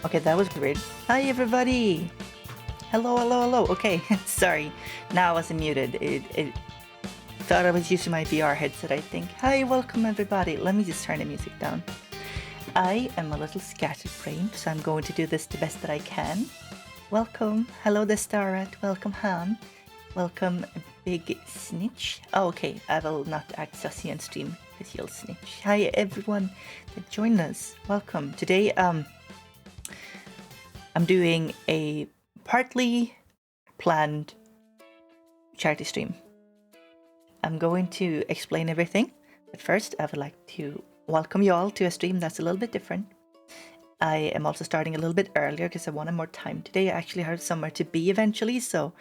Okay, that was weird. Hi, everybody. Hello, hello, hello. Okay, sorry. Now I wasn't muted. It thought I was using my VR headset, I think. Hi, welcome, everybody. Let me just turn the music down. I am a little scatterbrained, so I'm going to do this the best that I can. Welcome. Hello, the Starrat. Welcome, Han. Welcome, Big Snitch. Oh, okay. I will not act sussy on stream because you'll snitch. Hi, everyone that joined us. Welcome. Today, I'm doing a partly planned charity stream. I'm going to explain everything, but first I would like to welcome you all to a stream that's a little bit different. I am also starting a little bit earlier because I wanted more time today. I actually have somewhere to be eventually, so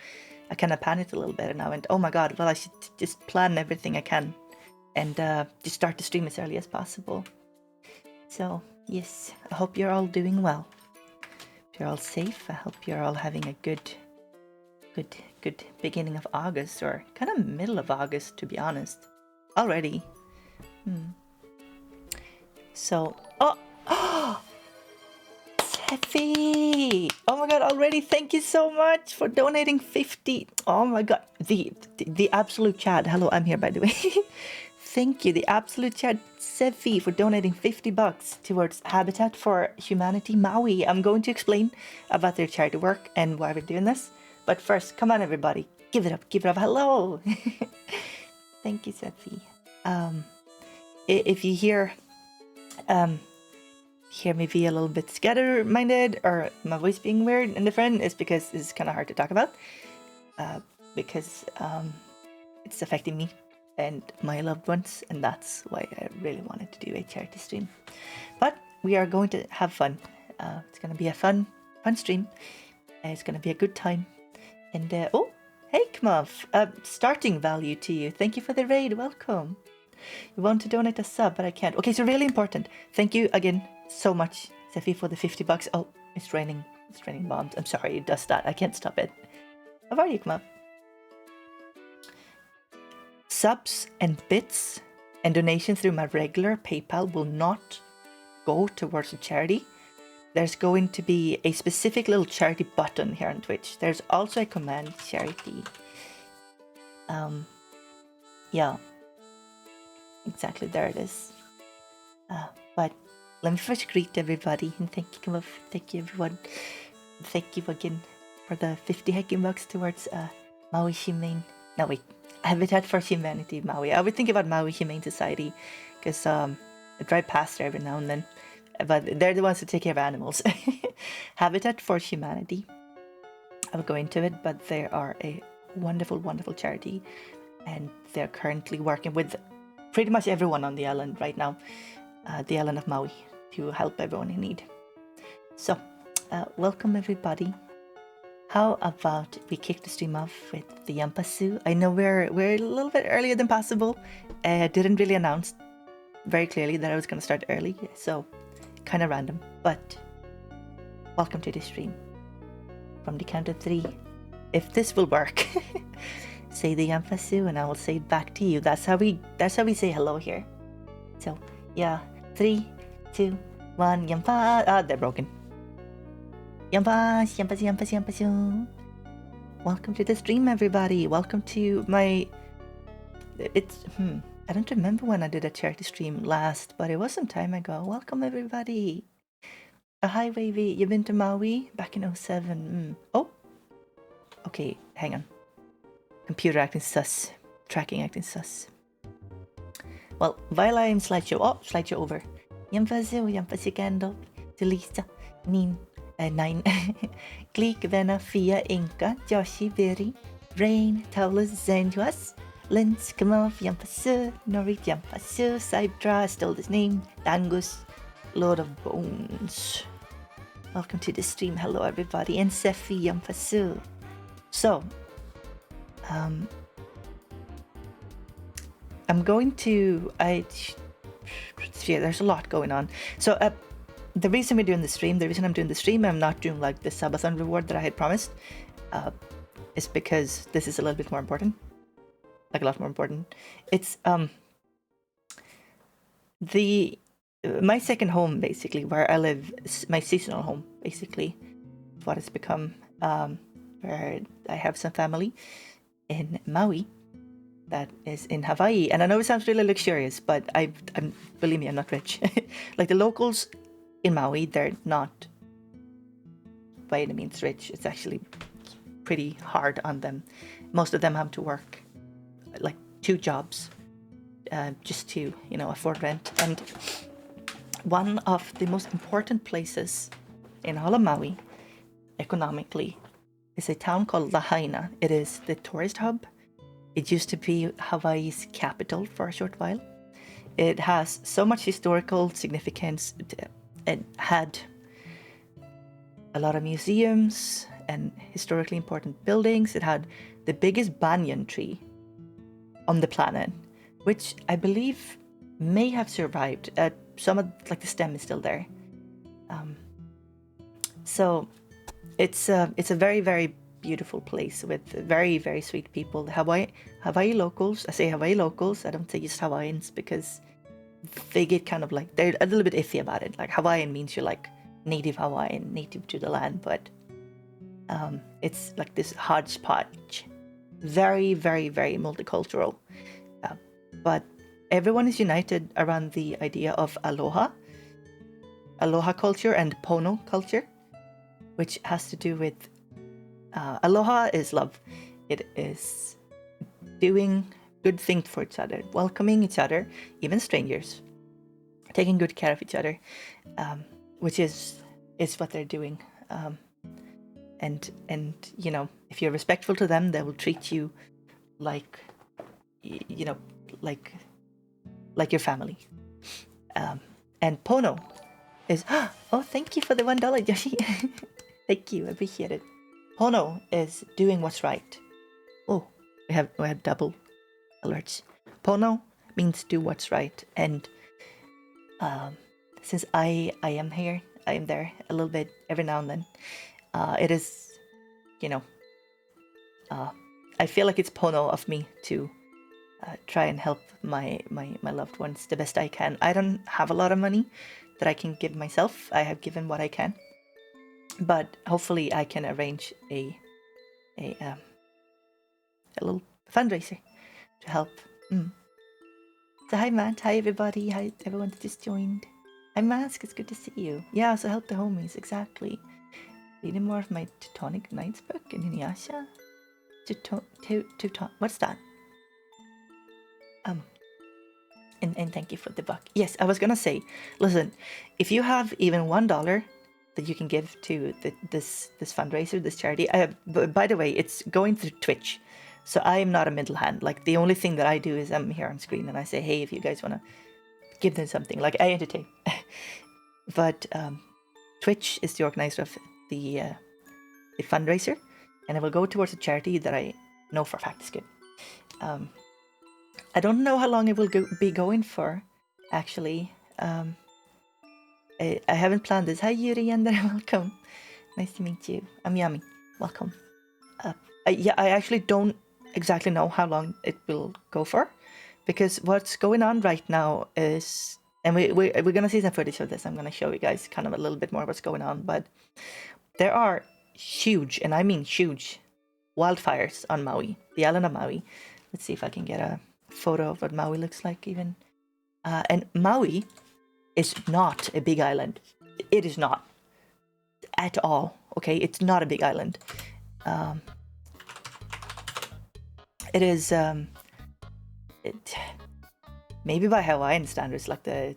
I kind of panicked a little bit and I went, oh my god, well I should just plan everything I can and just start the stream as early as possible. So yes, I hope you're all doing well. You're all safe. I hope you're all having a good beginning of August, or kind of middle of August, to be honest. Already. So, oh, Steffi! Oh my god, already, thank you so much for donating 50. Oh my god, the absolute Chad. Hello, I'm here, by the way. Thank you, the absolute Chad Sefi, for donating $50 towards Habitat for Humanity Maui. I'm going to explain about their charity work and why we're doing this. But first, come on, everybody, give it up, give it up. Hello. Thank you, Sefi. If you hear me be a little bit scatter-minded or my voice being weird and different, is because it's kind of hard to talk about. Because it's affecting me and my loved ones, and that's why I really wanted to do a charity stream. But we are going to have fun. It's going to be a fun stream. It's going to be a good time. And oh, hey Kmov, starting value to you. Thank you for the raid. Welcome. You want to donate a sub, but I can't. Okay, so really important. Thank you again so much, Sefi, for the $50. Oh, it's raining. It's raining bombs. I'm sorry, it does that. I can't stop it. How are you, Kmov? Subs and bits and donations through my regular PayPal will not go towards a charity. There's going to be a specific little charity button here on Twitch. There's also a command charity. Yeah, exactly, there it is. But let me first greet everybody and thank you everyone. Thank you again for the 50 heckin' bucks towards Maui Humane. No wait, Habitat for Humanity Maui. I would think about Maui Humane Society because I drive past there every now and then, but they're the ones who take care of animals. Habitat for Humanity, I will go into it, but they are a wonderful, wonderful charity, and they're currently working with pretty much everyone on the island right now, the island of Maui, to help everyone in need. So, welcome everybody. How about we kick the stream off with the Yampasu? I know we're a little bit earlier than possible. Didn't really announce very clearly that I was going to start early, so kind of random. But welcome to the stream. From the count of 3, if this will work, say the Yampasu and I will say it back to you. That's how we say hello here. So yeah, 3, 2, 1, Yampa. Ah, they're broken. Yampas, yampas, yampas, yampas. Welcome to the stream, everybody. Welcome to my... I don't remember when I did a charity stream last, but it was some time ago. Welcome, everybody. Hi, Wavy. You've been to Maui? Back in 07. Oh. Okay, hang on. Computer acting sus. Tracking acting sus. Well, while I am slideshow... Oh, slideshow over. Yampasu, yampasu candle. Delisa. Nin. 9. Gleek, Vena, Fia, Inca, Joshi, Berry, Rain, Taulus, Zenduas, Lins, Kamov, Yampasu, Norit, Yampasu, Cybra, stole his name, Dangus, Lord of Bones. Welcome to the stream. Hello, everybody. And Sefi, Yampasu. So, I'm going to... there's a lot going on. So, the reason I'm doing the stream, I'm not doing like the subathon reward that I had promised, is because this is a little bit more important. Like a lot more important. It's the my second home, basically, where I live, my seasonal home, basically, what it's become, where I have some family in Maui that is in Hawaii. And I know it sounds really luxurious, but I'm believe me, I'm not rich. Like the locals in Maui, they're not by any means rich. It's actually pretty hard on them. Most of them have to work like 2 jobs just to, you know, afford rent. And one of the most important places in all of Maui, economically, is a town called Lahaina. It is the tourist hub. It used to be Hawaii's capital for a short while. It has so much historical significance. It had a lot of museums and historically important buildings. It had the biggest banyan tree on the planet, which I believe may have survived. Some of like the stem is still there. So it's a very, very beautiful place with very, very sweet people. Hawaii locals. I say Hawaii locals. I don't say just Hawaiians because they get kind of like, they're a little bit iffy about it. Like Hawaiian means you're like native Hawaiian, native to the land, but it's like this hodgepodge. Very, very, very multicultural. But everyone is united around the idea of aloha culture and pono culture, which has to do with aloha is love. It is doing good things for each other, welcoming each other, even strangers, taking good care of each other, which is what they're doing. And you know, if you're respectful to them, they will treat you like, you know, like your family. And pono is oh, thank you for the $1, Yoshi. Thank you, I appreciate it. Pono is doing what's right. Oh, we have double alerts. Pono means do what's right, and since I am here, I am there a little bit every now and then. It is, you know, I feel like it's pono of me to try and help my loved ones the best I can. I don't have a lot of money that I can give myself. I have given what I can, but hopefully I can arrange a little fundraiser to help. So hi Matt, hi everybody, hi everyone that just joined. Hi Mask, it's good to see you. Yeah, so help the homies, exactly. Reading more of my Teutonic Knights book in Inuyasha. What's that? And thank you for the buck. Yes, I was gonna say, listen, if you have even $1 that you can give to this fundraiser, this charity. By the way, it's going through Twitch, so I am not a middle hand. Like the only thing that I do is I'm here on screen and I say, hey, if you guys wanna give them something, like I entertain. But Twitch is the organizer of the fundraiser, and it will go towards a charity that I know for a fact is good. I don't know how long it will be going for, actually. I haven't planned this. Hi Yuri, and welcome. Nice to meet you. I'm Yami. Welcome. Yeah, I actually don't exactly know how long it will go for, because what's going on right now is, and we're gonna see some footage of this. I'm gonna show you guys kind of a little bit more what's going on, but there are huge, and I mean huge, wildfires on Maui, the island of Maui. Let's see if I can get a photo of what Maui looks like even. And Maui is not a big island. It is not at all. Okay, it's not a big island. It is maybe by Hawaiian standards like the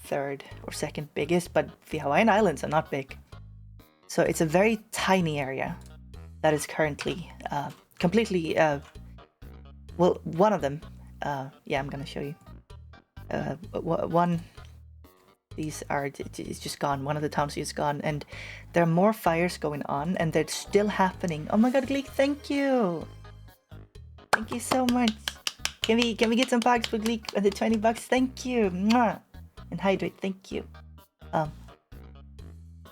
third or second biggest, but the Hawaiian Islands are not big. So it's a very tiny area that is currently completely well, one of them, yeah, I'm gonna show you. One, these are, it's just gone. One of the towns is gone, and there are more fires going on, and they're still happening. Oh my god, Gleek, thank you! Thank you so much. Can we get some bags for Gleek at the $20? Thank you! Mwah! And hydrate, thank you. Let's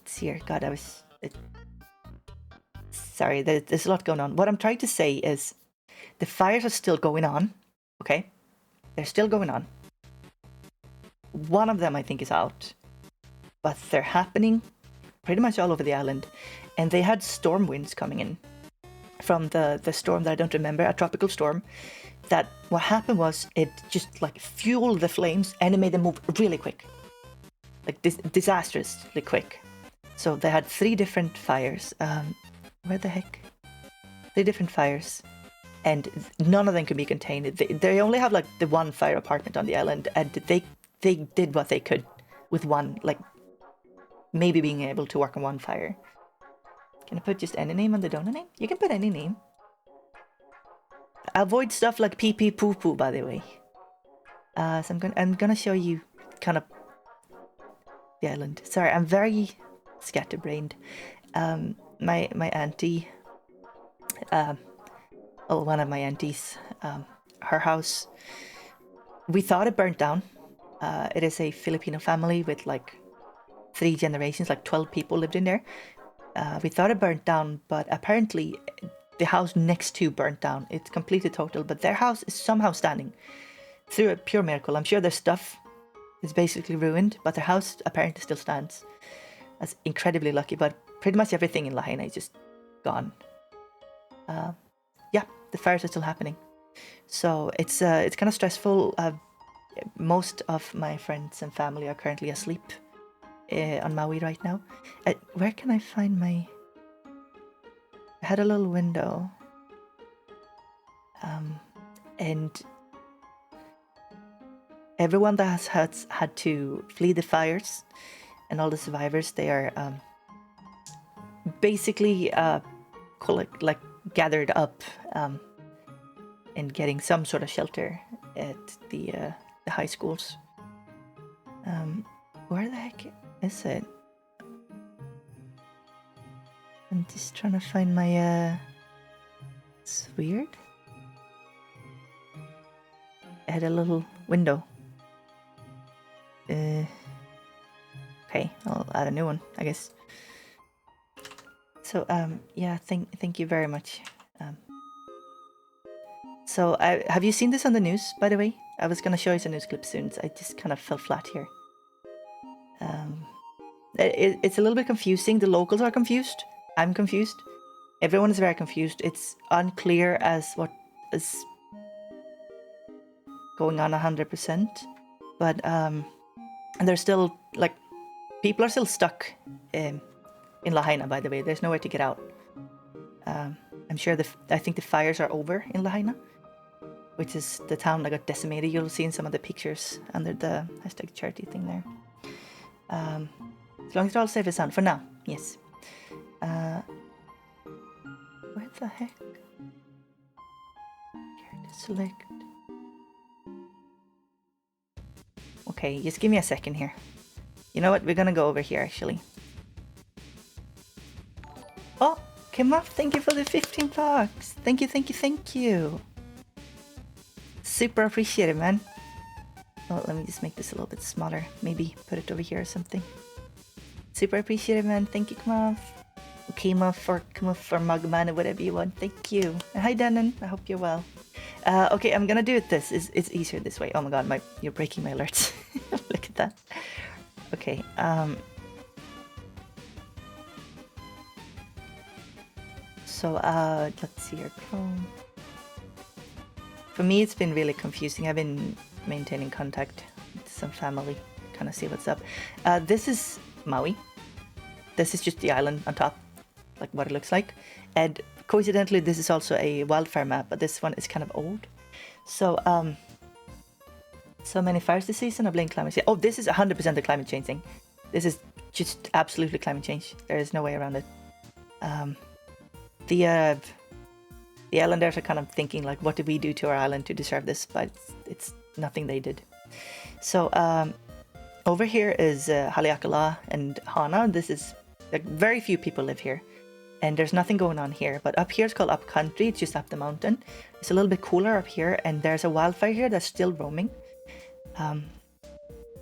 see here. God, I was... sorry, there's a lot going on. What I'm trying to say is, the fires are still going on, okay? They're still going on. one of them I think is out, but they're happening pretty much all over the island. And they had storm winds coming in from the storm that I don't remember, a tropical storm. That what happened was it just like fueled the flames and it made them move really quick, like disastrously quick. So they had 3 different fires. Where the heck? 3 different fires, and none of them could be contained. They only have like the 1 fire apartment on the island, and they did what they could with 1, like maybe being able to work on 1 fire. Can I put just any name on the donor name? You can put any name. Avoid stuff like pee pee poo poo, by the way. So I'm gonna show you kind of the island. Sorry, I'm very scatterbrained. My auntie, one of my aunties, her house, we thought it burnt down. It is a Filipino family with like 3 generations, like 12 people lived in there. We thought it burnt down, but apparently the house next to burnt down. It's completely total, but their house is somehow standing through a pure miracle. I'm sure their stuff is basically ruined, but their house apparently still stands. That's incredibly lucky, but pretty much everything in Lahaina is just gone. Yeah, the fires are still happening. So it's kind of stressful. Most of my friends and family are currently asleep on Maui right now. Where can I find my... I had a little window. And everyone that has had to flee the fires and all the survivors, they are basically like gathered up and getting some sort of shelter at the high schools. Where the heck is it? I'm just trying to find my it's weird. I had a little window. Okay, I'll add a new one, I guess. So yeah, thank you very much. So have you seen this on the news, by the way? I was gonna show you some news clips soon. So I just kind of fell flat here. It's a little bit confusing. The locals are confused. I'm confused. Everyone is very confused. It's unclear as what is going on 100%. But there's still like people are still stuck in Lahaina. By the way, there's nowhere to get out. I'm sure I think the fires are over in Lahaina, which is the town that got decimated. You'll see in some of the pictures under the #charity thing there. As long as they're all safe and sound for now, yes. Where the heck? Here to select. Okay, just give me a second here. You know what? We're gonna go over here actually. Oh, Kimma, thank you for the 15 bucks. Thank you, thank you, thank you. Super appreciated, man. Oh, let me just make this a little bit smaller. Maybe put it over here or something. Super appreciated, man. Thank you, Kima for Mugman or whatever you want. Thank you. And hi, Danon. I hope you're well. Okay, I'm gonna do it this. It's easier this way. Oh my god, you're breaking my alerts. Look at that. Okay, so let's see here. Chrome. For me, it's been really confusing. I've been maintaining contact with some family, kind of see what's up. This is Maui. This is just the island on top, like what it looks like. And coincidentally, this is also a wildfire map, but this one is kind of old. So, so many fires this season. I blame climate change. Oh, this is 100% the climate change thing. This is just absolutely climate change. There is no way around it. The islanders are kind of thinking like, what did we do to our island to deserve this? But it's nothing they did. So over here is Haleakala and Hana. This is like very few people live here, and there's nothing going on here. But up here it's called Upcountry. It's just up the mountain. It's a little bit cooler up here, and there's a wildfire here that's still roaming.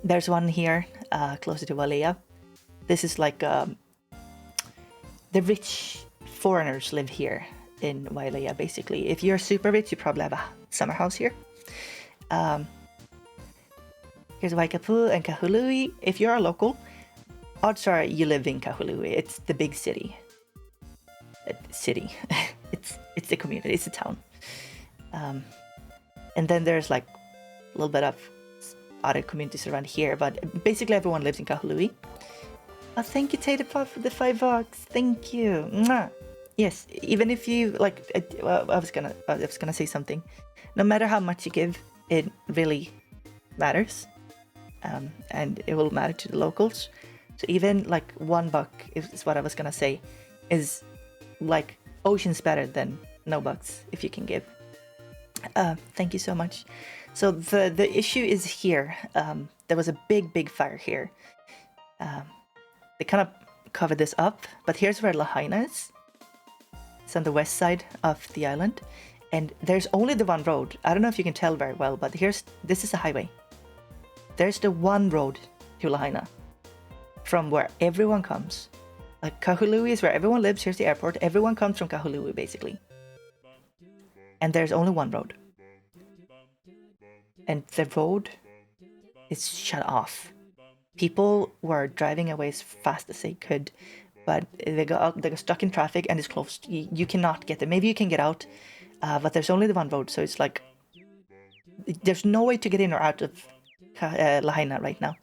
There's one here closer to Wailea. This is like the rich foreigners live here in Wailea, basically. If you're super rich, you probably have a summer house here. Here's Waikapu and Kahului. If you're a local, odds are you live in Kahului. It's the big city. It's the community. It's the town. And then there's like a little bit of other communities around here, but basically everyone lives in Kahului. Oh, thank you, Tater Puff, for the $5. Thank you. Mwah. Yes, even if you like, I was gonna say something. No matter how much you give, it really matters, and it will matter to the locals. So even like $1 is what I was gonna say, is like oceans better than no bucks if you can give. Thank you so much. So the issue is here. There was a big fire here. They kind of covered this up, but here's where Lahaina is. It's on the west side of the island, and there's only the one road. I don't know if you can tell very well, but this is a highway. There's the one road to Lahaina from where everyone comes. Like Kahului is where everyone lives. Here's the airport. Everyone comes from Kahului basically. And there's only one road. And the road is shut off. People were driving away as fast as they could, but they got stuck in traffic and it's closed. You cannot get there. Maybe you can get out, but there's only the one road, so it's like there's no way to get in or out of Lahaina right now.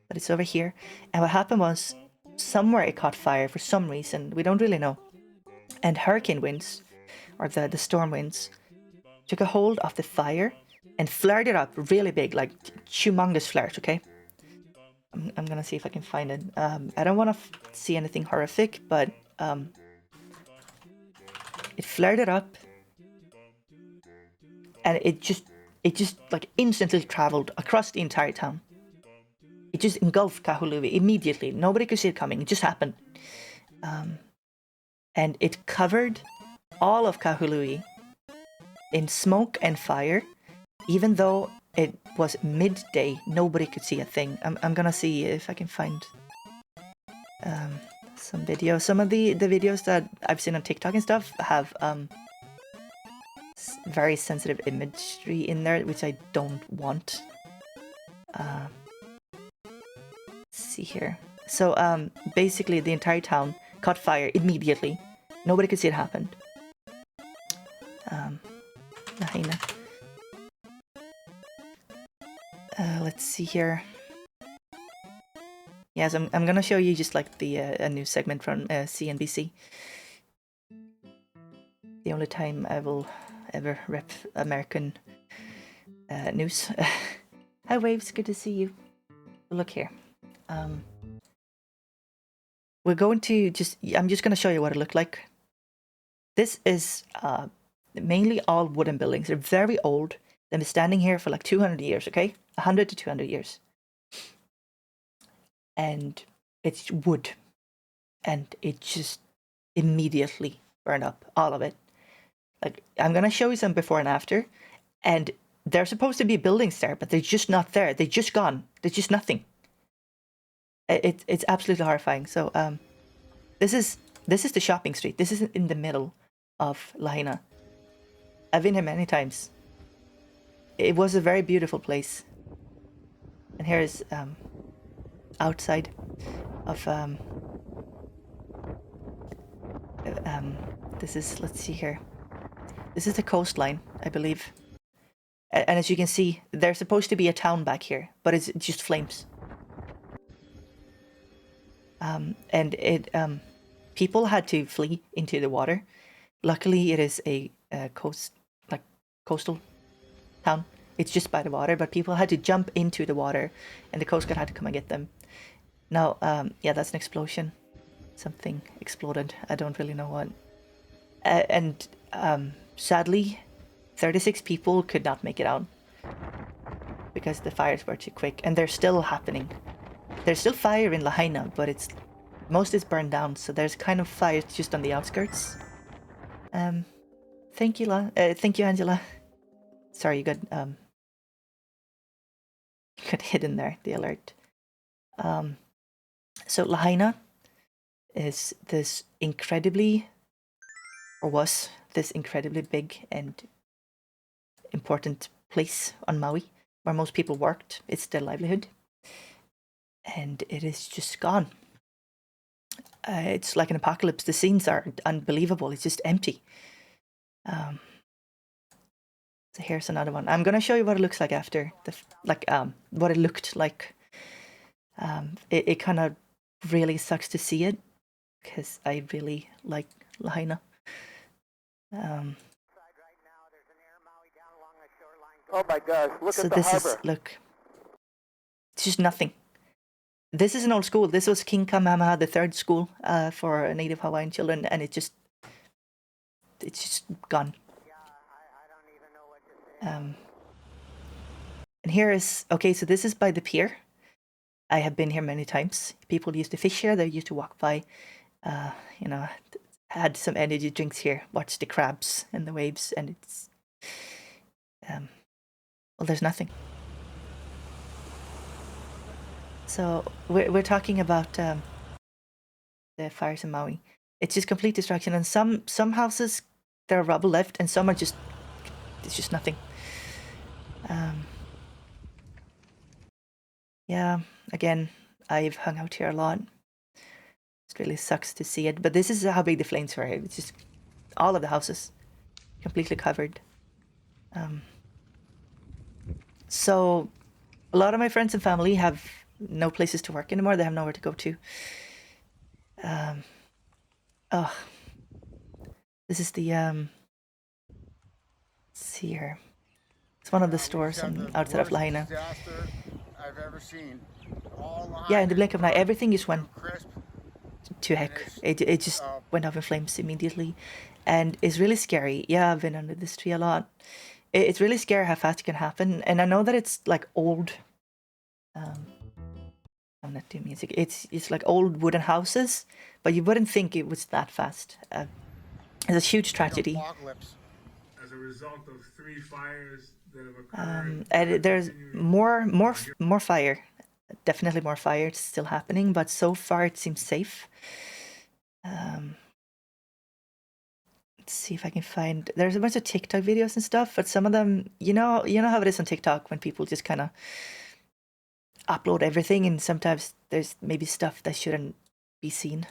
But it's over here. And what happened was somewhere it caught fire for some reason. We don't really know. And hurricane winds, or the storm winds, took a hold of the fire and flared it up really big, like humongous flares, okay? I'm gonna see if I can find it. I don't want to see anything horrific, but it flared it up, and it just like instantly traveled across the entire town. It just engulfed Kahului immediately. Nobody could see it coming. It just happened, and it covered all of Kahului in smoke and fire. Even though it was midday, nobody could see a thing. I'm gonna see if I can find some videos. Some of the videos that I've seen on TikTok and stuff have very sensitive imagery in there, which I don't want. Let's see here. So basically the entire town caught fire immediately. Nobody could see it happen. Lahaina. Let's see here. Yes, I'm gonna show you just like the a news segment from CNBC. The only time I will ever rep American news. Hi Waves, good to see you. Look here. We're going to I'm just gonna show you what it looked like. This is mainly all wooden buildings. They're very old. They've been standing here for like 200 years, okay? 100 to 200 years. And it's wood. And it just immediately burned up, all of it. Like, I'm gonna show you some before and after. And there's supposed to be buildings there, but they're just not there. They're just gone. There's just nothing. It's absolutely horrifying. So this is the shopping street. This is in the middle of Lahaina. I've been here many times. It was a very beautiful place. And here is outside of this is, let's see here. This is the coastline, I believe. And as you can see, there's supposed to be a town back here, but it's just flames. And people had to flee into the water. Luckily, it is a coastal town. It's just by the water, but people had to jump into the water, and the Coast Guard had to come and get them. Now, yeah, that's an explosion. Something exploded. I don't really know what. And sadly, 36 people could not make it out because the fires were too quick, and they're still happening. There's still fire in Lahaina, but most is burned down, so there's kind of fire just on the outskirts. Thank you, Angela. Sorry, you got hidden there, the alert. So Lahaina is this incredibly big and important place on Maui. where most people worked. It's their livelihood. And it is just gone. It's like an apocalypse. The scenes are unbelievable. It's just empty. So here's another one. I'm gonna show you what it looks like after what it looked like. It kind of really sucks to see it because I really like Lahaina. Oh my gosh! Look So at the this harbor. look. It's just nothing. This is an old school. This was King Kamehameha III school for Native Hawaiian children, and it's just gone. And here is, okay, so this is by the pier. I have been here many times. People used to fish here. They used to walk by, you know, had some energy drinks here, watch the crabs and the waves, and it's, well, there's nothing. So we're talking about the fires in Maui. It's just complete destruction, and some houses, there are rubble left, and some are just, it's just nothing. Yeah, again, I've hung out here a lot. It really sucks to see it, but this is how big the flames were. It's just all of the houses completely covered. So a lot of my friends and family have no places to work anymore. They have nowhere to go to. Oh, this is the let's see here. It's one of the stores outside of Lahaina. Disaster I've ever seen. Yeah, in the blink of an eye, everything just went crisp. to heck. It just went up in flames immediately, and it's really scary. Yeah, I've been under this tree a lot. It's really scary how fast it can happen, and I know that it's like old. I'm not doing music. It's like old wooden houses, but you wouldn't think it was that fast. It's a huge tragedy. As a result of 3 fires that have occurred. And there's more fire. Definitely more fire. It's still happening, but so far it seems safe. Let's see if I can find. There's a bunch of TikTok videos and stuff, but some of them, you know how it is on TikTok when people just kind of upload everything, and sometimes there's maybe stuff that shouldn't be seen.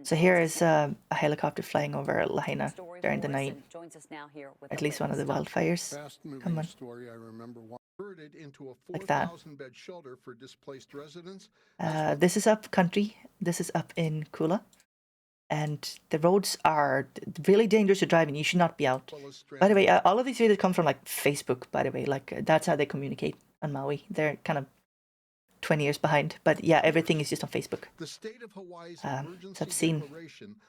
So here is a helicopter flying over Lahaina during the night. At least one of the wildfires. Come on. Like that. This is up country. This is up in Kula. And the roads are really dangerous to drive in. You should not be out. By the way, all of these videos come from like Facebook, by the way. Like that's how they communicate on Maui. They're kind of 20 years behind. But yeah, everything is just on Facebook. The state of Hawaii's So I've seen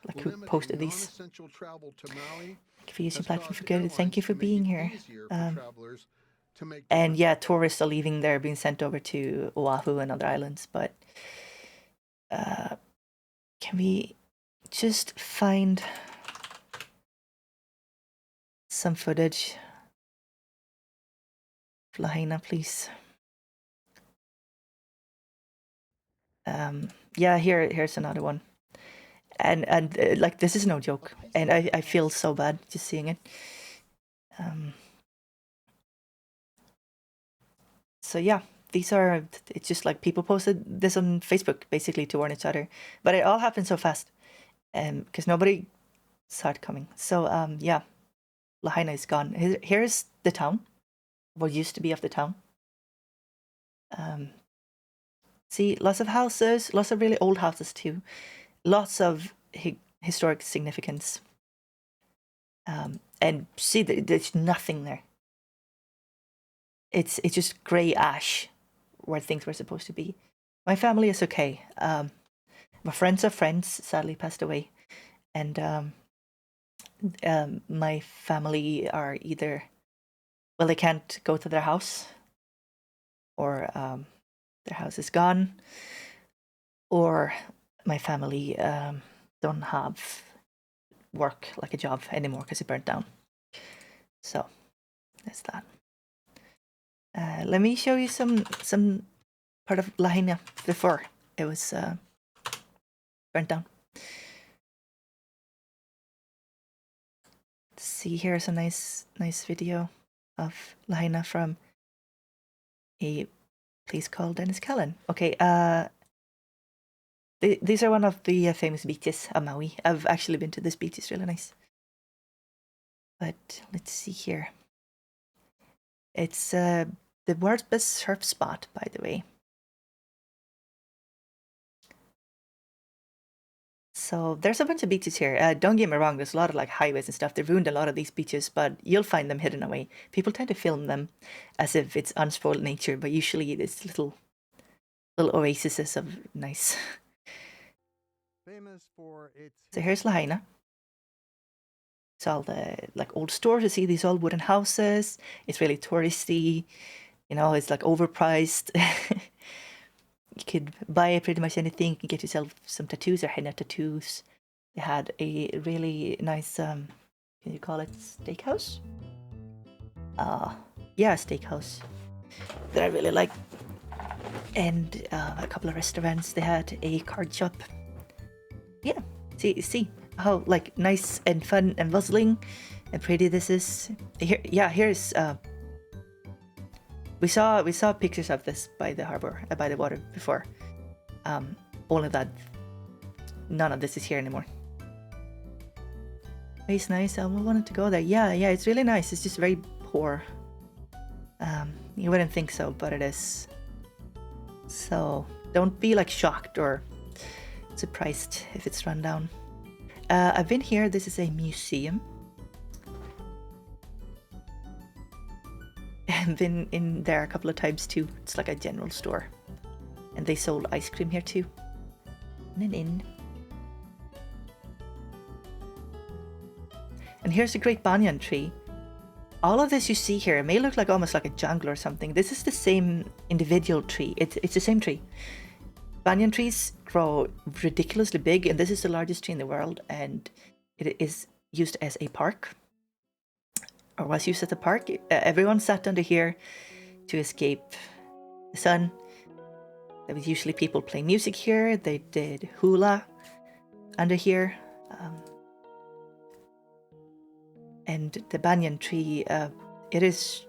like who posted these. Thank you for using platform for good. Thank you for being here. And yeah, tourists are leaving there, being sent over to Oahu and other islands. But can we just find some footage of Lahaina, please? Yeah, here's another one. And like, this is no joke. And I feel so bad just seeing it. So yeah, these are, it's just like people posted this on Facebook basically to warn each other. But it all happened so fast. Because nobody saw it coming. So yeah, Lahaina is gone. Here's the town, what used to be of the town. See, lots of houses, lots of really old houses too. Lots of historic significance. And see, there's nothing there. It's just grey ash where things were supposed to be. My family is okay. My friends of friends sadly passed away, and my family are either, well, they can't go to their house, or their house is gone, or my family don't have work, like a job anymore, because it burnt down. So that's that. Let me show you some part of Lahaina before it was burnt down. See, here's a nice video. of Lahaina from a place called Dennis Callan. Okay, these are one of the famous beaches of Maui. I've actually been to this beach, it's really nice. But let's see here. It's the world's best surf spot, by the way. So there's a bunch of beaches here. Don't get me wrong, there's a lot of like highways and stuff. They ruined a lot of these beaches, but you'll find them hidden away. People tend to film them as if it's unspoiled nature, but usually it's little oases of nice. Famous for its So here's Lahaina. It's all the like old stores. You see these old wooden houses. It's really touristy. You know, it's like overpriced. You could buy pretty much anything. You can get yourself some tattoos or henna tattoos. They had a really nice, can you call it steakhouse? Yeah, steakhouse that I really like. And a couple of restaurants. They had a card shop. Yeah, see how like nice and fun and bustling and pretty this is. Here, yeah, here's we saw pictures of this by the harbor, by the water before. Only that none of this is here anymore. It's nice. I wanted to go there. Yeah, it's really nice. It's just very poor. You wouldn't think so, but it is. So don't be like shocked or surprised if it's run down. I've been here. This is a museum. I've been in there a couple of times too. It's like a general store. And they sold ice cream here too. And an inn. And here's a great banyan tree. All of this you see here may look like almost like a jungle or something. This is the same individual tree. It's the same tree. Banyan trees grow ridiculously big, and this is the largest tree in the world, and it is used as a park. Or was used as a park. Everyone sat under here to escape the sun. There was usually people playing music here. They did hula under here. And the banyan tree, it is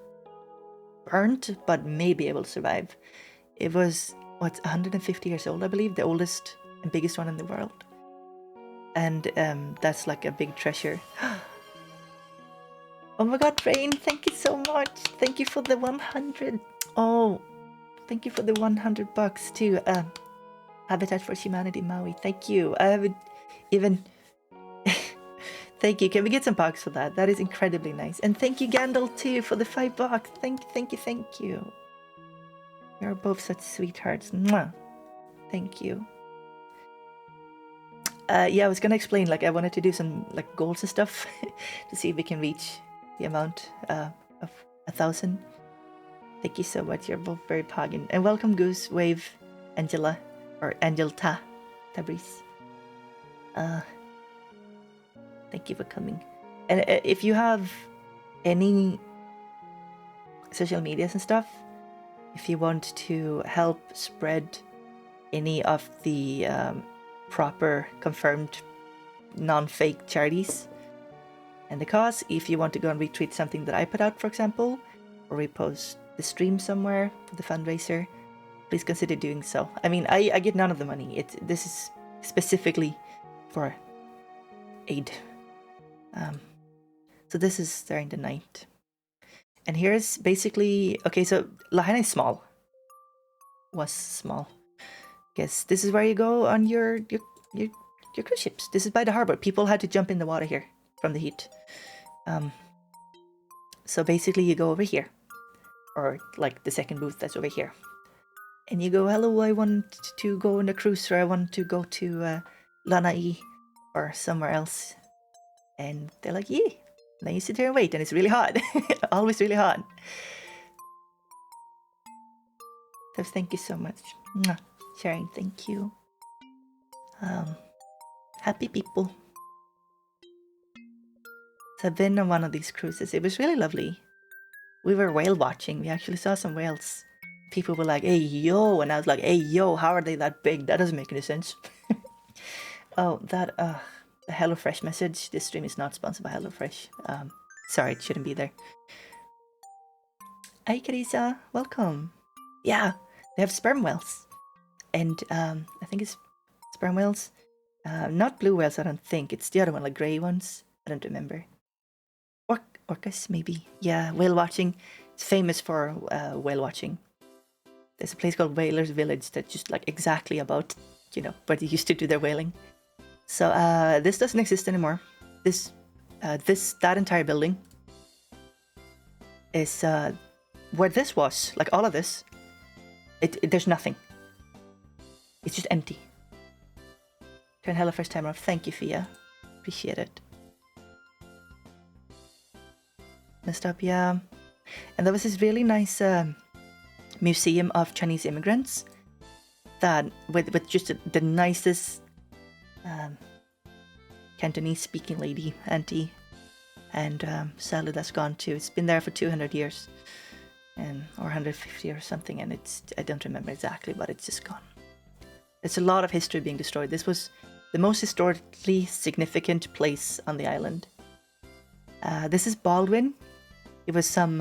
burnt, but may be able to survive. It was, 150 years old, I believe, the oldest and biggest one in the world. And that's like a big treasure. Oh my god, Rain, thank you so much. Thank you for the 100. Oh, thank you for the $100 too. Habitat for Humanity Maui, thank you. I haven't even... Thank you. Can we get some bucks for that? That is incredibly nice. And thank you, Gandalf, too, for the $5. Thank you. You're both such sweethearts. Mwah. Thank you. Yeah, I was gonna explain, like, I wanted to do some, like, goals and stuff to see if we can reach the amount of 1,000. Thank you so much. You're both very poggin. And welcome, Goose, Wave, Angela, or Angelta, Tabriz. Thank you for coming. And if you have any social medias and stuff, if you want to help spread any of the proper confirmed non-fake charities and the cause, if you want to go and retweet something that I put out, for example, or repost the stream somewhere for the fundraiser, please consider doing so. I mean, I get none of the money. This is specifically for aid. So this is during the night. And here's basically, okay, so Lahaina is small. Was small. Guess this is where you go on your cruise ships. This is by the harbor. People had to jump in the water here from the heat. So basically you go over here. Or like the second booth that's over here. And you go, hello, I want to go on a cruise, or I want to go to Lanai or somewhere else. And they're like, yeah. And then you sit there and wait, and it's really hot. Always really hot. So thank you so much. Mwah. Sharing, thank you. Happy people. So I've been on one of these cruises. It was really lovely. We were whale watching. We actually saw some whales. People were like, hey, yo. And I was like, hey, yo, how are they that big? That doesn't make any sense. Oh, that, the HelloFresh message. This stream is not sponsored by HelloFresh. Sorry, it shouldn't be there. Hi, Carissa. Welcome. Yeah, they have sperm whales. And I think it's sperm whales. Not blue whales, I don't think. It's the other one, like grey ones. I don't remember. Orcas, maybe. Yeah, whale watching. It's famous for whale watching. There's a place called Whalers Village that's just like exactly about, where they used to do their whaling. So this doesn't exist anymore. That entire building is where this was. Like all of this, there's nothing. It's just empty. Turn hella first time off. Thank you, Fia. Appreciate it. Messed up, yeah. And there was this really nice museum of Chinese immigrants that with just the nicest Cantonese speaking lady, auntie, and sadly that's gone too. It's been there for 200 years or 150 or something, and I don't remember exactly, but it's just gone. There's a lot of history being destroyed. This was the most historically significant place on the island. This is Baldwin. He was some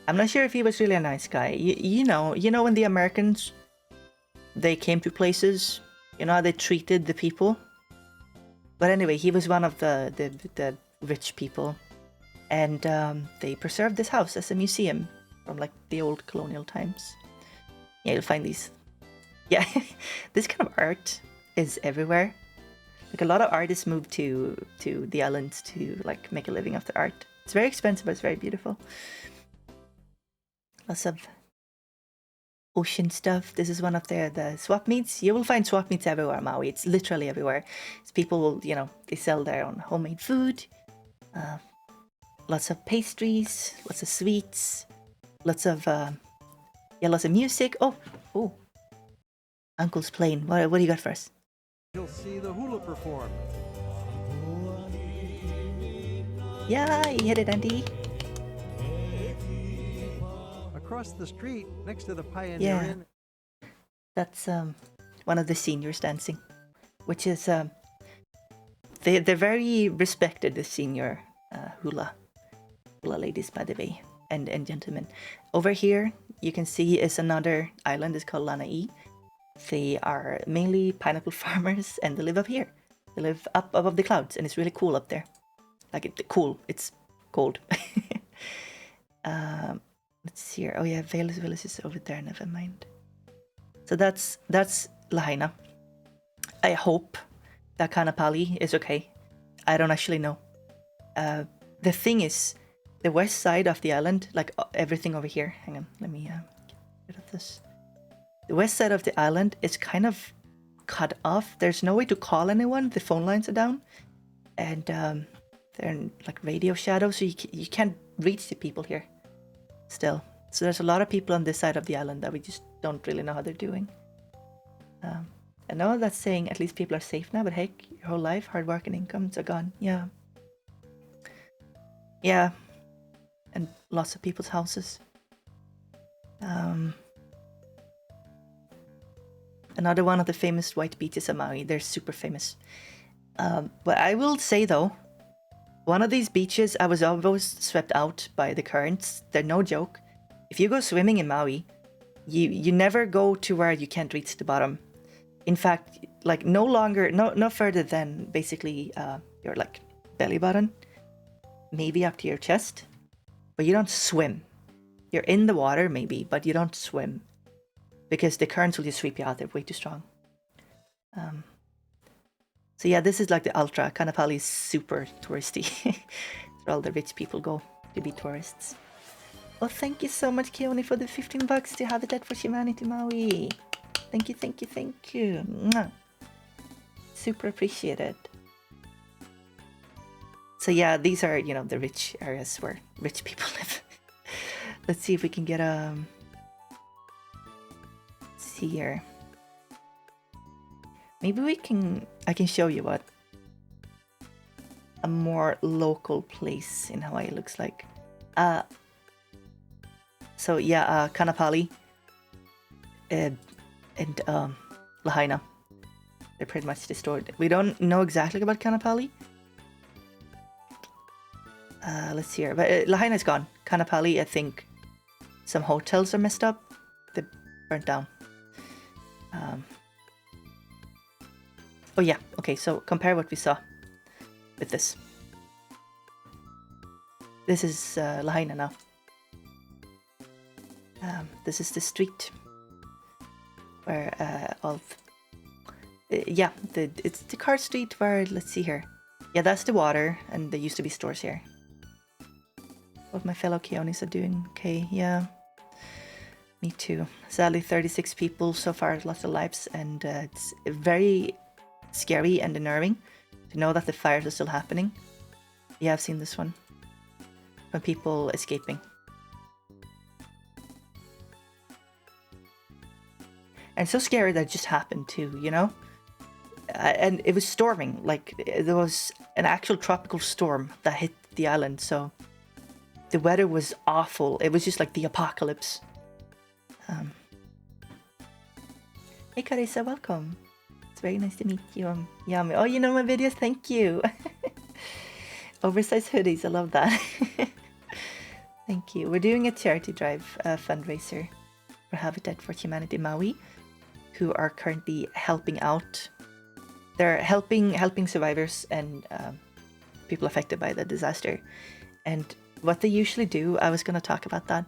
I'm not sure if he was really a nice guy. You know when the Americans, they came to places, how they treated the people. But anyway, he was one of the rich people, and they preserved this house as a museum from like the old colonial times. Yeah, you'll find these. Yeah, this kind of art is everywhere. Like a lot of artists moved to the islands to like make a living off the art. It's very expensive, but it's very beautiful. Lots of ocean stuff. This is one of the swap meets. You will find swap meets everywhere, Maui. It's literally everywhere. It's people will, they sell their own homemade food. Lots of pastries, lots of sweets, lots of music. Oh, Uncle's playing. What do you got for us? You'll see the hula perform. Yeah, you hit it, Andy. Across the street, next to the Pioneer Yeah. Inn. That's one of the seniors dancing, which is they're very respected, the senior hula ladies, by the way, and gentlemen. Over here, you can see is another island. It's called Lanai. They are mainly pineapple farmers, and they live up here. They live up above the clouds, and it's really cool up there. Like it's cold. Let's see here. Oh yeah, Valus Village is over there. Never mind. So that's Lahaina. I hope that Kanapali is okay. I don't actually know. The thing is, the west side of the island, like everything over here. Hang on, let me get rid of this. The west side of the island is kind of cut off. There's no way to call anyone. The phone lines are down, and they're in like radio shadow, so you can't reach the people here. Still, so there's a lot of people on this side of the island that we just don't really know how they're doing. I know that's saying at least people are safe now, but heck, your whole life, hard work and incomes are gone. Yeah, and lots of people's houses. Another one of the famous white beaches of Maui. They're super famous. But I will say though, one of these beaches, I was always swept out by the currents. They're no joke. If you go swimming in Maui, you never go to where you can't reach the bottom. In fact, like no further than basically your like belly button, maybe up to your chest, but you don't swim. You're in the water maybe, but you don't swim because the currents will just sweep you out. They're way too strong. So yeah, this is like the ultra. Kanapali is super touristy. It's where all the rich people go to be tourists. Oh, thank you so much, Keone, for the $15 to Habitat for Humanity Maui. Thank you. Mwah. Super appreciated. So yeah, these are, the rich areas where rich people live. Let's see if we can get let's see here. Maybe I can show you what a more local place in Hawaii looks like. So yeah, Kanapali and Lahaina, they're pretty much destroyed. We don't know exactly about Kanapali. Let's see here. But Lahaina's gone. Kanapali, I think some hotels are messed up. They burnt down. Oh yeah, okay, so compare what we saw with this. This is Lahaina now. This is the street where it's the car street where, let's see here. Yeah, that's the water, and there used to be stores here. What my fellow Keonis are doing. Okay, yeah. Me too. Sadly, 36 people so far lost their lives, and it's very scary and unnerving to know that the fires are still happening. Yeah, I've seen this one. When people escaping. And so scary that it just happened too, you know? And it was storming, like there was an actual tropical storm that hit the island, so the weather was awful. It was just like the apocalypse. Hey Carissa, welcome. It's very nice to meet you. Yummy. Oh, you know my videos? Thank you. Oversized hoodies, I love that. Thank you. We're doing a charity drive fundraiser for Habitat for Humanity Maui, who are currently helping out. They're helping survivors and people affected by the disaster. And what they usually do, I was going to talk about that,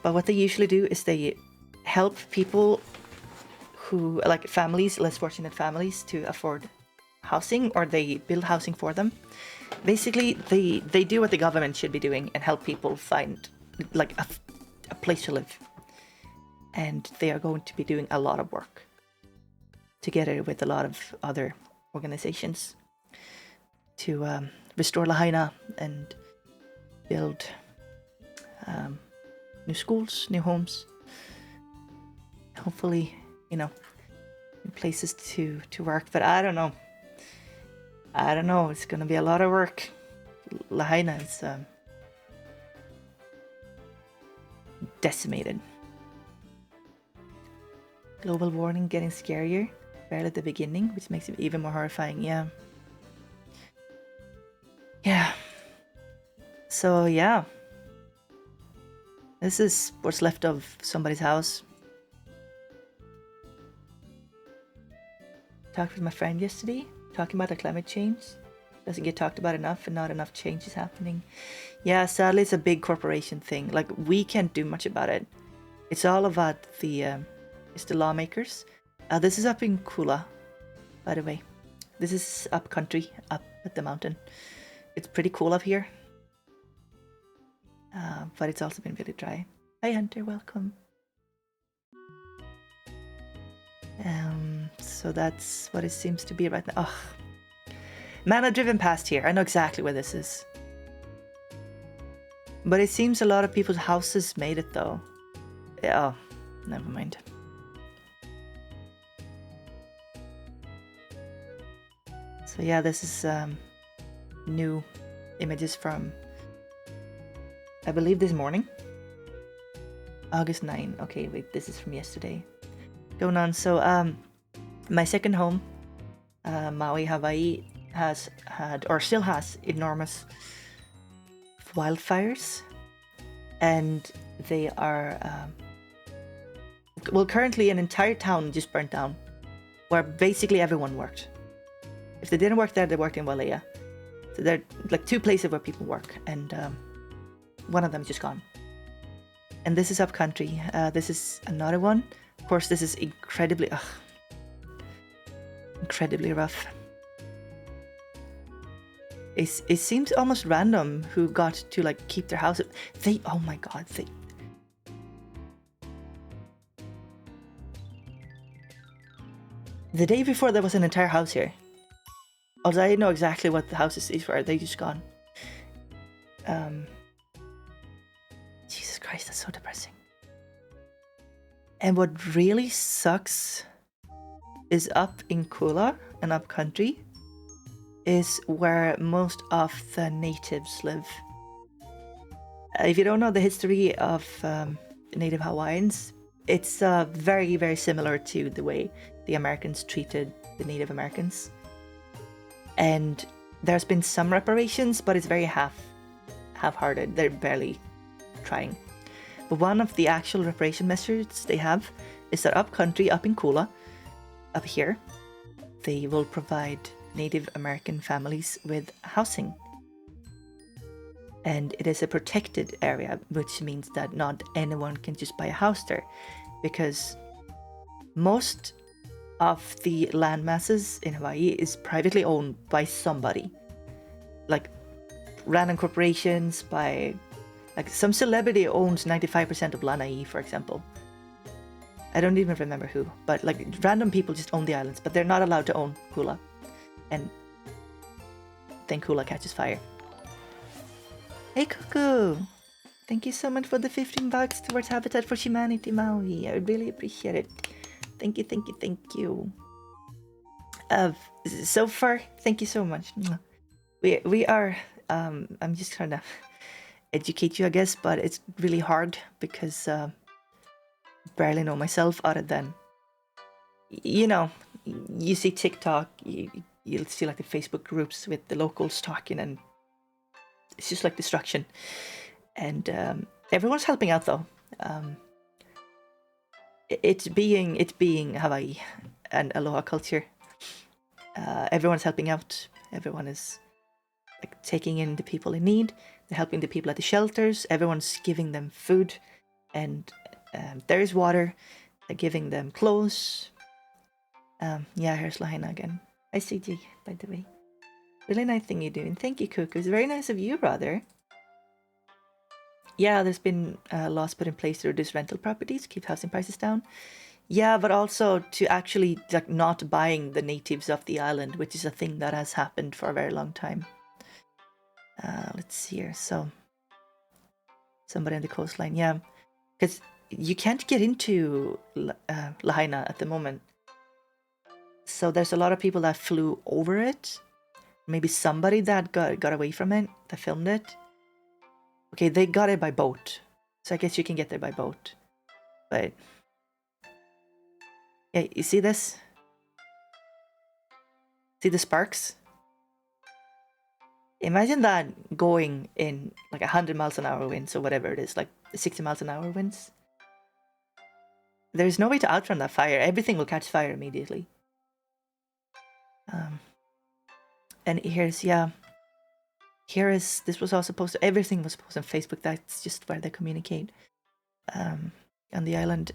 but what they usually do is they help people who, like families, less fortunate families, to afford housing, or they build housing for them. Basically, they do what the government should be doing and help people find like a place to live. And they are going to be doing a lot of work together with a lot of other organizations to restore Lahaina and build new schools, new homes, hopefully, you know, new places to work. But I don't know. It's going to be a lot of work. Lahaina is decimated. Global warming getting scarier right at the beginning, which makes it even more horrifying. Yeah. So yeah, this is what's left of somebody's house. Talked with my friend yesterday, talking about the climate change. Doesn't get talked about enough, and not enough change is happening. Yeah, sadly, it's a big corporation thing. Like, we can't do much about it. It's all about the lawmakers. This is up in Kula, by the way. This is up country, up at the mountain. It's pretty cool up here. But it's also been really dry. Hi Hunter, welcome. So that's what it seems to be right now. Oh, man, I've driven past here. I know exactly where this is. But it seems a lot of people's houses made it though. Oh, never mind. So yeah, this is new images from, I believe, this morning. August 9. Okay, wait, this is from yesterday. Going on. So my second home, Maui, Hawaii, has had, or still has, enormous wildfires. And they are, well, currently an entire town just burnt down, where basically everyone worked. If they didn't work there, they worked in Walea. So there are like two places where people work, and one of them is just gone. And this is up country. This is another one. Of course, this is incredibly rough. It seems almost random who got to like keep their house. Oh my god, the day before there was an entire house here. Although I know exactly what the houses is for, they just gone. Jesus Christ, that's so depressing. And what really sucks is up in Kula and up country is where most of the natives live. If you don't know the history of Native Hawaiians, it's very, very similar to the way the Americans treated the Native Americans. And there's been some reparations, but it's very half-hearted. They're barely trying. But one of the actual reparation measures they have is that up country, up in Kula, up here, they will provide Native American families with housing. And it is a protected area, which means that not anyone can just buy a house there, because most of the land masses in Hawaii is privately owned by somebody, like random corporations, by like some celebrity owns 95% of Lanai, for example. I don't even remember who, but like random people just own the islands, but they're not allowed to own Kula. And then Kula catches fire. Hey Cuckoo! Thank you so much for the 15 bucks towards Habitat for Humanity Maui. I really appreciate it. Thank you, thank you, thank you. So far, thank you so much. We are, I'm just trying to educate you, I guess, but it's really hard because barely know myself other than, you know, you see TikTok, you'll see like the Facebook groups with the locals talking, and it's just like destruction. And everyone's helping out though. It's being Hawaii and aloha culture. Everyone's helping out. Everyone is like taking in the people in need. They're helping the people at the shelters. Everyone's giving them food, and there is water. They're giving them clothes. Yeah, here's Lahaina again. Hi CJ, by the way. Really nice thing you're doing. Thank you, Cuckoo. It's very nice of you, brother. Yeah, there's been laws put in place to reduce rental properties, keep housing prices down. Yeah, but also to actually like not buying the natives of the island, which is a thing that has happened for a very long time. Let's see here. So, somebody on the coastline, yeah, because you can't get into Lahaina at the moment. So there's a lot of people that flew over it. Maybe somebody that got away from it, that filmed it. Okay, they got it by boat. So I guess you can get there by boat. But yeah, you see this? See the sparks? Imagine that going in like 100 miles an hour winds or whatever it is, like 60 miles an hour winds. There's no way to outrun that fire. Everything will catch fire immediately. And here's, yeah. Here is, this was all supposed to, everything was supposed on Facebook. That's just where they communicate on the island.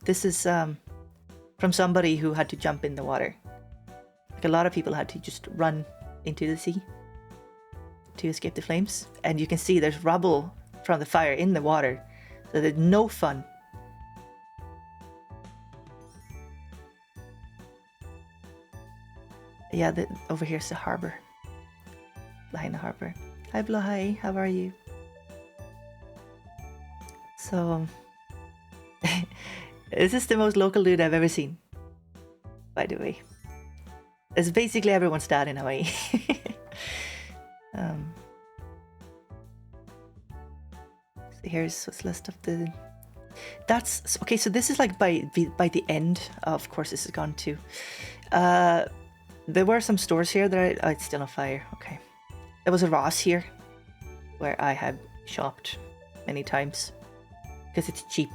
This is from somebody who had to jump in the water. Like a lot of people had to just run into the sea to escape the flames. And you can see there's rubble from the fire in the water. So there's no fun. Yeah, over here's the harbor. Lahaina Harbor. Hi Blohai, how are you? So, this is the most local dude I've ever seen, by the way. It's basically everyone's dad in Hawaii. So here's what's left of the... That's... Okay, so this is like by the end. Of course, this is gone too. There were some stores here that it's still on fire. Okay. There was a Ross here where I have shopped many times because it's cheap.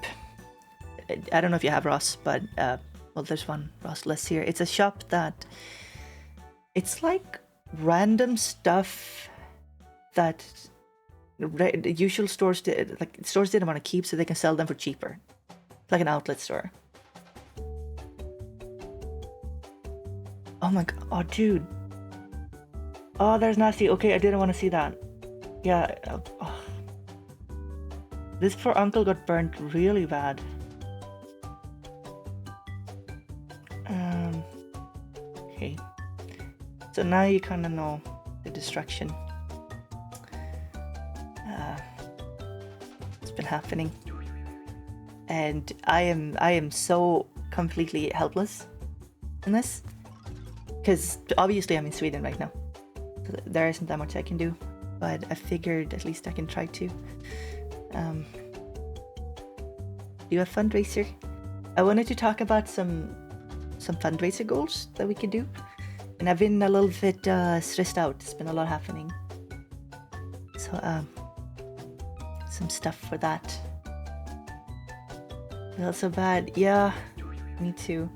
I don't know if you have Ross, but well, there's one Ross less here. It's a shop that it's like random stuff that the usual stores stores didn't want to keep, so they can sell them for cheaper. It's like an outlet store. Oh my god! Oh, dude. Oh, there's nasty. Okay, I didn't want to see that. Yeah. Oh. This poor uncle got burnt really bad. Okay. So now you kind of know the destruction. It's been happening, and I am so completely helpless in this, because obviously I'm in Sweden right now. So there isn't that much I can do, but I figured at least I can try to do a fundraiser. I wanted to talk about some fundraiser goals that we could do. and I've been a little bit stressed out. There's been a lot happening. So some stuff for that. Not so bad. Yeah, me too.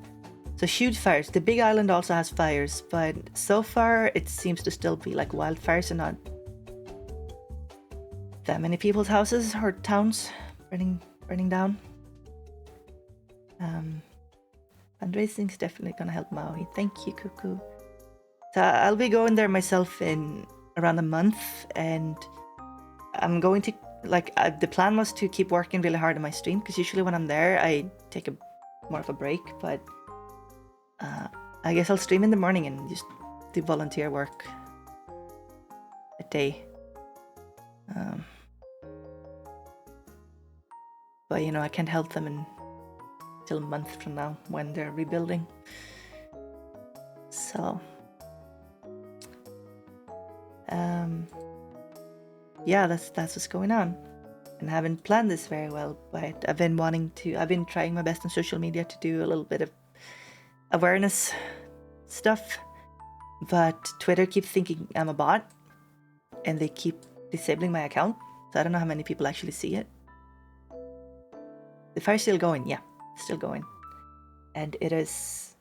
So huge fires. The big island also has fires, but so far it seems to still be like wildfires and not that many people's houses or towns burning down. Fundraising's definitely gonna help Maui. Thank you, Cuckoo. So I'll be going there myself in around a month, and I'm going to the plan was to keep working really hard on my stream, because usually when I'm there I take more of a break, but I guess I'll stream in the morning and just do volunteer work a day. But you know, I can't help them until a month from now when they're rebuilding. So yeah, that's what's going on. And I haven't planned this very well, but I've been trying my best on social media to do a little bit of awareness stuff, but Twitter keeps thinking I'm a bot and they keep disabling my account, so I don't know how many people actually see it. The fire's still going, yeah, still going. And it is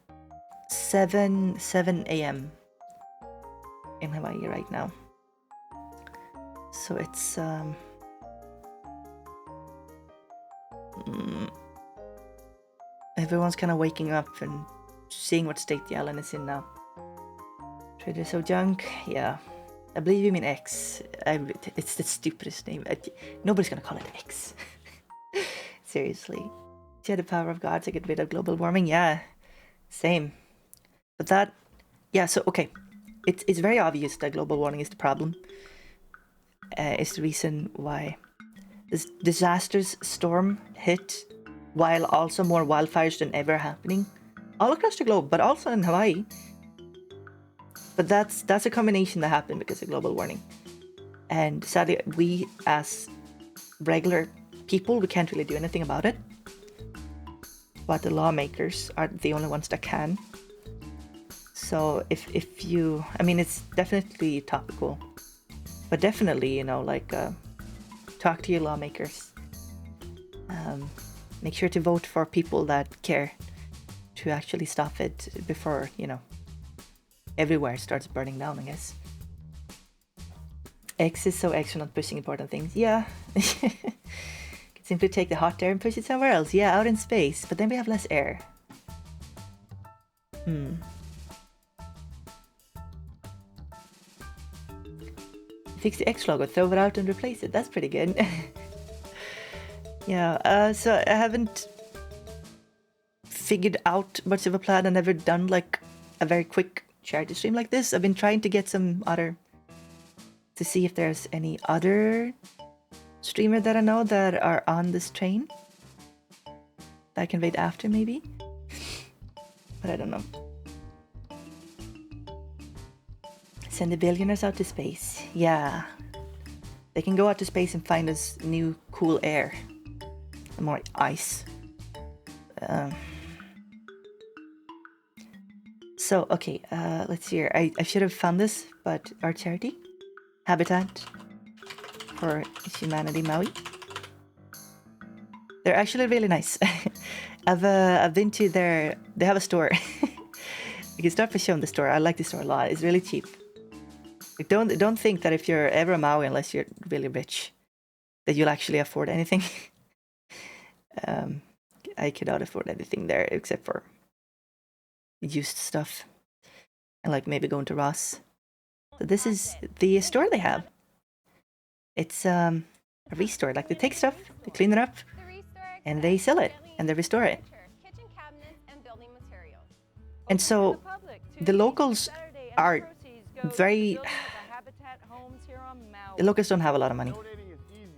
7 a.m. in Hawaii right now. So it's everyone's kind of waking up and seeing what state the island is in now. Trader So Junk, yeah. I believe you mean X. It's the stupidest name. Nobody's gonna call it X. Seriously. If you had the power of God to get rid of global warming, yeah. Same. But that, yeah, so okay. It's very obvious that global warming is the problem. It's the reason why this disastrous storm hit, while also more wildfires than ever happening all across the globe, but also in Hawaii. But that's a combination that happened because of global warming. And sadly, we as regular people, we can't really do anything about it. But the lawmakers are the only ones that can. So if you, I mean, it's definitely topical, but definitely, you know, like talk to your lawmakers. Make sure to vote for people that care to actually stop it before, you know, everywhere starts burning down, I guess. X is so extra not pushing important things. Yeah. Could simply take the hot air and push it somewhere else. Yeah, out in space, but then we have less air. Fix the X logo, throw it out and replace it. That's pretty good. Yeah, so I haven't figured out much of a plan. I've never done like a very quick charity stream like this. I've been trying to get some other, to see if there's any other streamer that I know that are on this train that I can wait after maybe, but I don't know. Send the billionaires out to space. Yeah, they can go out to space and find us new cool air and more ice. So okay, let's see here. I should have found this, but our charity, Habitat for Humanity Maui, they're actually really nice. I've been to their, they have a store. You can start by showing the store. I like the store a lot. It's really cheap. Like, don't think that if you're ever a Maui, unless you're really rich, that you'll actually afford anything. I could not afford anything there except for used stuff and like maybe going to Ross. So this is the store they have. It's a restore. Like they take stuff, they clean it up, and they sell it and they restore it. And so the locals are very. The locals don't have a lot of money.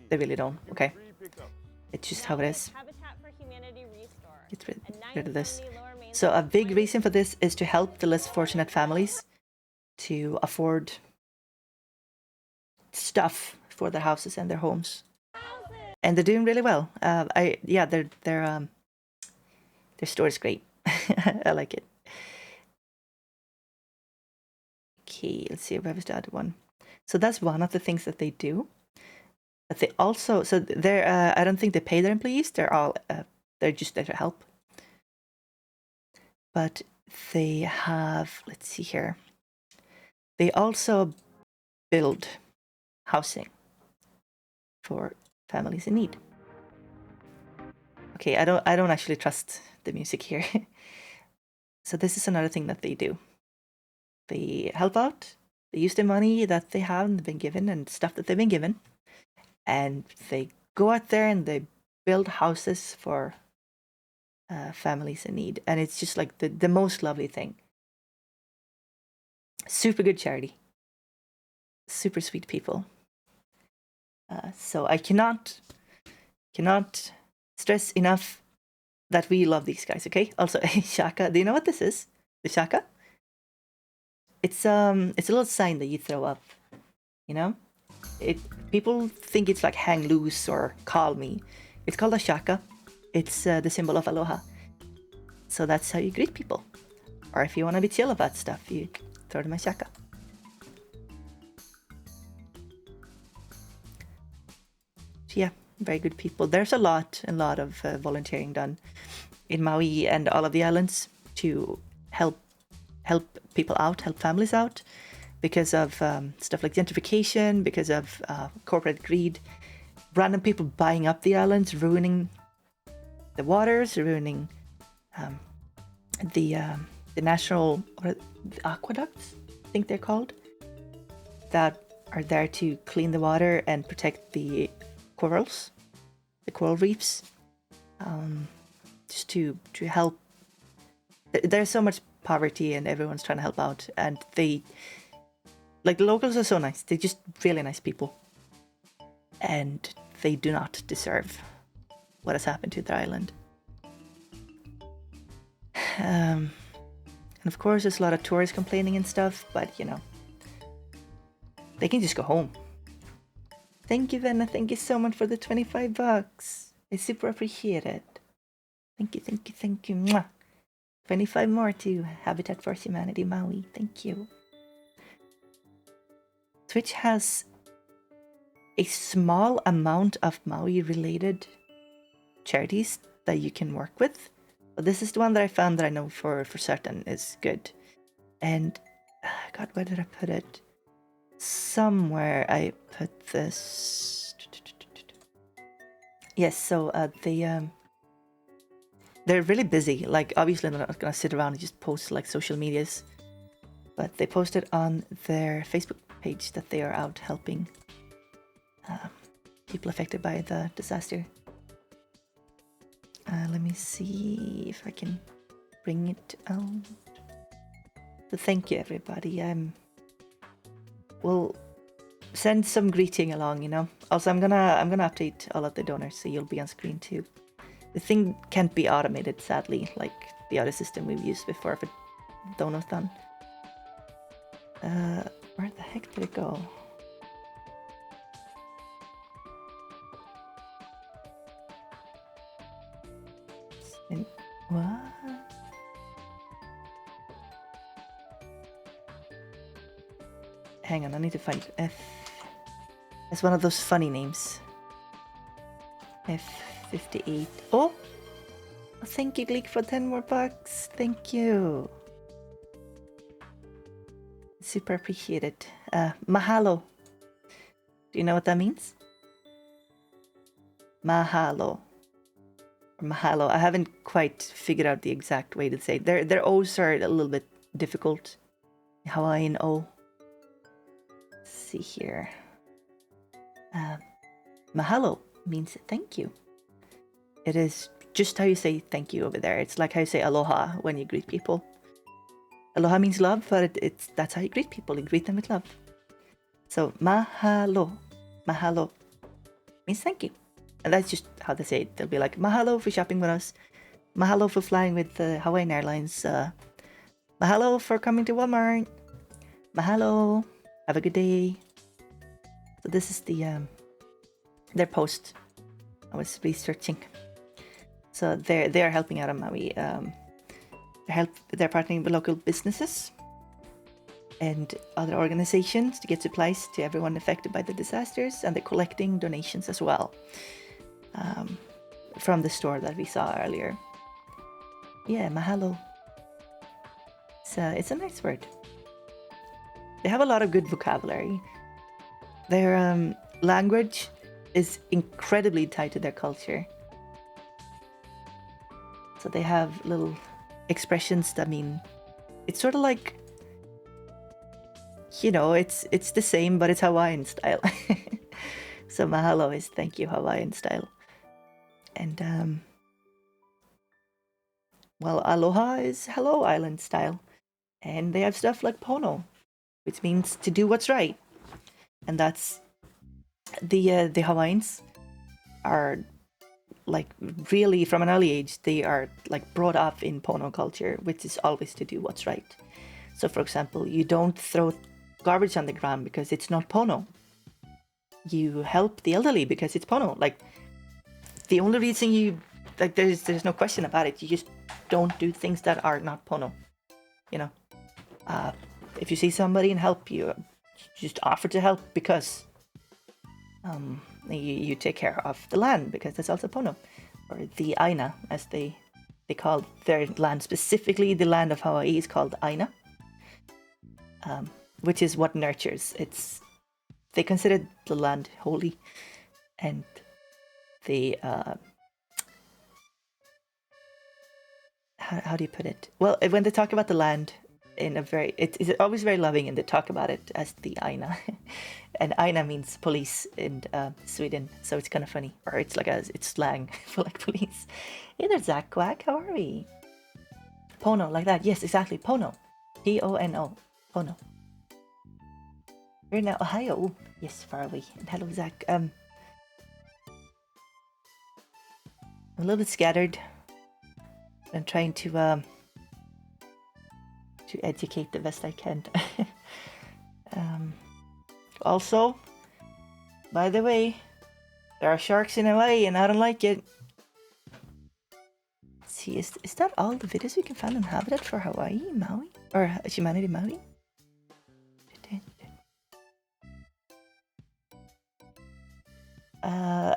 They really don't. Okay, it's just how it is. Get rid of this. So a big reason for this is to help the less fortunate families to afford stuff for their houses and their homes, and they're doing really well. Their store is great. I like it. Okay, let's see, where was the other one? So that's one of the things that they do. But they also, so they're, I don't think they pay their employees. They're all, they're just there to help. But they have, let's see here. They also build housing for families in need. Okay, I don't actually trust the music here. So this is another thing that they do. They help out. They use the money that they have and been given and stuff that they've been given, and they go out there and they build houses for families in need. And it's just like the most lovely thing. Super good charity. Super sweet people. So I cannot stress enough that we love these guys. Okay. Also, shaka. Do you know what this is? The shaka. It's a little sign that you throw up. You know, people think it's like hang loose or call me. It's called a shaka. It's the symbol of aloha. So that's how you greet people. Or if you want to be chill about stuff, you throw them a shaka. So yeah, very good people. There's a lot of volunteering done in Maui and all of the islands to help people out, help families out, because of stuff like gentrification, because of corporate greed, random people buying up the islands, ruining the waters, ruining the national, or the aqueducts, I think they're called, that are there to clean the water and protect the corals, the coral reefs, just to help. There's so much poverty and everyone's trying to help out, and they, like, the locals are so nice. They're just really nice people, and they do not deserve what has happened to their island. And of course there's a lot of tourists complaining and stuff, but you know, they can just go home. Thank you, Venna. Thank you so much for the $25. I super appreciate it. Thank you, thank you, thank you. Mwah. 25 more to Habitat for Humanity Maui. Thank you. Twitch has a small amount of Maui-related charities that you can work with. But this is the one that I found that I know for certain is good. And, God, where did I put it? Somewhere I put this. Yes, so they're really busy. Like, obviously they're not gonna sit around and just post like social medias, but they posted on their Facebook page that they are out helping people affected by the disaster. Let me see if I can bring it out. So thank you, everybody. We'll send some greeting along, you know. Also, I'm gonna update all of the donors, so you'll be on screen too. The thing can't be automated, sadly, like the other system we've used before for Donathon. Where the heck did it go? What? Hang on, I need to find F. It's one of those funny names. F58. Oh! Thank you, Gleek, for 10 more bucks. Thank you. Super appreciate it. Mahalo. Do you know what that means? Mahalo. Or mahalo. I haven't quite figured out the exact way to say it. Their O's are a little bit difficult. Hawaiian O. Let's see here. Mahalo means thank you. It is just how you say thank you over there. It's like how you say aloha when you greet people. Aloha means love, but that's how you greet people. You greet them with love. So mahalo. Mahalo means thank you. And that's just how they say it. They'll be like, mahalo for shopping with us. Mahalo for flying with Hawaiian Airlines. Mahalo for coming to Walmart. Mahalo. Have a good day. So this is their post. I was researching. So they're helping out on Maui. They're partnering with local businesses and other organizations to get supplies to everyone affected by the disasters, and they're collecting donations as well from the store that we saw earlier. Yeah, mahalo. It's a nice word. They have a lot of good vocabulary. Their language is incredibly tied to their culture. So they have little expressions that mean, it's sort of like, you know, it's the same, but it's Hawaiian style. So mahalo is thank you, Hawaiian style. And well, aloha is hello, island style. And they have stuff like pono, which means to do what's right. And that's the Hawaiians are like really from an early age, they are like brought up in pono culture, which is always to do what's right. So for example, you don't throw garbage on the ground because it's not pono. You help the elderly because it's pono. Like the only reason you like there's no question about it. You just don't do things that are not pono. You know, if you see somebody and help you, just offer to help because you take care of the land because that's also pono, or the aina as they call their land, specifically the land of Hawaii is called aina, which is what nurtures. They consider the land holy, and they how do you put it? Well, when they talk about the land in a very, it's always very loving, and they talk about it as the aina, and aina means police in Sweden, so it's kind of funny, or it's like it's slang for like police. Hey there, Zach Quack, how are we? Pono, like that. Yes, exactly. Pono, Pono, pono. We're now Ohio. Yes, far away. And hello, Zach. I'm a little bit scattered. I'm trying to educate the best I can. Also, by the way, there are sharks in Hawaii, and I don't like it. Let's see, is that all the videos we can find on Habitat for Hawaii, Maui, or Humanity Maui?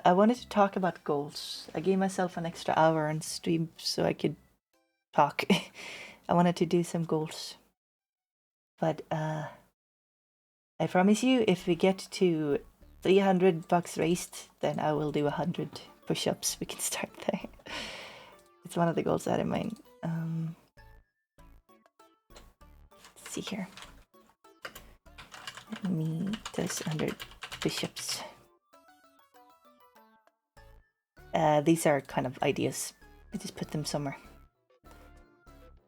I wanted to talk about goals. I gave myself an extra hour on stream so I could talk. I wanted to do some goals. But I promise you, if we get to 300 bucks raised, then I will do 100 push-ups. We can start there. It's one of the goals I had in mind. Let's see here. Let me test 100 push-ups. These are kind of ideas. I just put them somewhere.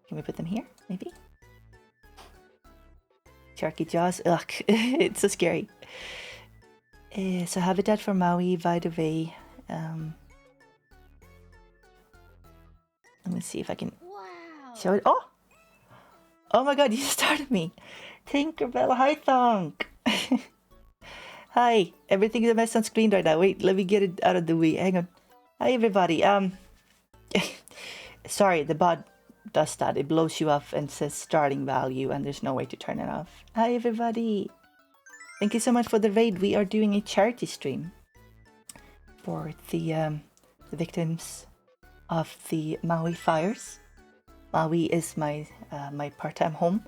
Can we put them here, maybe? Sharky jaws. Ugh, it's so scary. So Habitat for Maui, by the way. Let me see if I can show it. Oh! Oh my god, you started me. Tinkerbell, hi Thonk. Hi, everything is a mess on screen right now. Wait, let me get it out of the way. Hang on. Hi everybody. Sorry, the bot does that. It blows you up and says starting value, and there's no way to turn it off. Hi everybody. Thank you so much for the raid. We are doing a charity stream for the victims of the Maui fires. Maui is my my part-time home,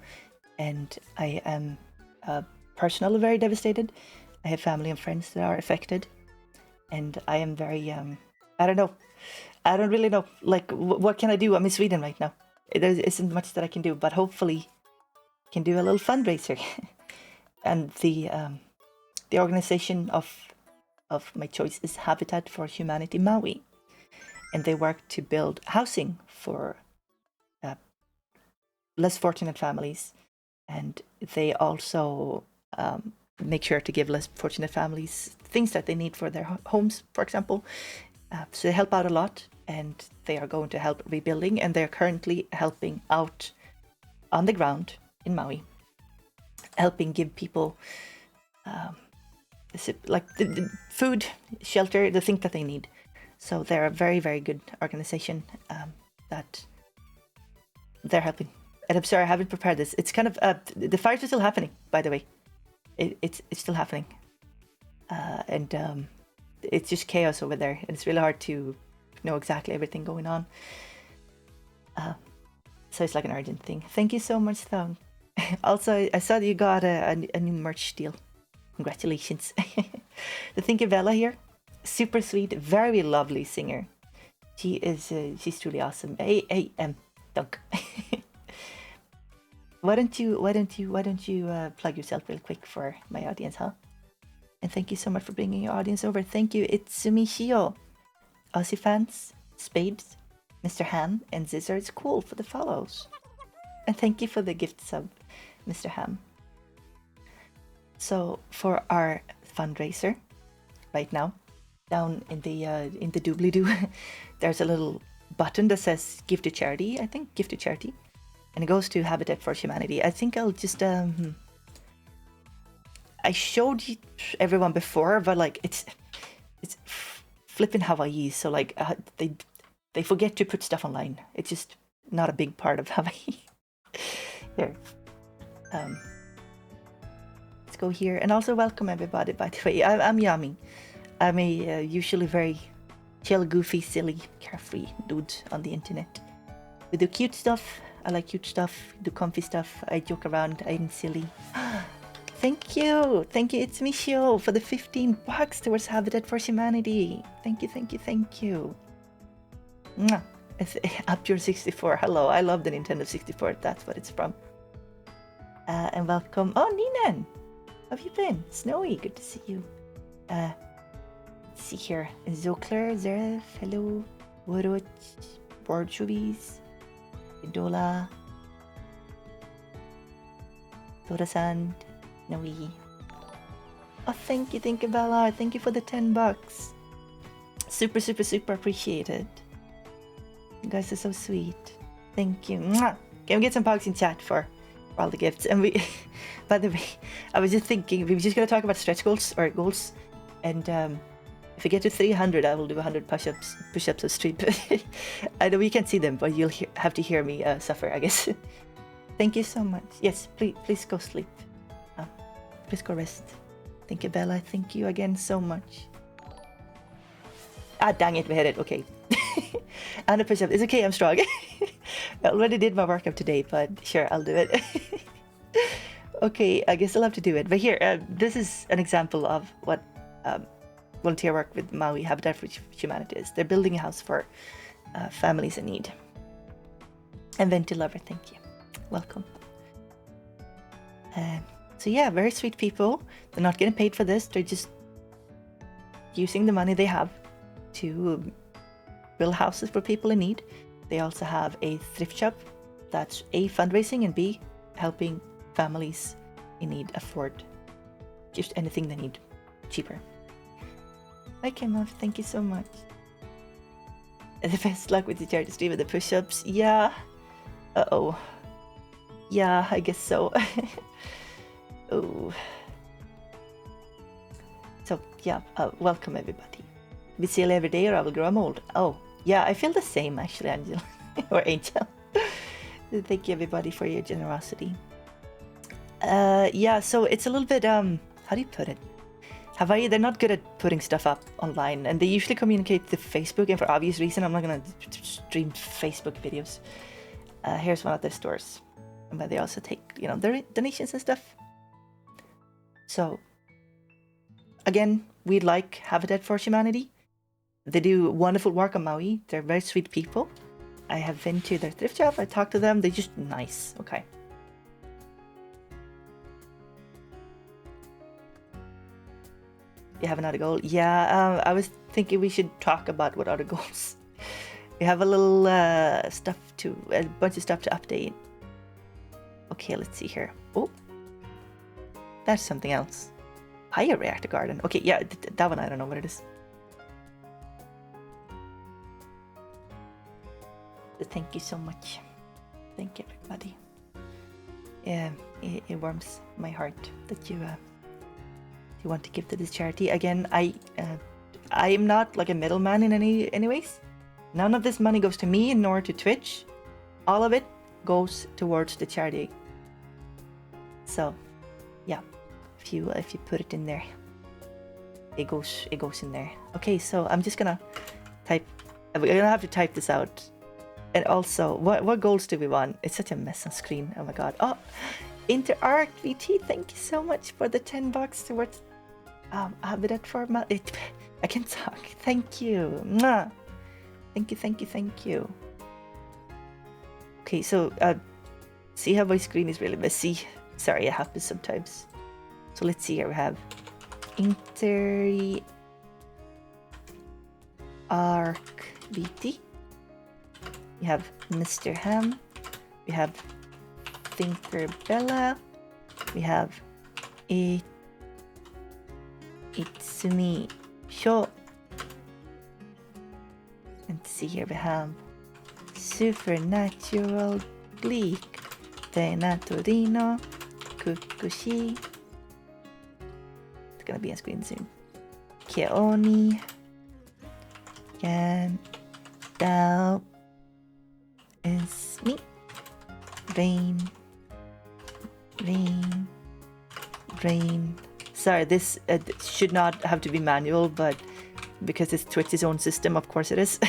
and I am personally very devastated. I have family and friends that are affected, and I am very I don't know. I don't really know. Like, what can I do? I'm in Sweden right now. There isn't much that I can do, but hopefully I can do a little fundraiser. And the organization of my choice is Habitat for Humanity Maui, and they work to build housing for less fortunate families, and they also make sure to give less fortunate families things that they need for their homes, for example. So they help out a lot, and they are going to help rebuilding, and they're currently helping out on the ground in Maui, helping give people like the food, shelter, the things that they need. So they're a very, very good organization that they're helping And I'm sorry, I haven't prepared this. It's kind of the fires are still happening, by the way. It's still happening, and it's just chaos over there, and it's really hard to know exactly everything going on. So it's like an urgent thing. Thank you so much, though. Also, I saw that you got a new merch deal. Congratulations. The Thinker here, super sweet, very lovely singer. She is she's truly awesome. Hey, Dunk. Why don't you plug yourself real quick for my audience, huh? And thank you so much for bringing your audience over. Thank you. It's Sumishio, Aussie fans, Spades, Mr. Ham, and Zizzards. Cool for the follows. And thank you for the gift sub, Mr. Ham. So for our fundraiser, right now, down in the doobly-doo, there's a little button that says "Give to Charity." I think "Give to Charity," and it goes to Habitat for Humanity. I think I'll just I showed everyone before, but like it's flipping Hawaii, so like they forget to put stuff online. It's just not a big part of Hawaii. Here, let's go here, and also welcome everybody. By the way, I'm Yami. I'm a usually very chill, goofy, silly, carefree dude on the internet. We do cute stuff. I like cute stuff. Do comfy stuff. I joke around. I'm silly. Thank you. It's Michio for the $15 towards Habitat for Humanity. Thank you. Mwah. It's Up Your 64. Hello, I love the Nintendo 64. That's what it's from. And welcome. Oh, Ninan. How have you been? Snowy, good to see you. Let's see here. Zokler, Zeref, hello. Woruch, Borchubis, Idola, Dora-san, Noe. Oh, thank you, Bella. Thank you for the $10. Super appreciated. You guys are so sweet. Thank you. Mwah. Can we get some pugs in chat for all the gifts? And we, by the way, I was just thinking we were just gonna talk about stretch goals or goals, and if we get to 300, I will do 100 push-ups of street. I know you can't see them, but you'll have to hear me suffer, I guess. Thank you so much. Yes, please go sleep. Please go rest. Thank you, Bella. Thank you again so much. Ah, dang it, we hit it. Okay. And a push-up. It's okay, I'm strong. I already did my workout today, but sure, I'll do it. Okay, I guess I'll have to do it. But here, this is an example of what volunteer work with Maui Habitat for Humanity is. They're building a house for families in need. And Venti Lover, thank you. Welcome. So yeah, very sweet people. They're not getting paid for this. They're just using the money they have to build houses for people in need. They also have a thrift shop that's A, fundraising, and B, helping families in need afford just anything they need cheaper. Hi Kemov, thank you so much. And the best luck with the charity stream and the push-ups. Yeah. Uh-oh. Yeah, I guess so. Oh. So yeah, welcome everybody. Be silly every day or I will grow old. Oh, yeah, I feel the same actually, Angel. Or Angel. Thank you everybody for your generosity. Yeah, so it's a little bit, how do you put it? Hawaii, they're not good at putting stuff up online, and they usually communicate to Facebook, and for obvious reason, I'm not gonna stream Facebook videos. Here's one of their stores, but they also take, their donations and stuff. So, again, we like Habitat for Humanity. They do wonderful work on Maui. They're very sweet people. I have been to their thrift shop. I talked to them. They're just nice. Okay. You have another goal? Yeah, I was thinking we should talk about what other goals. We have a little a bunch of stuff to update. Okay, let's see here. Oh, that's something else. Higher reactor garden. Okay, yeah, that one I don't know what it is. Thank you so much. Thank you, everybody. It warms my heart that you want to give to this charity. Again, I am not like a middleman in any ways. None of this money goes to me nor to Twitch. All of it goes towards the charity. So, yeah, if you put it in there, it goes in there. Okay, so I'm just gonna type. We're gonna have to type this out. And also, what goals do we want? It's such a mess on screen. Oh my god. Oh, InterArc VT, thank you so much for the $10 towards Habitat for I can talk. Thank you. Mwah. Thank you. Okay, so see how my screen is really messy. Sorry, it happens sometimes. So let's see here. We have InterArc VT. We have Mr. Ham. We have Thinker Bella. We have Itsumi Sho. And see here we have Supernatural Gleek, Tenatorino, Kukushi. It's gonna be on screen soon. Keoni, Gandalf is me. Rain. Sorry, this should not have to be manual, but because it's Twitch's own system, of course it is.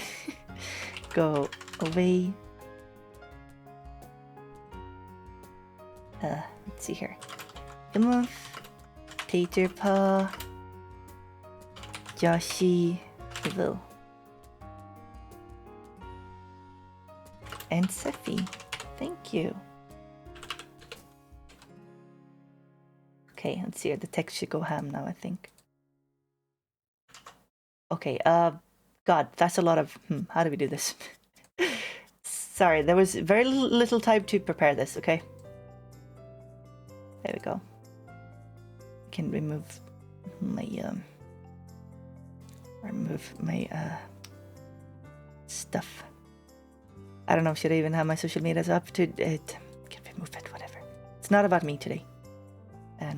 Go away. Let's see here. Imuf, Peter Pa, Joshi, Evil, and Sephi. Thank you. Okay, let's see here. The text should go ham now, I think. Okay, God, that's a lot of... how do we do this? Sorry, there was very little time to prepare this, okay? There we go. I can remove my, stuff. I don't know, should I even have my social medias up to it? Can remove it, whatever. It's not about me today.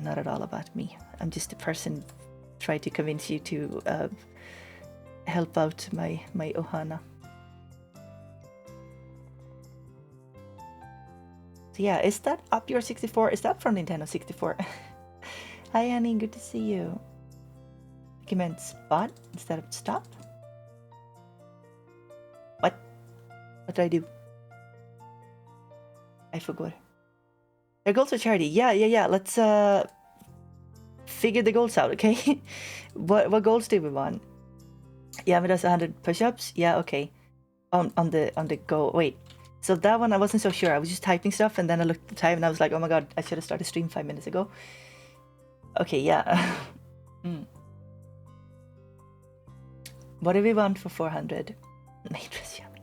Not at all about me. I'm just a person trying to convince you to help out my Ohana. So yeah, is that Up Your 64? Is that from Nintendo 64? Hi Annie, good to see you. You meant spot instead of stop? What? What did I do? I forgot. Their goals for charity. Yeah. Let's figure the goals out, okay? What goals do we want? Yeah, but that's 100 push-ups. Yeah, okay. On the go. Wait. So that one I wasn't so sure. I was just typing stuff and then I looked at the time and I was like, oh my god, I should have started stream 5 minutes ago. Okay, yeah. What do we want for 400? Matrix, yummy.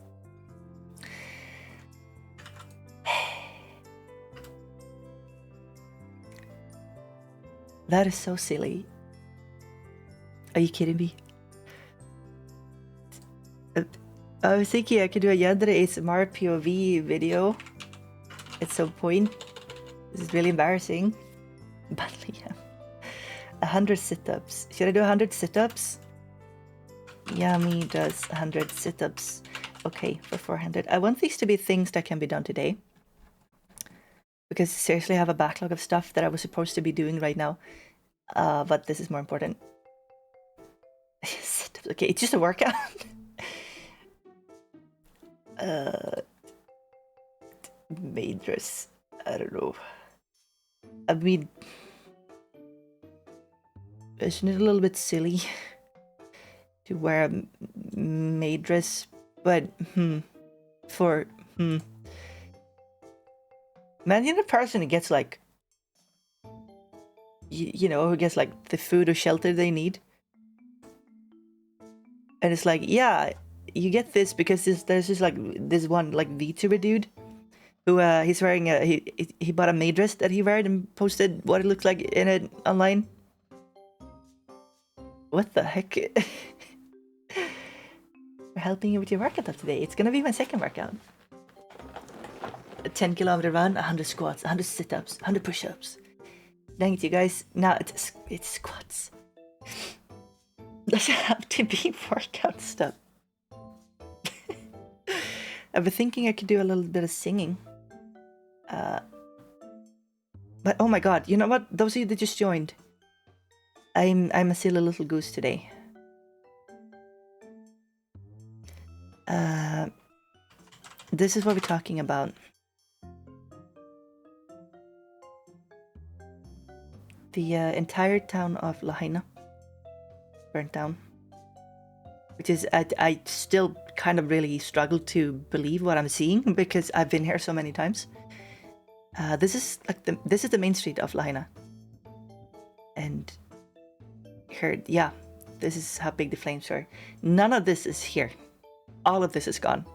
That is so silly. Are you kidding me? I was thinking I could do a Yandere ASMR POV video at some point. This is really embarrassing. But yeah. 100 sit-ups. Should I do 100 sit-ups? Yami does 100 sit-ups. Okay, for 400. I want these to be things that can be done today. Because seriously, I have a backlog of stuff that I was supposed to be doing right now. But this is more important. Sit-ups. Okay, it's just a workout. Maid-dress. I don't know. I mean, isn't it a little bit silly to wear a maid dress? But imagine a person who gets like, you know, who gets like the food or shelter they need, and it's like, yeah, you get this because there's just like this one like VTuber dude who he's wearing he bought a maid dress that he wore and posted what it looks like in it online. What the heck? We're helping you with your workout of today. It's gonna be my second workout. A 10-kilometer run, 100 squats, 100 sit-ups, 100 push-ups. Dang it, you guys! Now it's squats. Does it have to be workout stuff? I've been thinking I could do a little bit of singing. But oh my god, you know what? Those of you that just joined, I'm a silly little goose today. This is what we're talking about. The entire town of Lahaina burnt down. Which is, I still kind of really struggle to believe what I'm seeing because I've been here so many times. This is the main street of Lahaina. And here, yeah, this is how big the flames were. None of this is here. All of this is gone.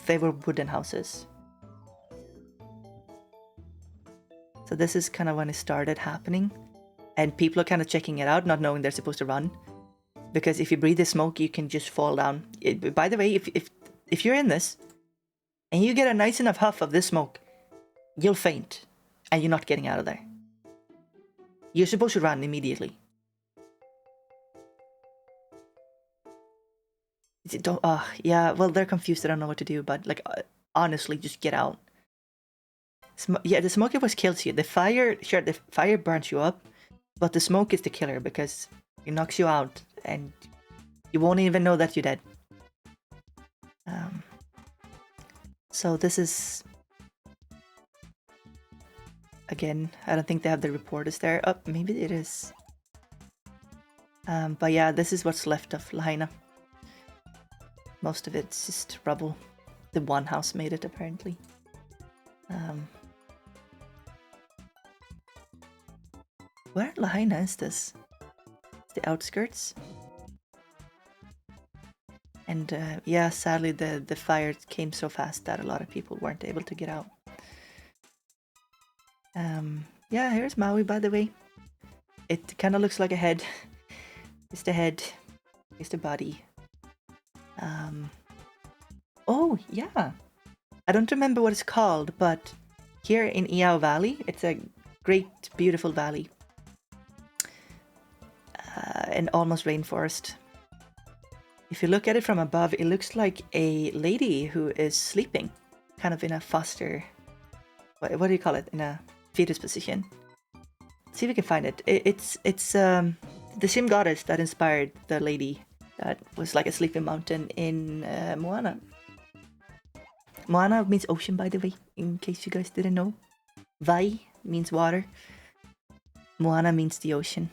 They were wooden houses. So this is kind of when it started happening. And people are kind of checking it out, not knowing they're supposed to run. Because if you breathe the smoke, you can just fall down. By the way, if you're in this, and you get a nice enough huff of this smoke, you'll faint. And you're not getting out of there. You're supposed to run immediately. Yeah, well, they're confused. They don't know what to do. But, like, honestly, just get out. Yeah, the smoke was kills you. The fire, sure, the fire burns you up. But the smoke is the killer because it knocks you out. And you won't even know that you're dead. So this is... Again, I don't think they have the reporters there. Oh, maybe it is. But yeah, this is what's left of Lahaina. Most of it's just rubble. The one house made it, apparently. Where in Lahaina is this? It's the outskirts. And yeah, sadly the fire came so fast that a lot of people weren't able to get out. Yeah, here's Maui, by the way. It kind of looks like a head. It's the head. It's the body. Oh, yeah. I don't remember what it's called, but here in Iao Valley, it's a great, beautiful valley. And almost rainforest. If you look at it from above, it looks like a lady who is sleeping. Kind of in a foster... What do you call it? In a fetus position. Let's see if we can find it. It's the same goddess that inspired the lady that was like a sleeping mountain in Moana. Moana means ocean, by the way, in case you guys didn't know. Vai means water. Moana means the ocean.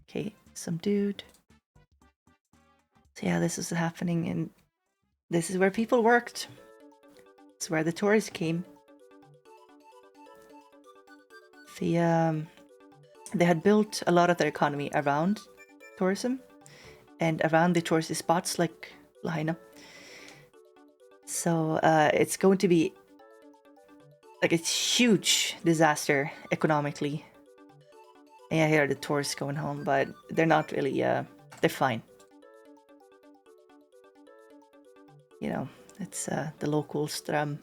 Okay, some dude. So yeah, this is happening, and this is where people worked. It's where the tourists came. They had built a lot of their economy around tourism and around the touristy spots like Lahaina. So it's going to be like a huge disaster economically. And yeah, here are the tourists going home, but they're not really, they're fine. You know, it's the locals that I'm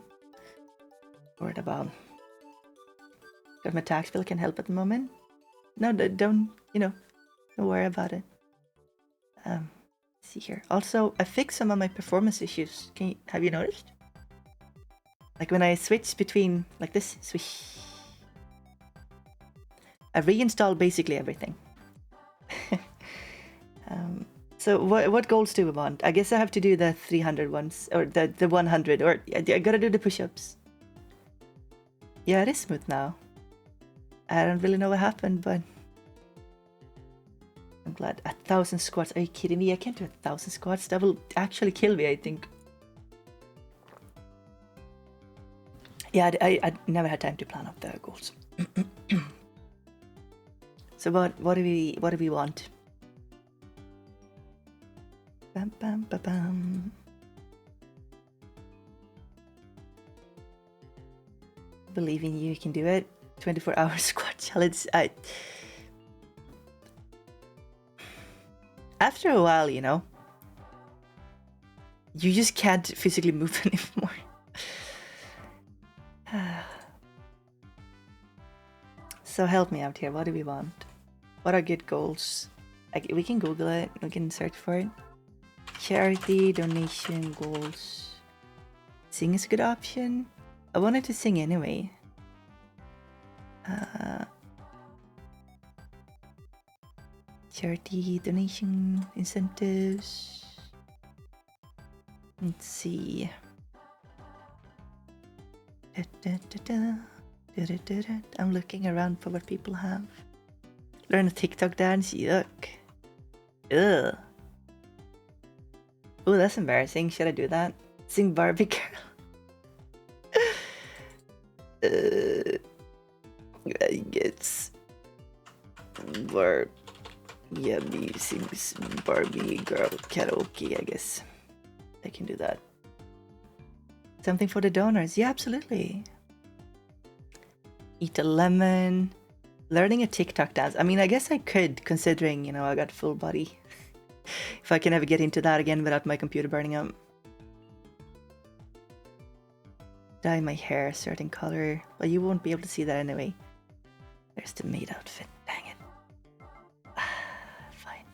worried about. Government tax bill can help at the moment. No, don't, you know, don't worry about it. Let's see here. Also, I fixed some of my performance issues. Have you noticed? Like when I switch between, like this, swish. I reinstalled basically everything. So what goals do we want? I guess I have to do the 300 ones, or the 100, or I gotta do the push-ups. Yeah, it is smooth now. I don't really know what happened, but I'm glad. 1,000 squats. Are you kidding me? I can't do 1,000 squats. That will actually kill me, I think. Yeah, I never had time to plan out the goals. So what do we want? Bam bam ba bam. Believe in you can do it. 24-hour squat challenge. After a while, you know, you just can't physically move anymore. So help me out here. What do we want? What are good goals? We can Google it. We can search for it. Charity donation goals. Sing is a good option. I wanted to sing anyway. Charity donation incentives. Let's see. I'm looking around for what people have. Learn a TikTok dance. Yuck. Ugh. Oh, that's embarrassing. Should I do that? Sing Barbie Girl. I guess. Yeah, me sings Barbie Girl karaoke, I guess. I can do that. Something for the donors. Yeah, absolutely. Eat a lemon. Learning a TikTok dance. I mean, I guess I could, considering, you know, I got full body. If I can ever get into that again without my computer burning up. Dye my hair a certain color. Well, you won't be able to see that anyway. There's the maid outfit. Dang it. Fine.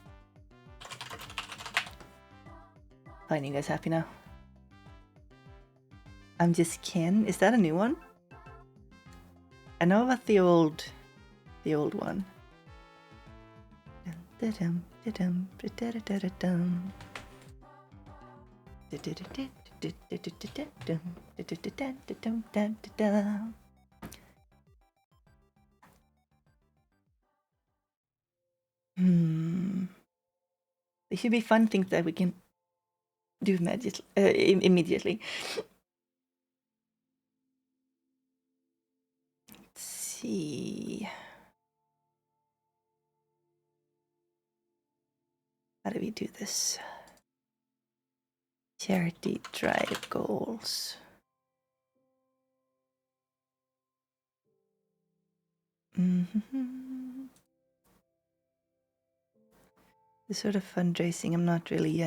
Fine, you guys happy now? I'm just Ken. Is that a new one? I know about the old one. There should be fun things that we can do immediately. Let's see. How do we do this? Charity drive goals. This sort of fundraising, I'm not really.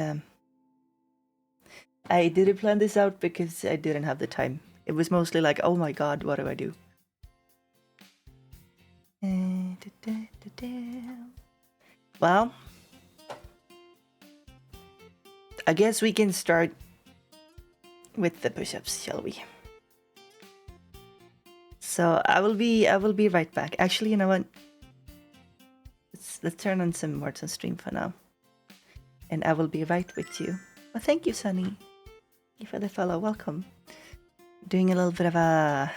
I didn't plan this out because I didn't have the time. It was mostly like, oh my god, what do I do? Well, I guess we can start with the push-ups, shall we? So I will be right back. Actually, you know what? Let's turn on some words on stream for now, and I will be right with you. Well, thank you, Sunny. Thank you for the follow. Welcome. Doing a little bit of a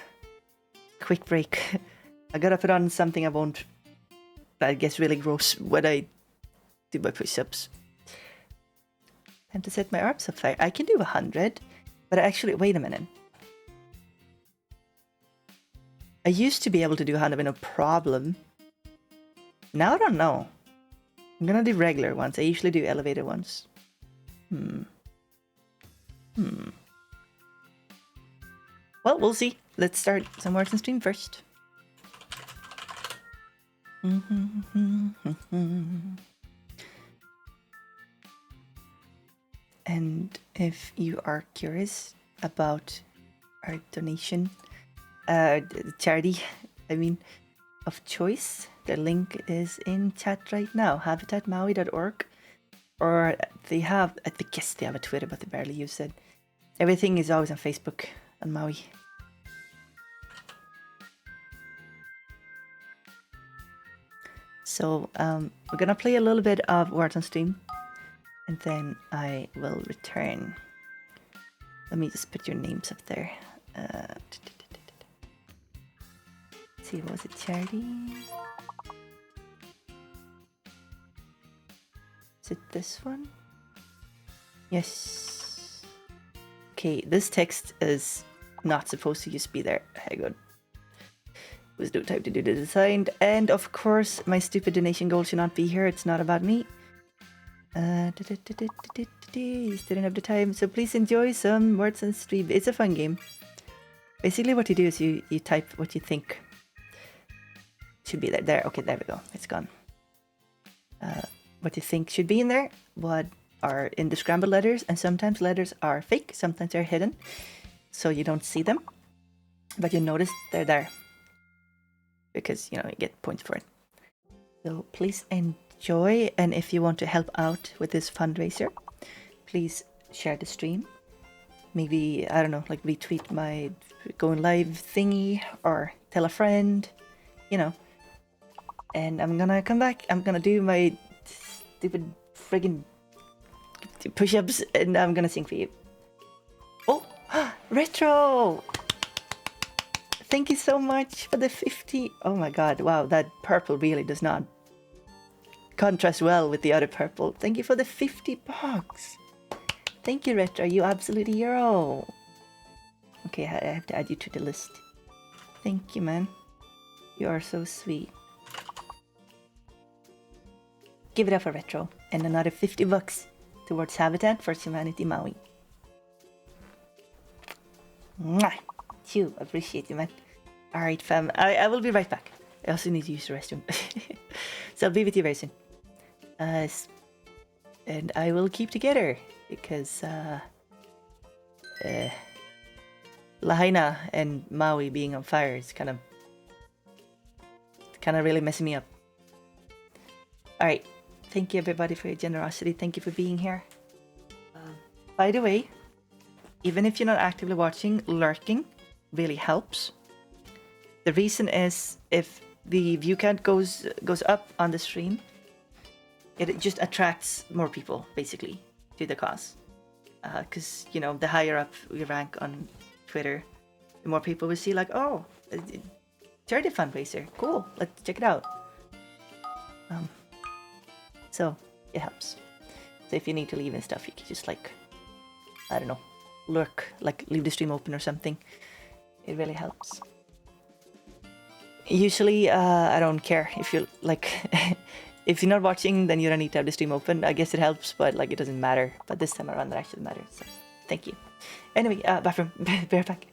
quick break. I gotta put on something that gets really gross when I do my push-ups. Time to set my arms on fire. I can do 100, but actually, wait a minute. I used to be able to do 100 with no problem. Now I don't know. I'm gonna do regular ones. I usually do elevated ones. Well, we'll see. Let's start some words on stream first. And if you are curious about our donation, charity, I mean, of choice, the link is in chat right now. habitatmaui.org, or they have, I guess they have a Twitter, but they barely use it. Everything is always on Facebook on Maui. So we're gonna play a little bit of words on stream, and then I will return. Let me just put your names up there. Let's see, what was it, charity? Is it this one? Yes. Okay, this text is not supposed to just be there. Hang on. Was no time to do the design, and of course my stupid donation goal should not be here. It's not about me. Just didn't have the time, so please enjoy some words on stream. It's a fun game. Basically what you do is you type what you think should be there. Okay, there we go, it's gone. What you think should be in there, what are in the scrambled letters, and sometimes letters are fake, sometimes they're hidden, so you don't see them, but you notice they're there. Because, you know, you get points for it. So please enjoy, and if you want to help out with this fundraiser, please share the stream. Maybe, I don't know, like retweet my going live thingy or tell a friend, you know. And I'm gonna come back. I'm gonna do my stupid friggin' push-ups and I'm gonna sing for you. Oh, Retro! Thank you so much for the 50. Oh my god, wow, that purple really does not contrast well with the other purple. Thank you for the 50 bucks. Thank you, Retro, you absolute hero. Okay, I have to add you to the list. Thank you, man. You are so sweet. Give it up for Retro. And another 50 bucks towards Habitat for Humanity Maui. Mwah! Phew, appreciate you, man. Alright, fam. I will be right back. I also need to use the restroom. So I'll be with you very soon. And I will keep together because Lahaina and Maui being on fire is kind of really messing me up. Alright, thank you everybody for your generosity. Thank you for being here. By the way, even if you're not actively watching, lurking really helps. The reason is if the view count goes up on the stream, it just attracts more people basically to the cause. Because you know, the higher up we rank on Twitter, the more people will see like, oh, charity fundraiser, cool, let's check it out. So it helps. So if you need to leave and stuff, you can just like, I don't know, lurk, like leave the stream open or something. It really helps. Usually, I don't care if you like, if you're not watching, then you don't need to have the stream open. I guess it helps, but like it doesn't matter. But this time around, it actually matters. So thank you. Anyway, bathroom, bear back.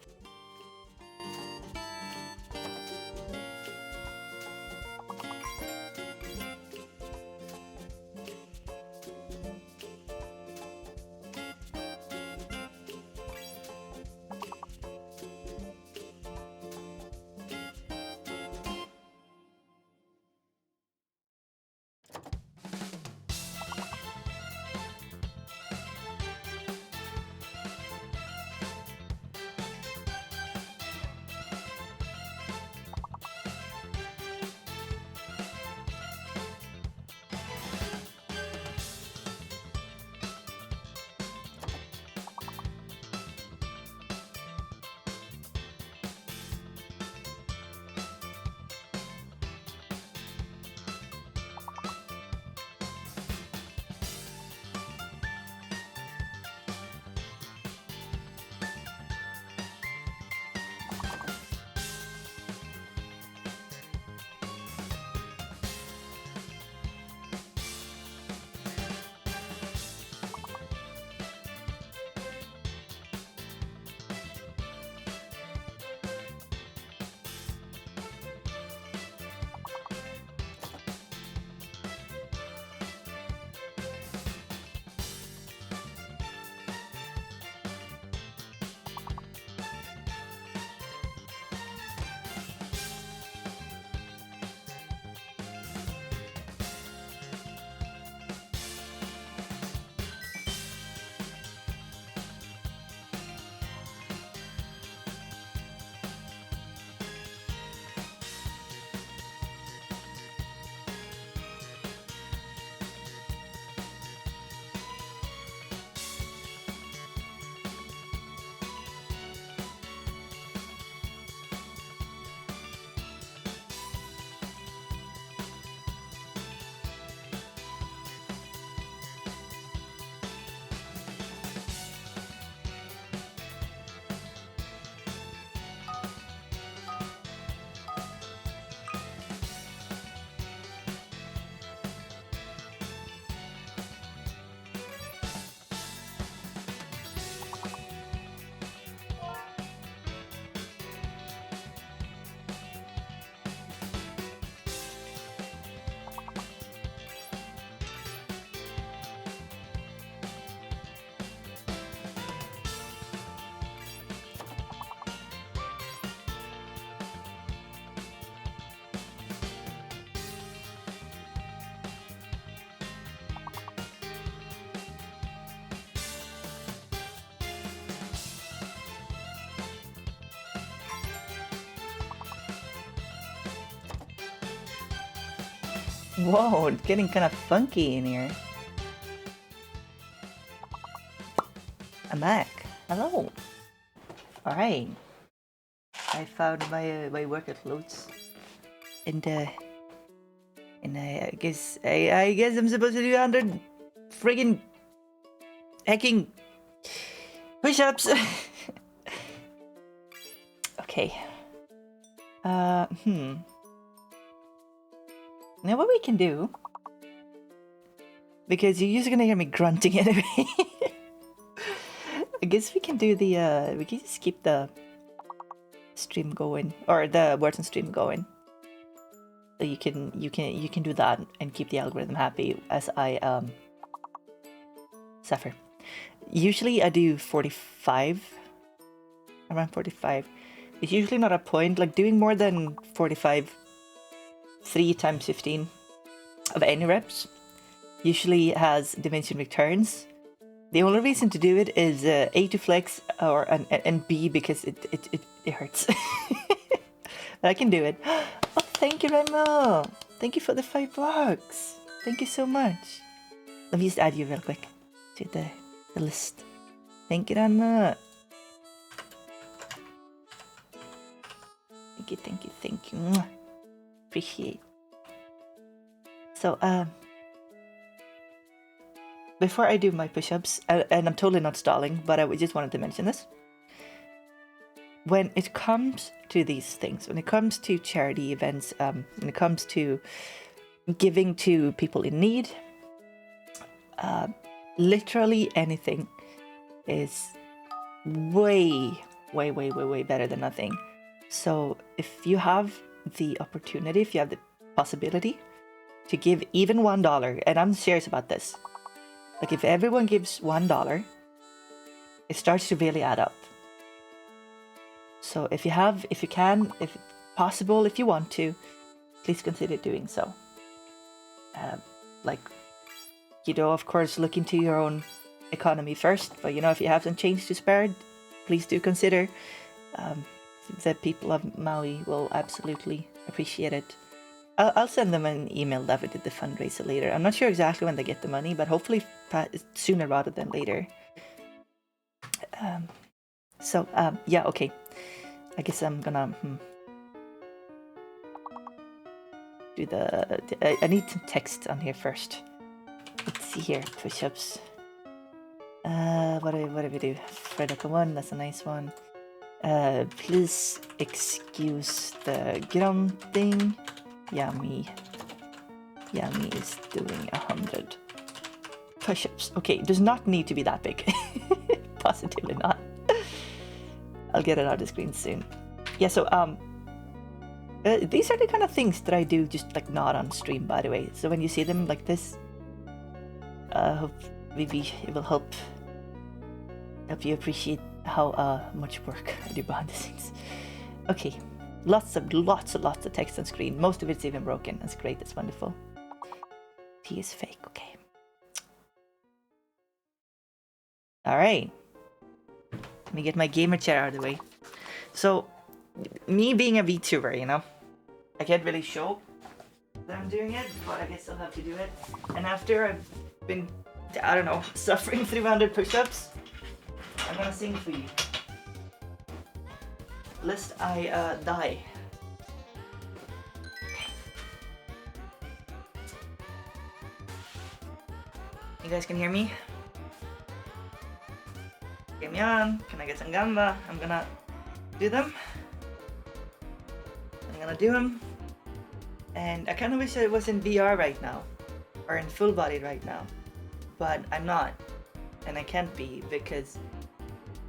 Whoa, it's getting kind of funky in here. I'm back. Hello. Alright. I found my workout clothes. And I guess I'm supposed to do 100 friggin' hacking push-ups. Okay. Now what we can do, because you're just gonna hear me grunting anyway. I guess we can do the we can just keep the stream going, or the words on stream going. So you can do that and keep the algorithm happy as I suffer. Usually I do 45, around 45. It's usually not a point, like doing more than 45 3 times 15 of any reps usually has diminishing returns. The only reason to do it is A, to flex, or and B, because it hurts. But I can do it. Oh, thank you, Remo. Thank you for the $5. Thank you so much. Let me just add you real quick to the list. Thank you, Remo. Thank you. Mwah. Appreciate. So, before I do my push-ups, and I'm totally not stalling, but I just wanted to mention this. When it comes to these things, when it comes to charity events, when it comes to giving to people in need, literally anything is way better than nothing. So if you have the opportunity, if you have the possibility to give even $1, and I'm serious about this, like if everyone gives $1, it starts to really add up. So if you can, if possible, if you want to, please consider doing so. Like, of course, look into your own economy first, but if you have some change to spare, please do consider. The people of Maui will absolutely appreciate it. I'll send them an email that we did the fundraiser later. I'm not sure exactly when they get the money, but hopefully sooner rather than later. Yeah, okay. I guess I'm gonna do I need some text on here first. Let's see here, push-ups. What do we do? Frederica 1, that's a nice one. Please excuse the grunting. Yummy is doing 100 push-ups. Okay, it does not need to be that big. Positively not. I'll get it out of the screen soon. Yeah, so these are the kind of things that I do just like not on stream, by the way. So when you see them like this, hope maybe it will help you appreciate how much work I do behind the scenes. Okay, lots of text on screen. Most of it's even broken. That's great. That's wonderful. T is fake. Okay. All right. Let me get my gamer chair out of the way. So, me being a VTuber, I can't really show that I'm doing it, but I guess I'll have to do it. And after I've been, I don't know, suffering 300 push-ups, I'm gonna sing for you. Lest I die. You guys can hear me? Get me on. Can I get some gamba? I'm gonna do them. I'm gonna do them. And I kind of wish I was in VR right now, or in full body right now, but I'm not, and I can't be because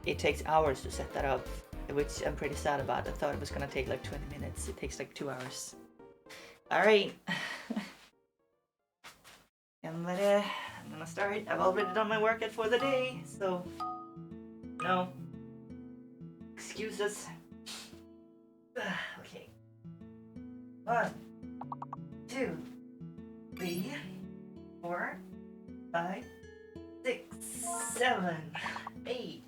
it takes hours to set that up, which I'm pretty sad about. I thought it was gonna take like 20 minutes. It takes like 2 hours. All right. I'm gonna start. I've already done my workout for the day, so no excuses. Okay. 1, 2, 3, 4, 5, 6, 7, 8,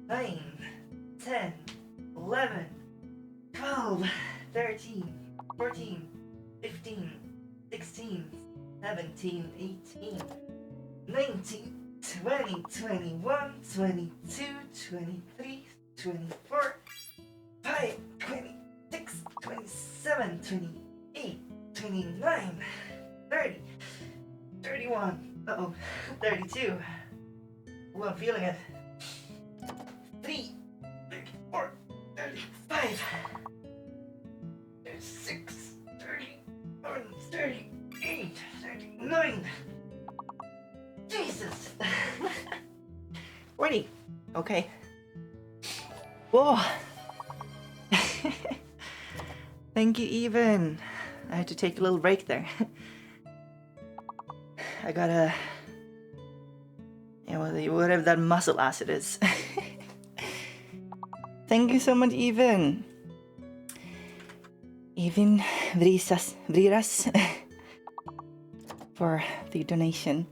9, 10, 11, 12, 13, 14, 15, 16, 17, 18, 19, 20, 21, 22, 23, 24, 5, 26, 27, 28, 29, 30, 31, uh-oh, 32. Oh, I'm feeling it. 3, 34, 35, 36, 37, 38, 39. Jesus! 40. Okay. Whoa! Thank you, Even. I had to take a little break there. I gotta... Yeah, whatever that muscle acid is. Thank you so much, Even. Even Vriras for the donation.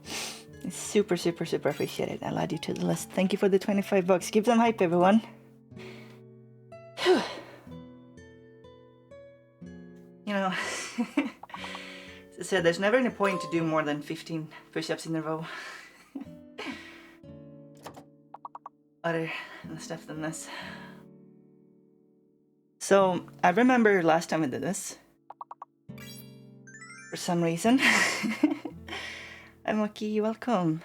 It's super, super, super appreciated. I'll add you to the list. Thank you for the 25 bucks. Give them hype, everyone. Whew. You know, as I said, there's never any point to do more than 15 push-ups in a row. Other stuff than this. So, I remember last time I did this. For some reason. I'm Lucky, welcome.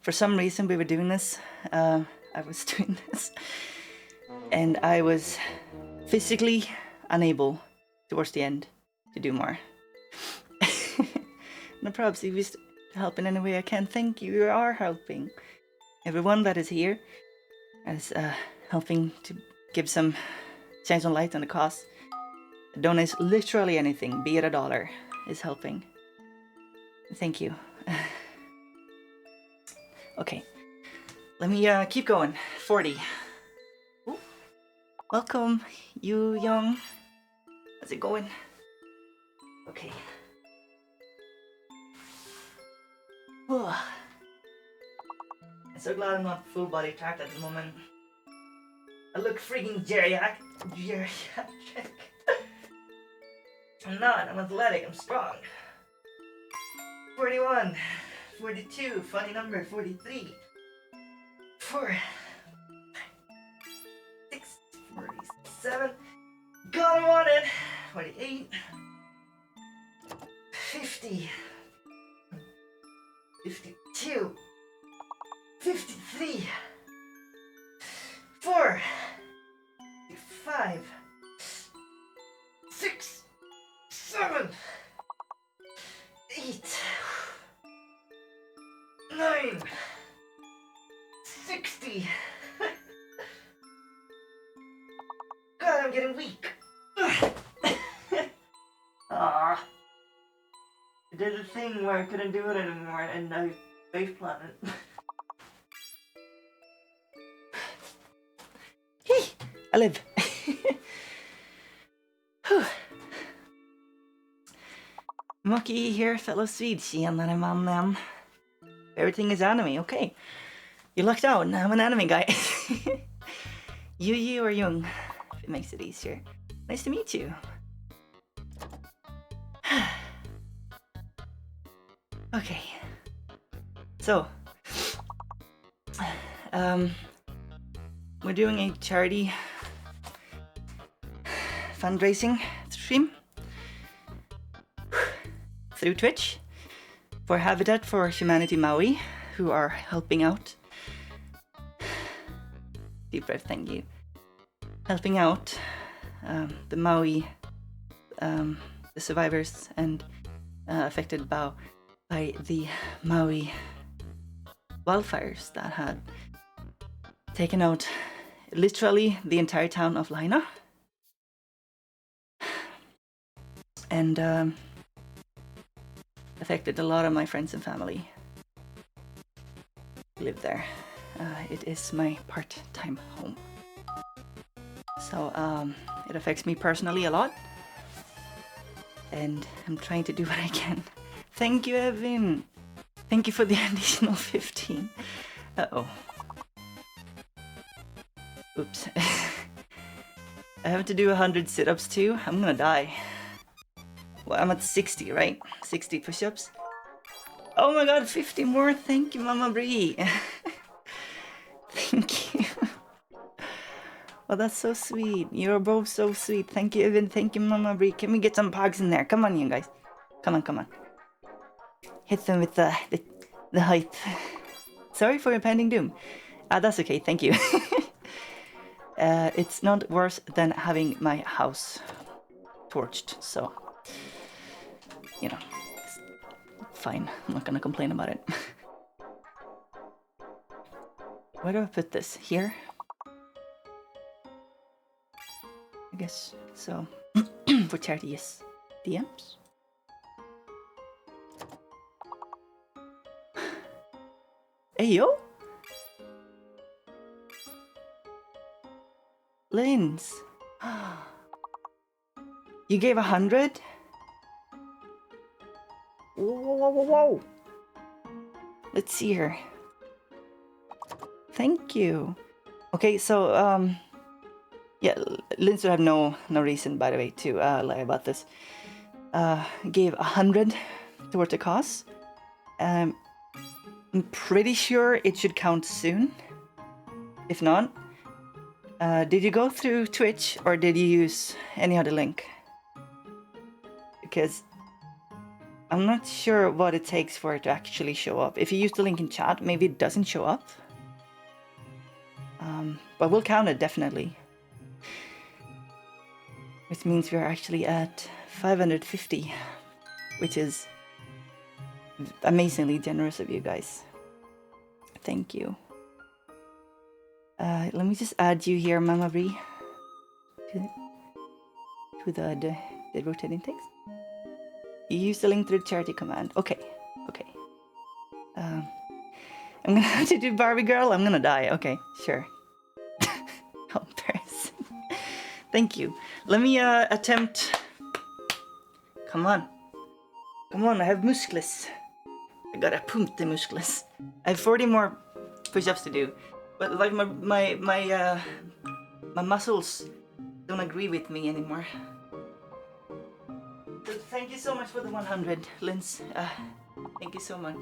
For some reason we were doing this. I was doing this. And I was physically unable towards the end to do more. No props, if you help in any way I can. Thank you, you are helping. Everyone that is here is helping to give some shine some light on the cause. Donate literally anything, be it $1, is helping. Thank you. Okay, let me keep going. 40. Ooh. Welcome, you young. How's it going? Okay. I'm so glad I'm not full body tracked at the moment. I look freaking geriatric. I'm not, I'm athletic, I'm strong. 41, 42, funny number, 43, 4, 6, 47, God I want it, 48, 50, 52, 53, 4, 5, 6, 7, 8, 9, 60. God, I'm getting weak. Ah, I did a thing where I couldn't do it anymore, and I face planted. I live. Mucky here, fellow Swede. Tjenare mannen. Everything is anime, okay. You lucked out, I'm an anime guy. You or Jung, if it makes it easier. Nice to meet you. Okay. So, we're doing a charity fundraising stream through Twitch for Habitat for Humanity Maui, who are helping out. Deep breath, thank you. Helping out the Maui, the survivors and affected by the Maui wildfires that had taken out literally the entire town of Lahaina. And affected a lot of my friends and family who live there. It is my part-time home. So it affects me personally a lot. And I'm trying to do what I can. Thank you, Evan. Thank you for the additional 15. Uh-oh. Oops. I have to do 100 sit-ups too. I'm gonna die. Well, I'm at 60, right? 60 push-ups. Oh my god, 50 more. Thank you, Mama Brie. Thank you. Well, that's so sweet. You're both so sweet. Thank you, Evan. Thank you, Mama Brie. Can we get some pogs in there? Come on, you guys. Come on, come on. Hit them with the height. Sorry for impending doom. That's okay, thank you. It's not worse than having my house torched, so... You know, it's fine. I'm not gonna complain about it. Where do I put this? Here? I guess so. For charity, yes. DMs? Hey, yo! Linz! You gave 100? Whoa, whoa, whoa, whoa! Let's see here. Thank you. Okay, so, yeah, Linz would have no reason, by the way, to lie about this. Gave 100 towards the cause. I'm pretty sure it should count soon. If not, did you go through Twitch or did you use any other link? Because I'm not sure what it takes for it to actually show up. If you use the link in chat, maybe it doesn't show up. But we'll count it definitely. Which means we're actually at 550, which is amazingly generous of you guys. Thank you. Let me just add you here, Mama Brie, to the rotating text. You use the link to the charity command. Okay, okay. I'm gonna have to do Barbie Girl. I'm gonna die. Okay, sure. How embarrassing. Thank you. Let me attempt. Come on. Come on, I have muscles. I gotta pump the muscles. I have 40 more push-ups to do. But like my muscles don't agree with me anymore. So thank you so much for the 100, Linz. Thank you so much.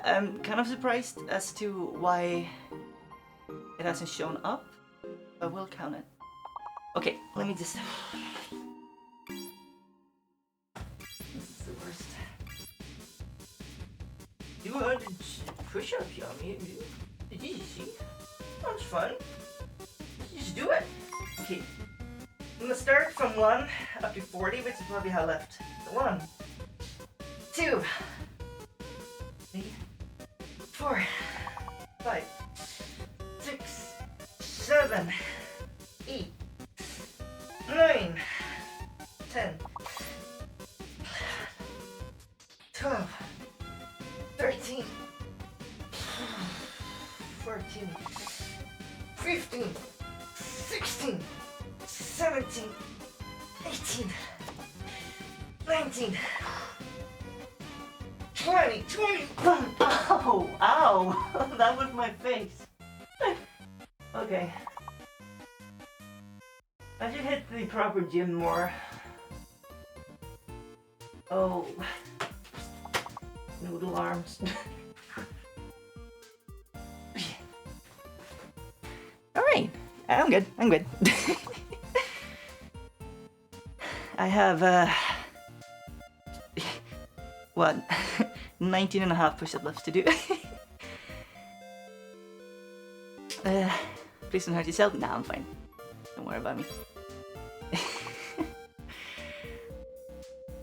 I'm kind of surprised as to why it hasn't shown up, but we'll count it. Okay, let me just... This is the worst. 200 push-ups, Yummy. Did you see? Sounds fun. Just do it. Okay. I'm gonna start from 1 up to 40, which is probably how left. So 1, 2, 3, 4, 5, 6, 7, 8, 9, 10, 12, 13, 14, 15, 16, 17, 18, 19, 20, 21. Ow! Ow! That was my face. Okay. I should hit the proper gym more. Oh. Noodle arms. Alright. I'm good. I'm good. I have, what? 19 and a half push-ups left to do. Please don't hurt yourself. Nah, I'm fine. Don't worry about me.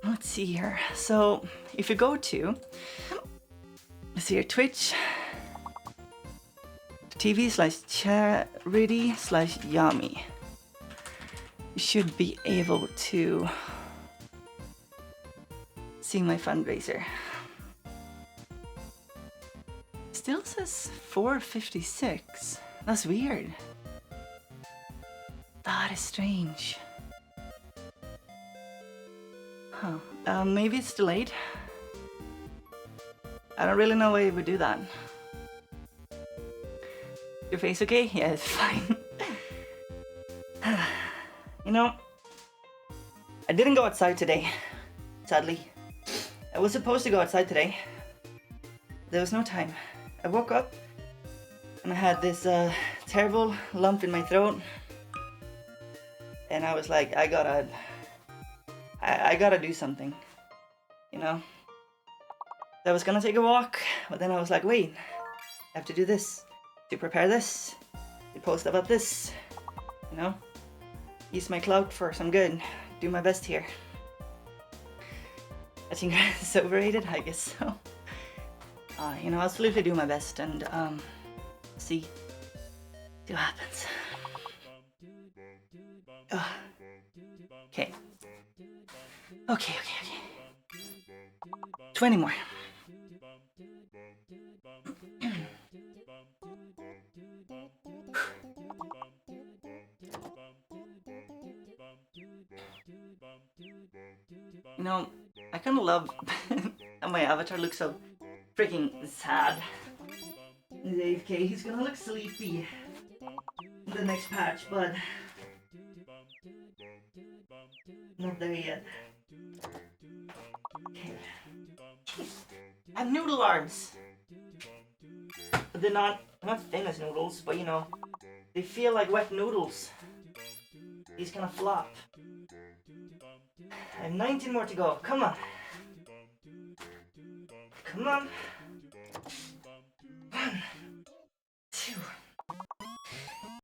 Let's see here. So, if you go to, let's see here, Twitch TV/charity/Yami, you should be able to see my fundraiser. Still says 456. That's weird. That is strange. Huh. Maybe it's delayed. I don't really know why it would do that. Your face okay? Yeah, it's fine. You know, I didn't go outside today sadly. I was supposed to go outside today. There was no time. I woke up and I had this terrible lump in my throat. And I was like, I gotta do something, you know? I was gonna take a walk, but then I was like, wait, I have to do this, to prepare this, to post about this, you know? Use my clout for some good, do my best here. I think it's overrated, I guess so. You know, I'll absolutely do my best and see what happens. Okay. Okay. 20 more. You know, I kind of love how my avatar looks so freaking sad. He's AFK, he's gonna look sleepy in the next patch, but not there yet. Okay. I have noodle arms. But they're not thin as noodles, but you know, they feel like wet noodles. He's gonna flop. I have 19 more to go. Come on. Come on. 1, 2,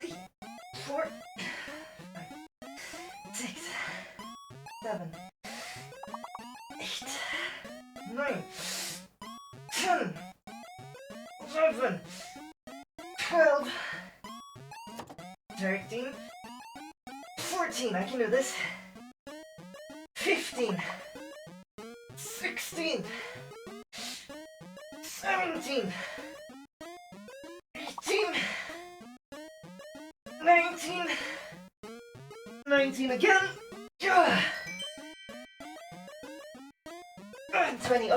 3, 4, 6, 7, 8, 9, 10, 11, 12, 13, 14. I can do this. 15, 16, 17, 18, 19, 19 again. 20.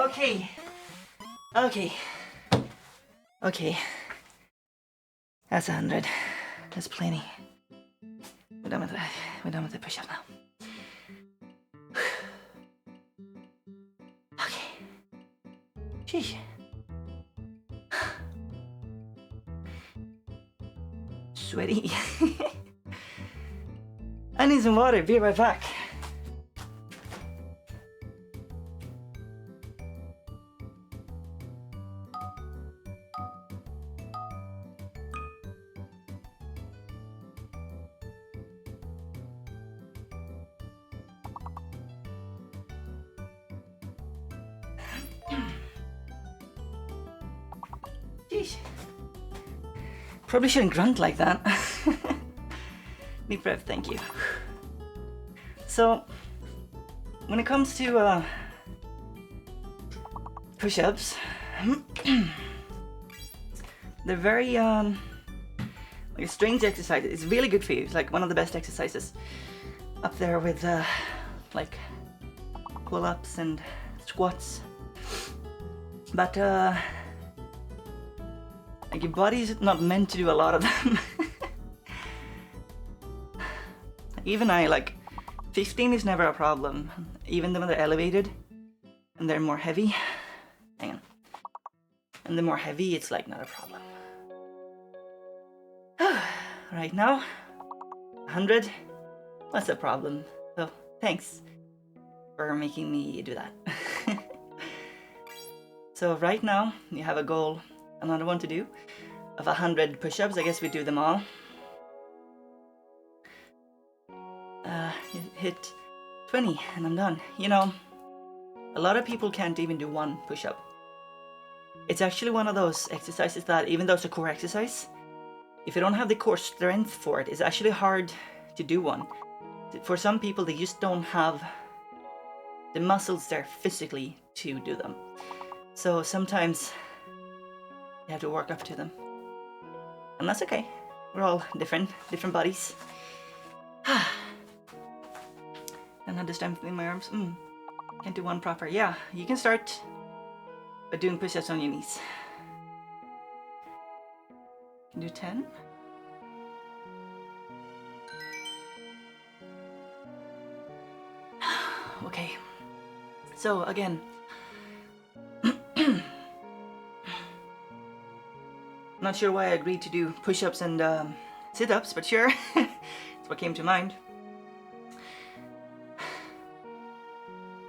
Okay. That's 100. That's plenty. We're done with that. We're done with the push-up now. Okay. Sheesh. Sweaty. I need some water. Be right back. Sheesh. Probably shouldn't grunt like that. Deep breath, thank you. So, when it comes to push-ups, they're very like a strange exercise. It's really good for you. It's like one of the best exercises, up there with like pull-ups and squats. But like your body's not meant to do a lot of them. Even I, like, 15 is never a problem, even though they're elevated and they're more heavy. Hang on. And the more heavy, it's like not a problem. Right now, 100, what's the problem? So, thanks for making me do that. So right now, you have a goal, another one to do, of 100 push-ups. I guess we do them all. Hit 20 and I'm done. You know, a lot of people can't even do one push-up. It's actually one of those exercises that, even though it's a core exercise, if you don't have the core strength for it, it's actually hard to do one. For some people, they just don't have the muscles there physically to do them. So sometimes you have to work up to them. And that's okay. We're all different bodies. And I just strengthening my arms. Can't do one proper. Yeah, you can start by doing push-ups on your knees. You can do 10. Okay. So again, not sure why I agreed to do push-ups and sit-ups, but sure, it's what came to mind.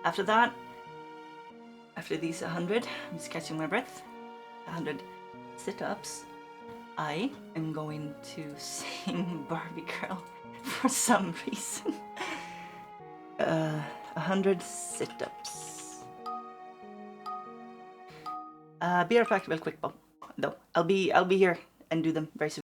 After that, after these 100, I'm just catching my breath, 100 sit-ups, I am going to sing Barbie Girl for some reason. 100 sit-ups. Be right back real quick though. I'll be here and do them very soon.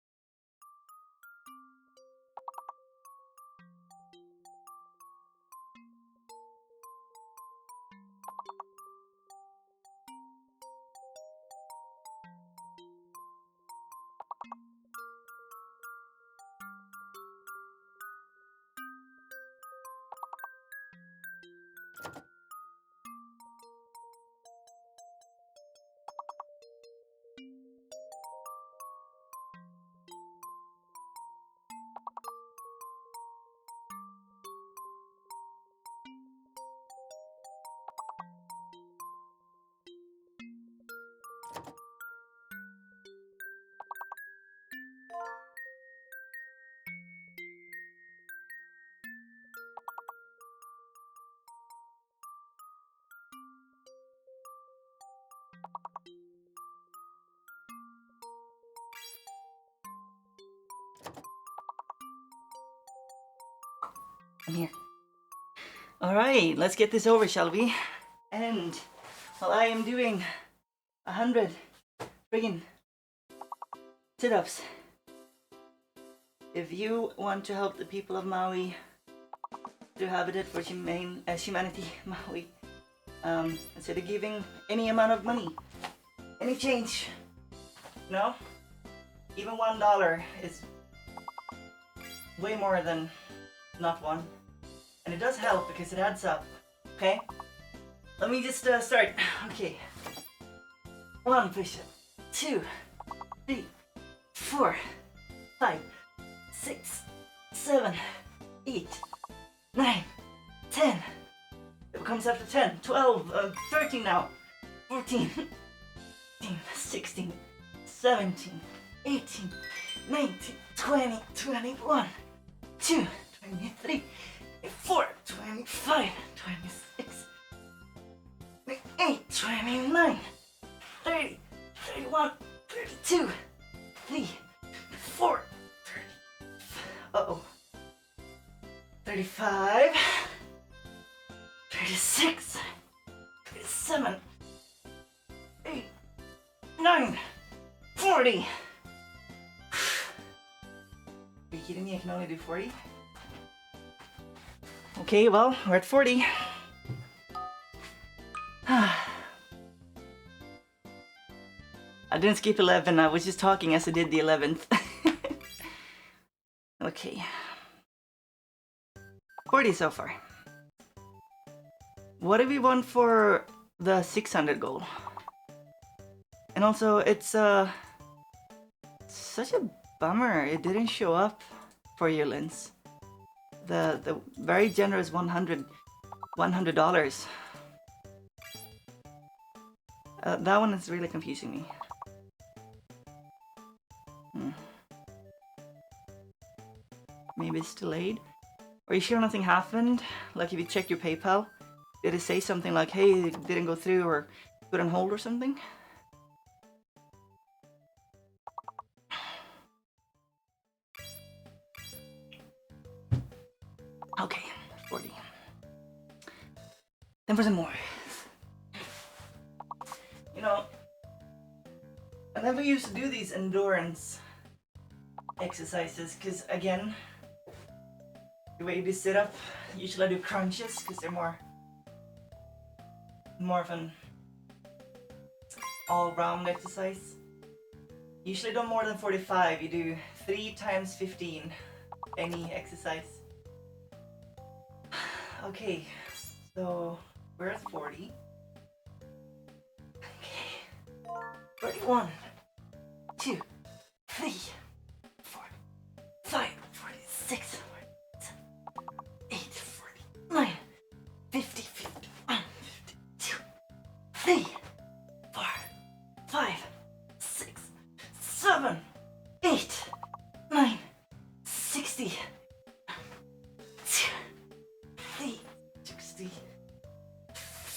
I'm here. Alright, let's get this over, shall we? And while I am doing 100 friggin' sit-ups, if you want to help the people of Maui, to Habitat for Humanity Maui, instead of giving any amount of money, any change, you know, even $1 is way more than not one. And it does help because it adds up. Okay? Let me just start. Okay. 1 push-up. 2, 3, 4, 5, 6, 7, 8, 9, 10. It comes after 10, 12, 13 now. 14, 15, 16, 17, 18, 19, 20, 21, 22, 23, 24, 25, 26, 28, 29, 30, 31, 32, 34, 30, 35, 36, 37, 8, 9, 40. Are you kidding me? I can only do 40? Okay, well, we're at 40. I didn't skip 11, I was just talking as I did the 11th. Okay. 40 so far. What do we want for the 600 goal? And also, it's such a bummer it didn't show up for you, Linz. The very generous $100. That one is really confusing me. Maybe it's delayed. Are you sure nothing happened? Like if you check your PayPal, did it say something like, hey, it didn't go through or put on hold or something? Okay, 40. Then for some more. You know, I never used to do these endurance exercises because, again, the way you sit up, usually I do crunches because they're more of an all-round exercise. Usually don't more than 45, you do 3 times 15, any exercise. Okay, so we're at 40. Okay, 41, 2, 3, 4, 5, 46, 47, 8, 49, 50, 51,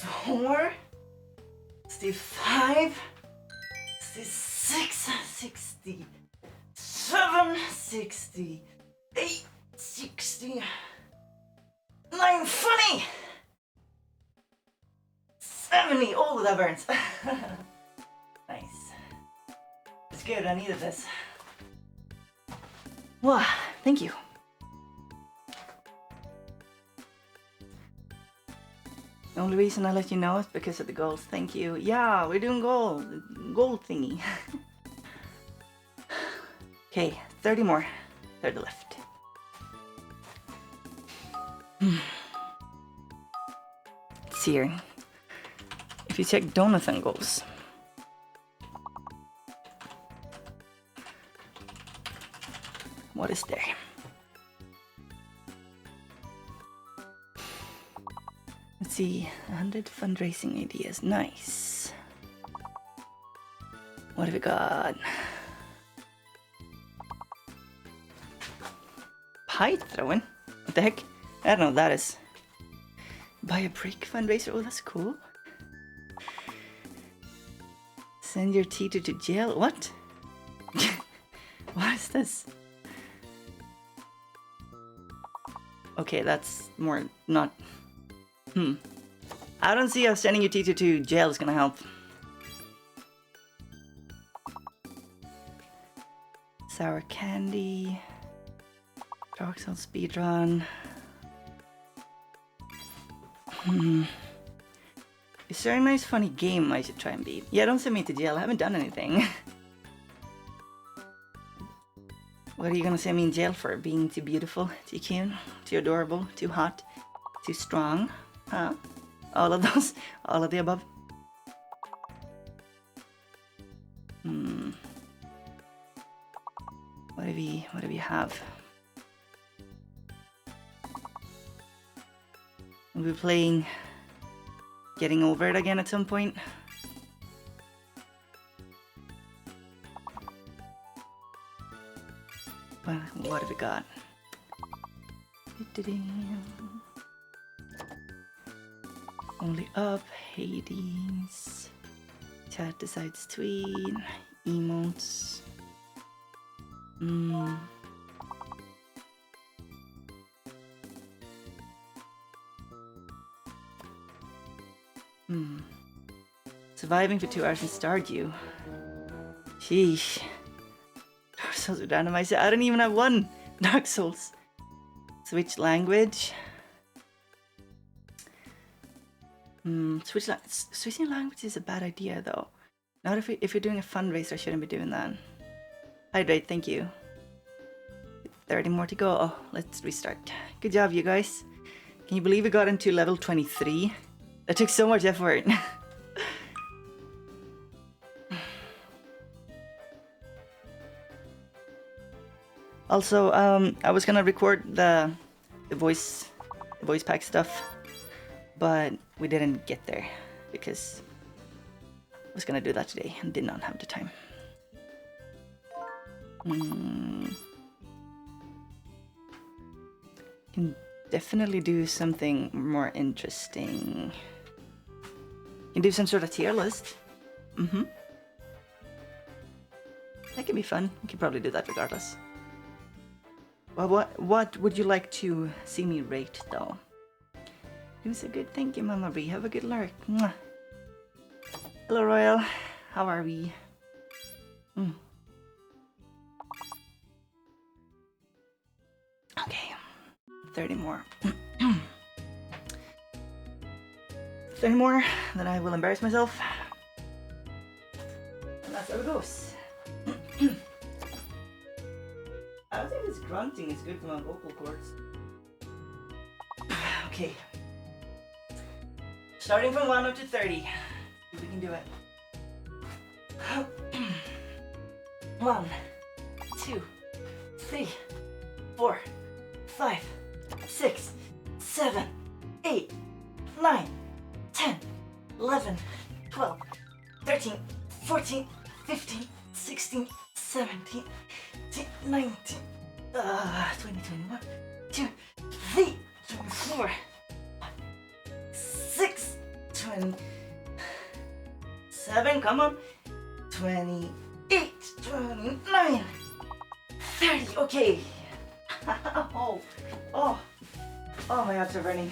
64, 65, 66, 67, 68, 69, funny! 70, oh that burns. Nice. It's good, I needed this. Wow, thank you. The only reason I let you know is because of the goals. Thank you. Yeah, we're doing gold thingy. Okay, 30 more. 30 left. Let's see here. If you check Donathon goals. What is there? Let's see, 100 fundraising ideas, nice. What have we got? Pie throwing? What the heck? I don't know what that is. Buy a brick fundraiser, oh that's cool. Send your teacher to jail, what? What is this? Okay, that's more not... I don't see how sending your teacher to jail is gonna help. Sour candy. Dark Souls speedrun. Is there a nice funny game I should try and beat? Yeah, don't send me to jail, I haven't done anything. What are you gonna send me in jail for? Being too beautiful, too cute, too adorable, too hot, too strong? Huh? All of those? All of the above? What do we have? We'll be playing Getting Over It again at some point. What have we got? Only up, Hades. Chat decides tweet, emotes. Surviving for 2 hours in Stardew. Sheesh. Dark Souls are randomized. I don't even have one Dark Souls. Switch language. Switching language is a bad idea though. Not if you're doing a fundraiser, I shouldn't be doing that. Hydrate, thank you. 30 more to go. Oh, let's restart. Good job, you guys. Can you believe we got into level 23? That took so much effort. Also, I was gonna record the voice pack stuff, but we didn't get there because I was gonna do that today and did not have the time. Can definitely do something more interesting. Can do some sort of tier list. That could be fun. We could probably do that regardless. Well, what would you like to see me rate though? Doing so good, thank you, Mama B. Have a good lurk. Mwah. Hello, Royal. How are we? 30 more. 30 more, then I will embarrass myself. And that's how it goes. I don't think this grunting is good for my vocal cords. Okay. Starting from 1 up to 30. We can do it. 1, 2, 3, 4, 5, 6, 7, 8, 9, 10, 11, 12, 13, 14, 15, 16, 17, 18, 19, 20, 21, 2, 3, 24, 6, 27, come on. 28, 29, 30, okay. Oh, my arms are burning.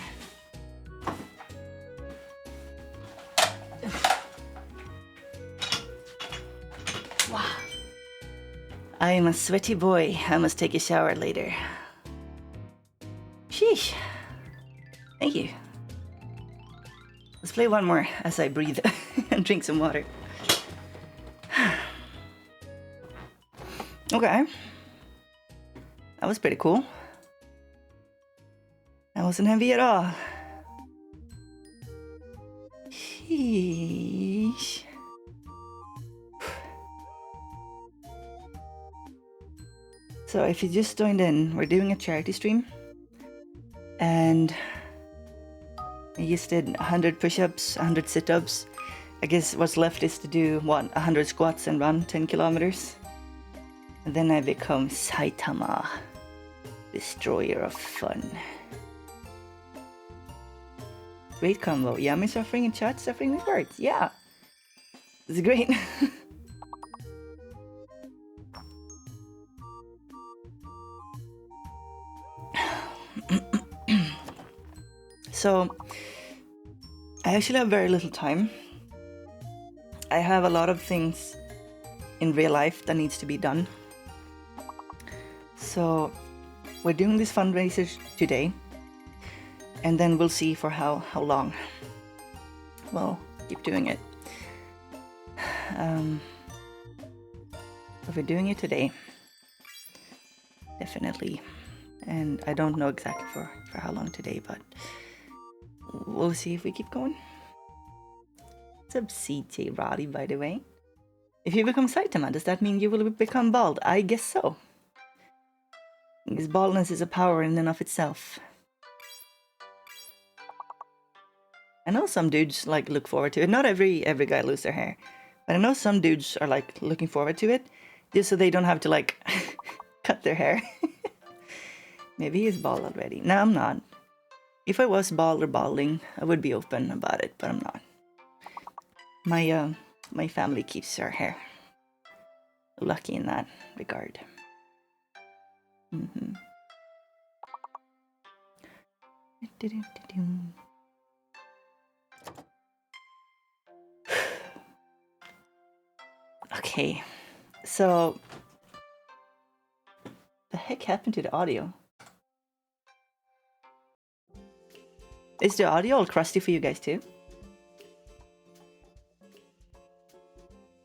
Wow. I am a sweaty boy. I must take a shower later. Sheesh. Thank you. Let's play one more as I breathe and drink some water. Okay. That was pretty cool. That wasn't heavy at all. Sheesh. So if you just joined in, we're doing a charity stream. And I just did 100 push-ups, 100 sit-ups. I guess what's left is to do, 100 squats and run 10 kilometers. And then I become Saitama, destroyer of fun. Great combo. Yummy suffering in chat, suffering with words. Yeah. It's great. So, I actually have very little time. I have a lot of things in real life that needs to be done. So, we're doing this fundraiser today, and then we'll see for how long. We'll keep doing it. But we're doing it today. Definitely. And I don't know exactly for how long today, but we'll see if we keep going. What's up, CJ Roddy, by the way? If you become Saitama, does that mean you will become bald? I guess so. Because baldness is a power in and of itself. I know some dudes like look forward to it. Not every guy loses their hair. But I know some dudes are like looking forward to it. Just so they don't have to like cut their hair. Maybe he's bald already. No, I'm not. If I was bald or balding, I would be open about it, but I'm not. My family keeps their hair. Lucky in that regard. Mm-hmm. Okay, so the heck happened to the audio? Is the audio all crusty for you guys too?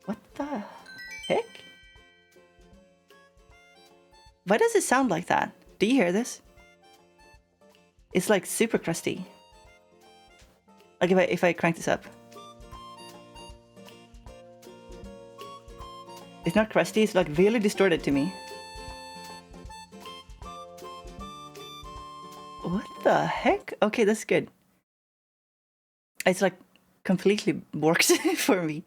What the heck? Why does it sound like that? Do you hear this? It's like super crusty. Like if I crank this up. It's not crusty, it's like really distorted to me. What the heck? Okay, that's good. It's like completely works for me.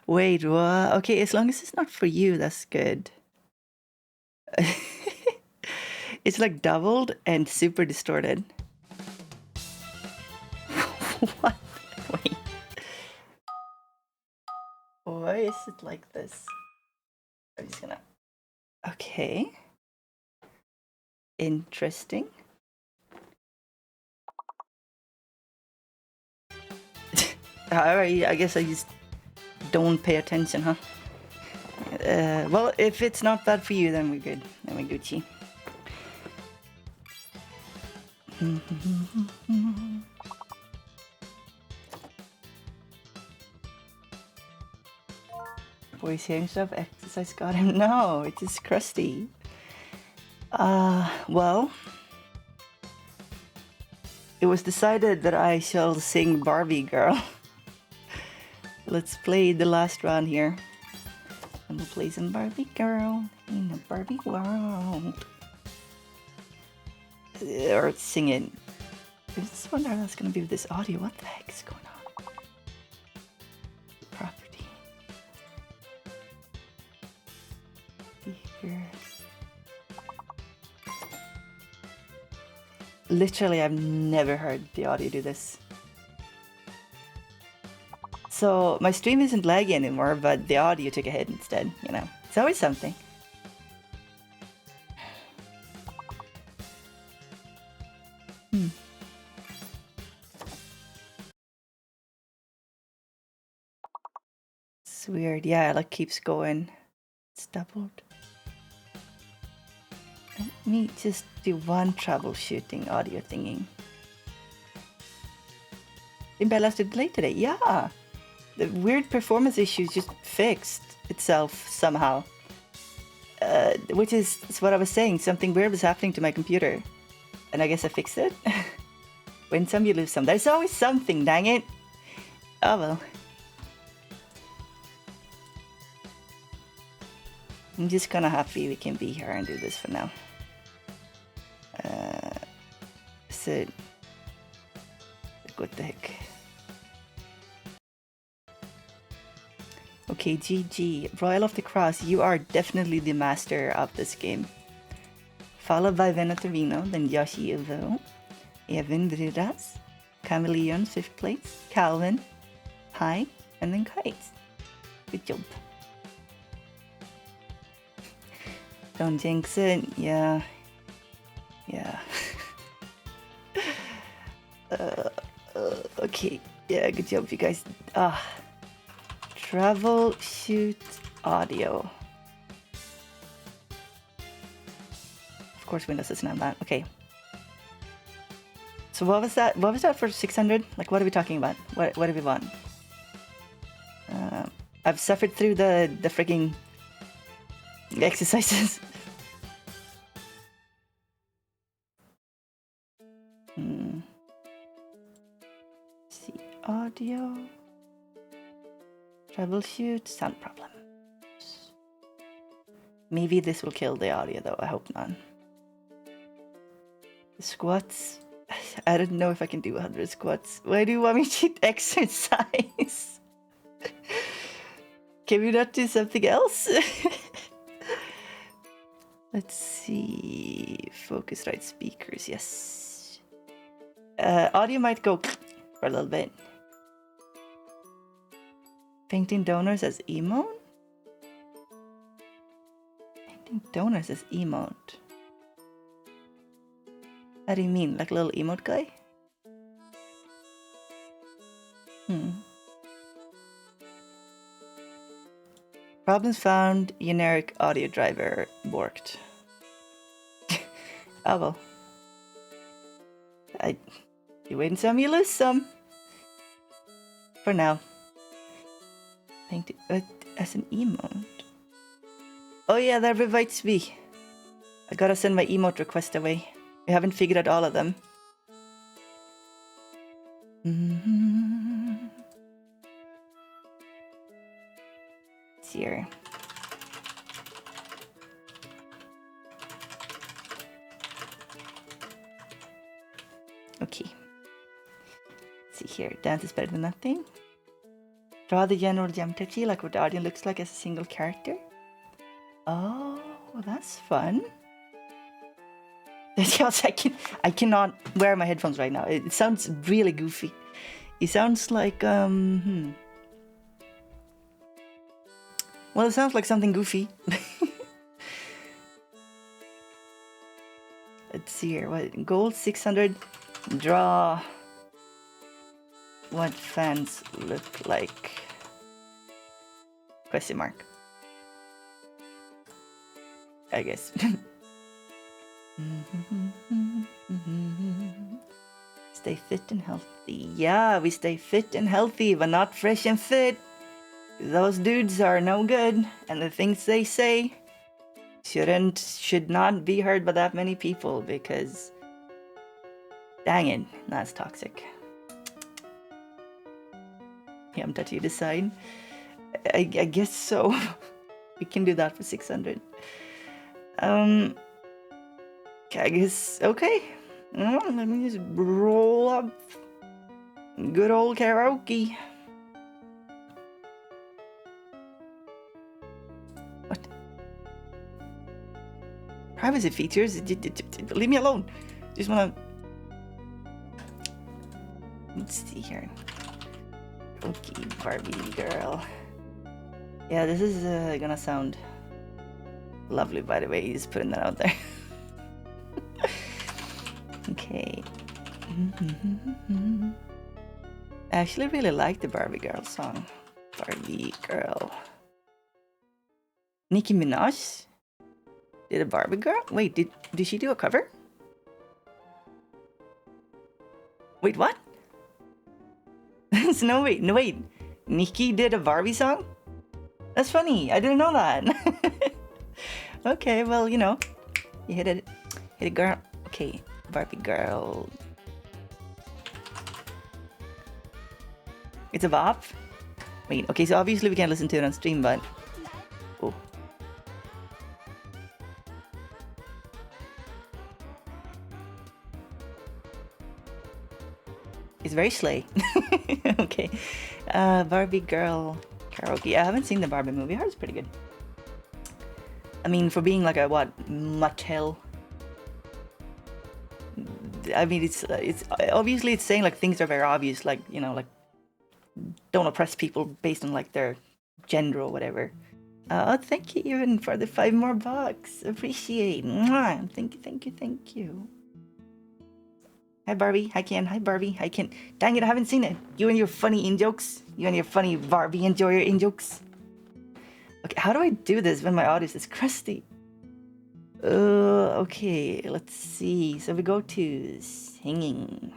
Wait, what? Okay, as long as it's not for you, that's good. It's like doubled and super distorted. What? Wait. Why is it like this? I'm just gonna... Okay. Interesting. Alright, I guess I just don't pay attention, huh? Well, if it's not bad for you, then we're good. Then we're Gucci. Voice hearing stuff, exercise got him. No, it is crusty. Well, it was decided that I shall sing Barbie Girl. Let's play the last round here. And we'll play some Barbie Girl in a Barbie world. Or sing it. I just wonder how that's gonna be with this audio. What the heck is going on? Property. Speakers. Literally, I've never heard the audio do this. So my stream isn't laggy anymore, but the audio took a hit instead, you know. It's always something. It's weird. Yeah, it like keeps going. It's doubled. Let me just do one troubleshooting audio thingy. Didn't I left a delay today? Yeah. The weird performance issues just fixed itself somehow. Which is what I was saying. Something weird was happening to my computer. And I guess I fixed it. Win some, you lose some. There's always something, dang it. Oh well. I'm just kinda happy we can be here and do this for now. So, what the heck? Okay, GG. Royal of the Cross, you are definitely the master of this game. Followed by Venatorino, then Yoshi Evo, Evan Vridas, Chameleon, 5th place, Calvin, Pi, and then Kites. Good job. Don't jinx it, yeah. Yeah. Okay, yeah, good job, you guys. Troubleshoot audio. Of course, Windows doesn't have that. Okay. So what was that? What was that for 600? Like, what are we talking about? What do we want? I've suffered through the freaking exercises. See, audio. Troubleshoot, sound problem. Maybe this will kill the audio though, I hope not. Squats. I don't know if I can do 100 squats. Why do you want me to exercise? Can we not do something else? Let's see. Focusrite speakers, yes. Audio might go for a little bit. Painting donors as emote? Painting donors as emote? How do you mean? Like a little emote guy? Problems found. Generic audio driver worked. Oh well. You win some, you lose some. For now. Painted as an emote. Oh yeah, that revites me. I gotta send my emote request away. We haven't figured out all of them. It's here. Okay. Let's see here. Dance is better than nothing. Draw the general geometry like what the audio looks like as a single character. Oh, that's fun. I cannot wear my headphones right now. It sounds really goofy. It sounds like well, it sounds like something goofy. Let's see here. What gold 600? Draw what fans look like. Question mark. I guess. Stay fit and healthy. Yeah, we stay fit and healthy, but not fresh and fit. Those dudes are no good, and the things they say should not be heard by that many people because, dang it, that's toxic. Yeah, I'm touchy to decide. I guess so. We can do that for 600. I guess, okay. Let me just roll up. Good old karaoke. What? Privacy features? Leave me alone. Just wanna... Let's see here. Okay, Barbie girl. Yeah, this is gonna sound lovely, by the way. He's putting that out there. Okay. I actually really like the Barbie girl song. Barbie girl. Nicki Minaj did a Barbie girl? Wait, did she do a cover? Wait, what? No, wait. Nicki did a Barbie song? That's funny. I didn't know that. Okay, well, you know, you hit it, girl. Okay, Barbie girl. It's a bop. Wait, okay, so obviously we can't listen to it on stream, but oh. It's very slay. Okay, Barbie girl karaoke. I haven't seen the Barbie movie. I heard it's pretty good. I mean, for being like a what Mattel. I mean, it's obviously it's saying like things are very obvious, like, you know, like don't oppress people based on like their gender or whatever. Oh, thank you even for the 5 more bucks. Appreciate. Mwah. Thank you. Hi Barbie. Hi Ken. Hi Barbie. Hi Ken. Dang it, I haven't seen it. You and your funny in jokes. You and your funny Barbie enjoyer in jokes. Okay, how do I do this when my audience is crusty? Okay, let's see. So we go to singing.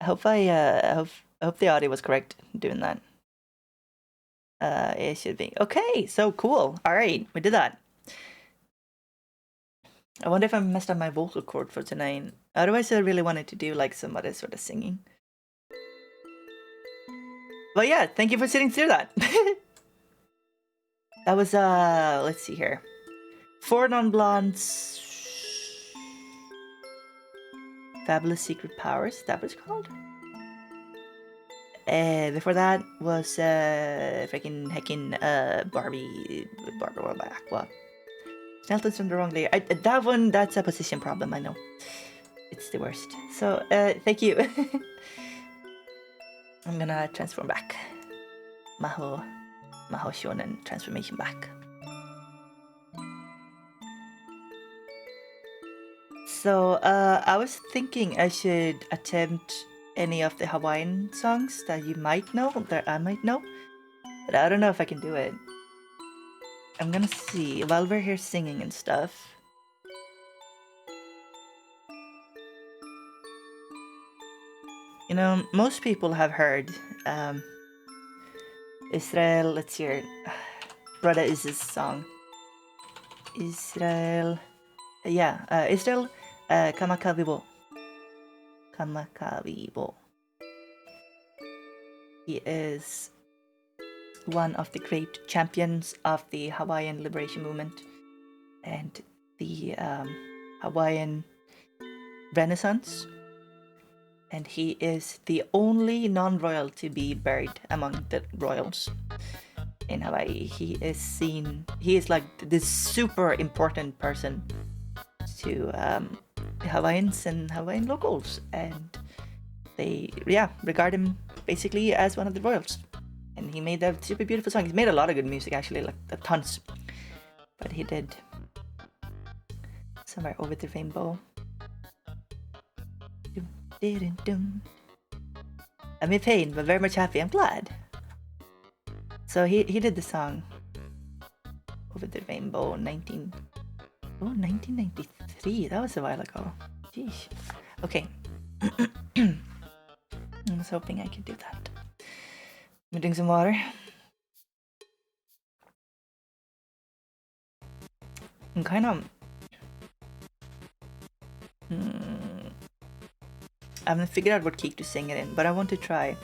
I hope I hope the audio was correct doing that. It should be. Okay, so cool. All right, we did that. I wonder if I messed up my vocal cord for tonight. Otherwise, I really wanted to do like some other sort of singing. But yeah, thank you for sitting through that. That was let's see here. 4 Non-Blondes. Fabulous Secret Powers, that was called? Before that was freaking heckin' Barbie Aqua. Snelton's from the wrong layer. That one, that's a position problem, I know. It's the worst. So, thank you. I'm gonna transform back. Maho Shonen transformation back. So, I was thinking I should attempt any of the Hawaiian songs that you might know, that I might know. But I don't know if I can do it. I'm gonna see while we're here singing and stuff. You know, most people have heard Israel, let's hear it. Brother Iz's song. Israel, yeah, Israel Kamakawibo. Kamakawibo. He is one of the great champions of the Hawaiian liberation movement and the Hawaiian Renaissance. And he is the only non-royal to be buried among the royals in Hawaii. He is like this super important person to Hawaiians and Hawaiian locals, and they regard him basically as one of the royals. And he made a super beautiful song. He's made a lot of good music actually, like tons. But he did Somewhere Over the Rainbow. I'm in pain, but very much happy. I'm glad. So he did the song Over the Rainbow 1993. That was a while ago. Jeez. Okay. I was hoping I could do that. I'm drink some water. I'm kind of I haven't figured out what key to sing it in, but I want to try.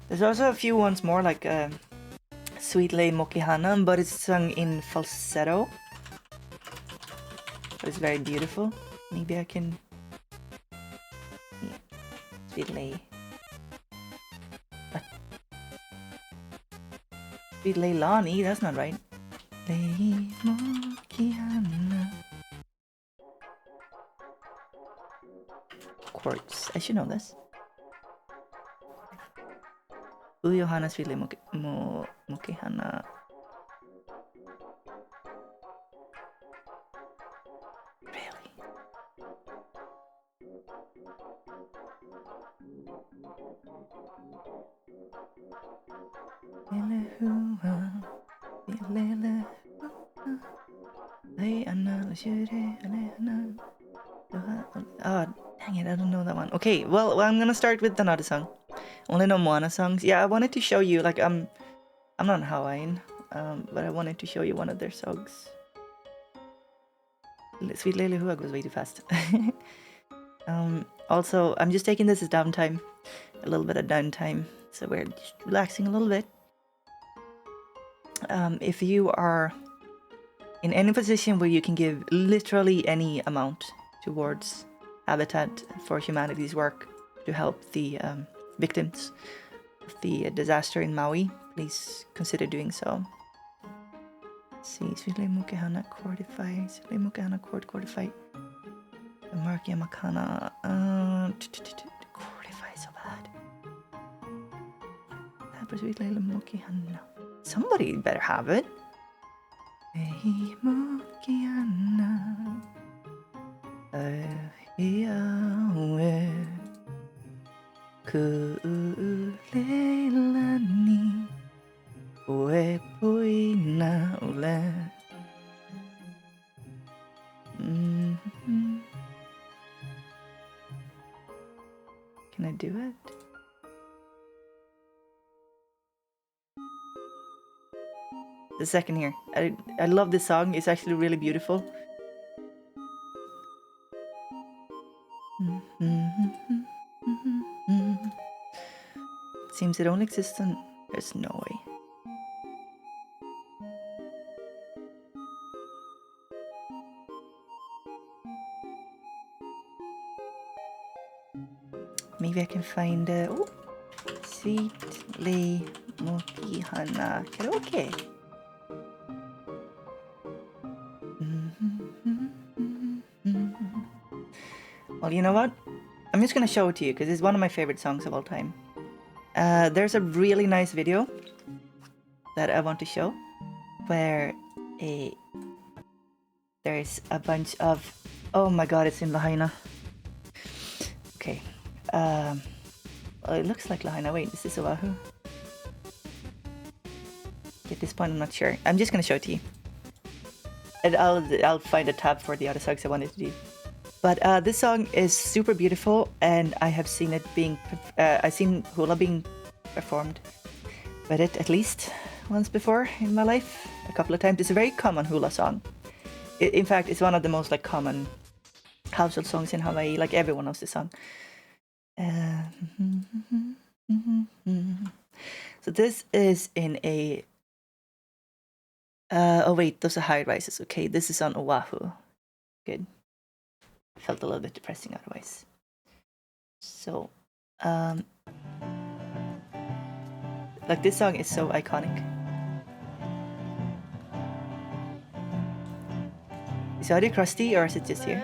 There's also a few ones more like Sweet Lei Mokihana, but it's sung in falsetto. But it's very beautiful. Maybe I can... Yeah. Sweet Lei. What? Sweet Lei Lani? That's not right. Lei Mokihana. Chords. I should know this. Uyohana Sweet Lei Mokihana. Really? Oh, dang it, I don't know that one. Okay, well, I'm gonna start with another song. Only know Moana songs. Yeah, I wanted to show you, like, I'm not Hawaiian, but I wanted to show you one of their songs. Sweet Lele Hua goes way too fast. Also, I'm just taking this as downtime, a little bit of downtime, so we're just relaxing a little bit. If you are in any position where you can give literally any amount towards Habitat for Humanity's work to help the victims of the disaster in Maui, please consider doing so. Let's see, Sweetlei Mukehana Chordify, Sweetlei Mukehana Chordify, Markia Makana, Chordify so bad. Sweetlei Mukehana. Somebody better have it. Hey, Mukehana. Iawe Kuleilani Uepuina ule. Can I do it? the second here. I love this song. It's actually really beautiful. Seems it only exists on... There's no way. Maybe I can find... oh! Sweetly Mokihana Karaoke. Well, you know what? I'm just gonna show it to you because it's one of my favorite songs of all time. There's a really nice video that I want to show where there's a bunch of... Oh my god, it's in Lahaina. Okay. Well, it looks like Lahaina. Wait, is this Oahu? At this point, I'm not sure. I'm just gonna show it to you. And I'll find a tab for the other songs I wanted to do. But this song is super beautiful, and I have seen it being... I've seen hula being performed with it at least once before in my life. A couple of times. It's a very common hula song. In fact, it's one of the most like common household songs in Hawaii. Like everyone knows this song. So this is in a... oh wait, those are high rises. Okay, this is on Oahu. Good. Felt a little bit depressing otherwise. So, like this song is so iconic. Is it audio crusty or is it just here?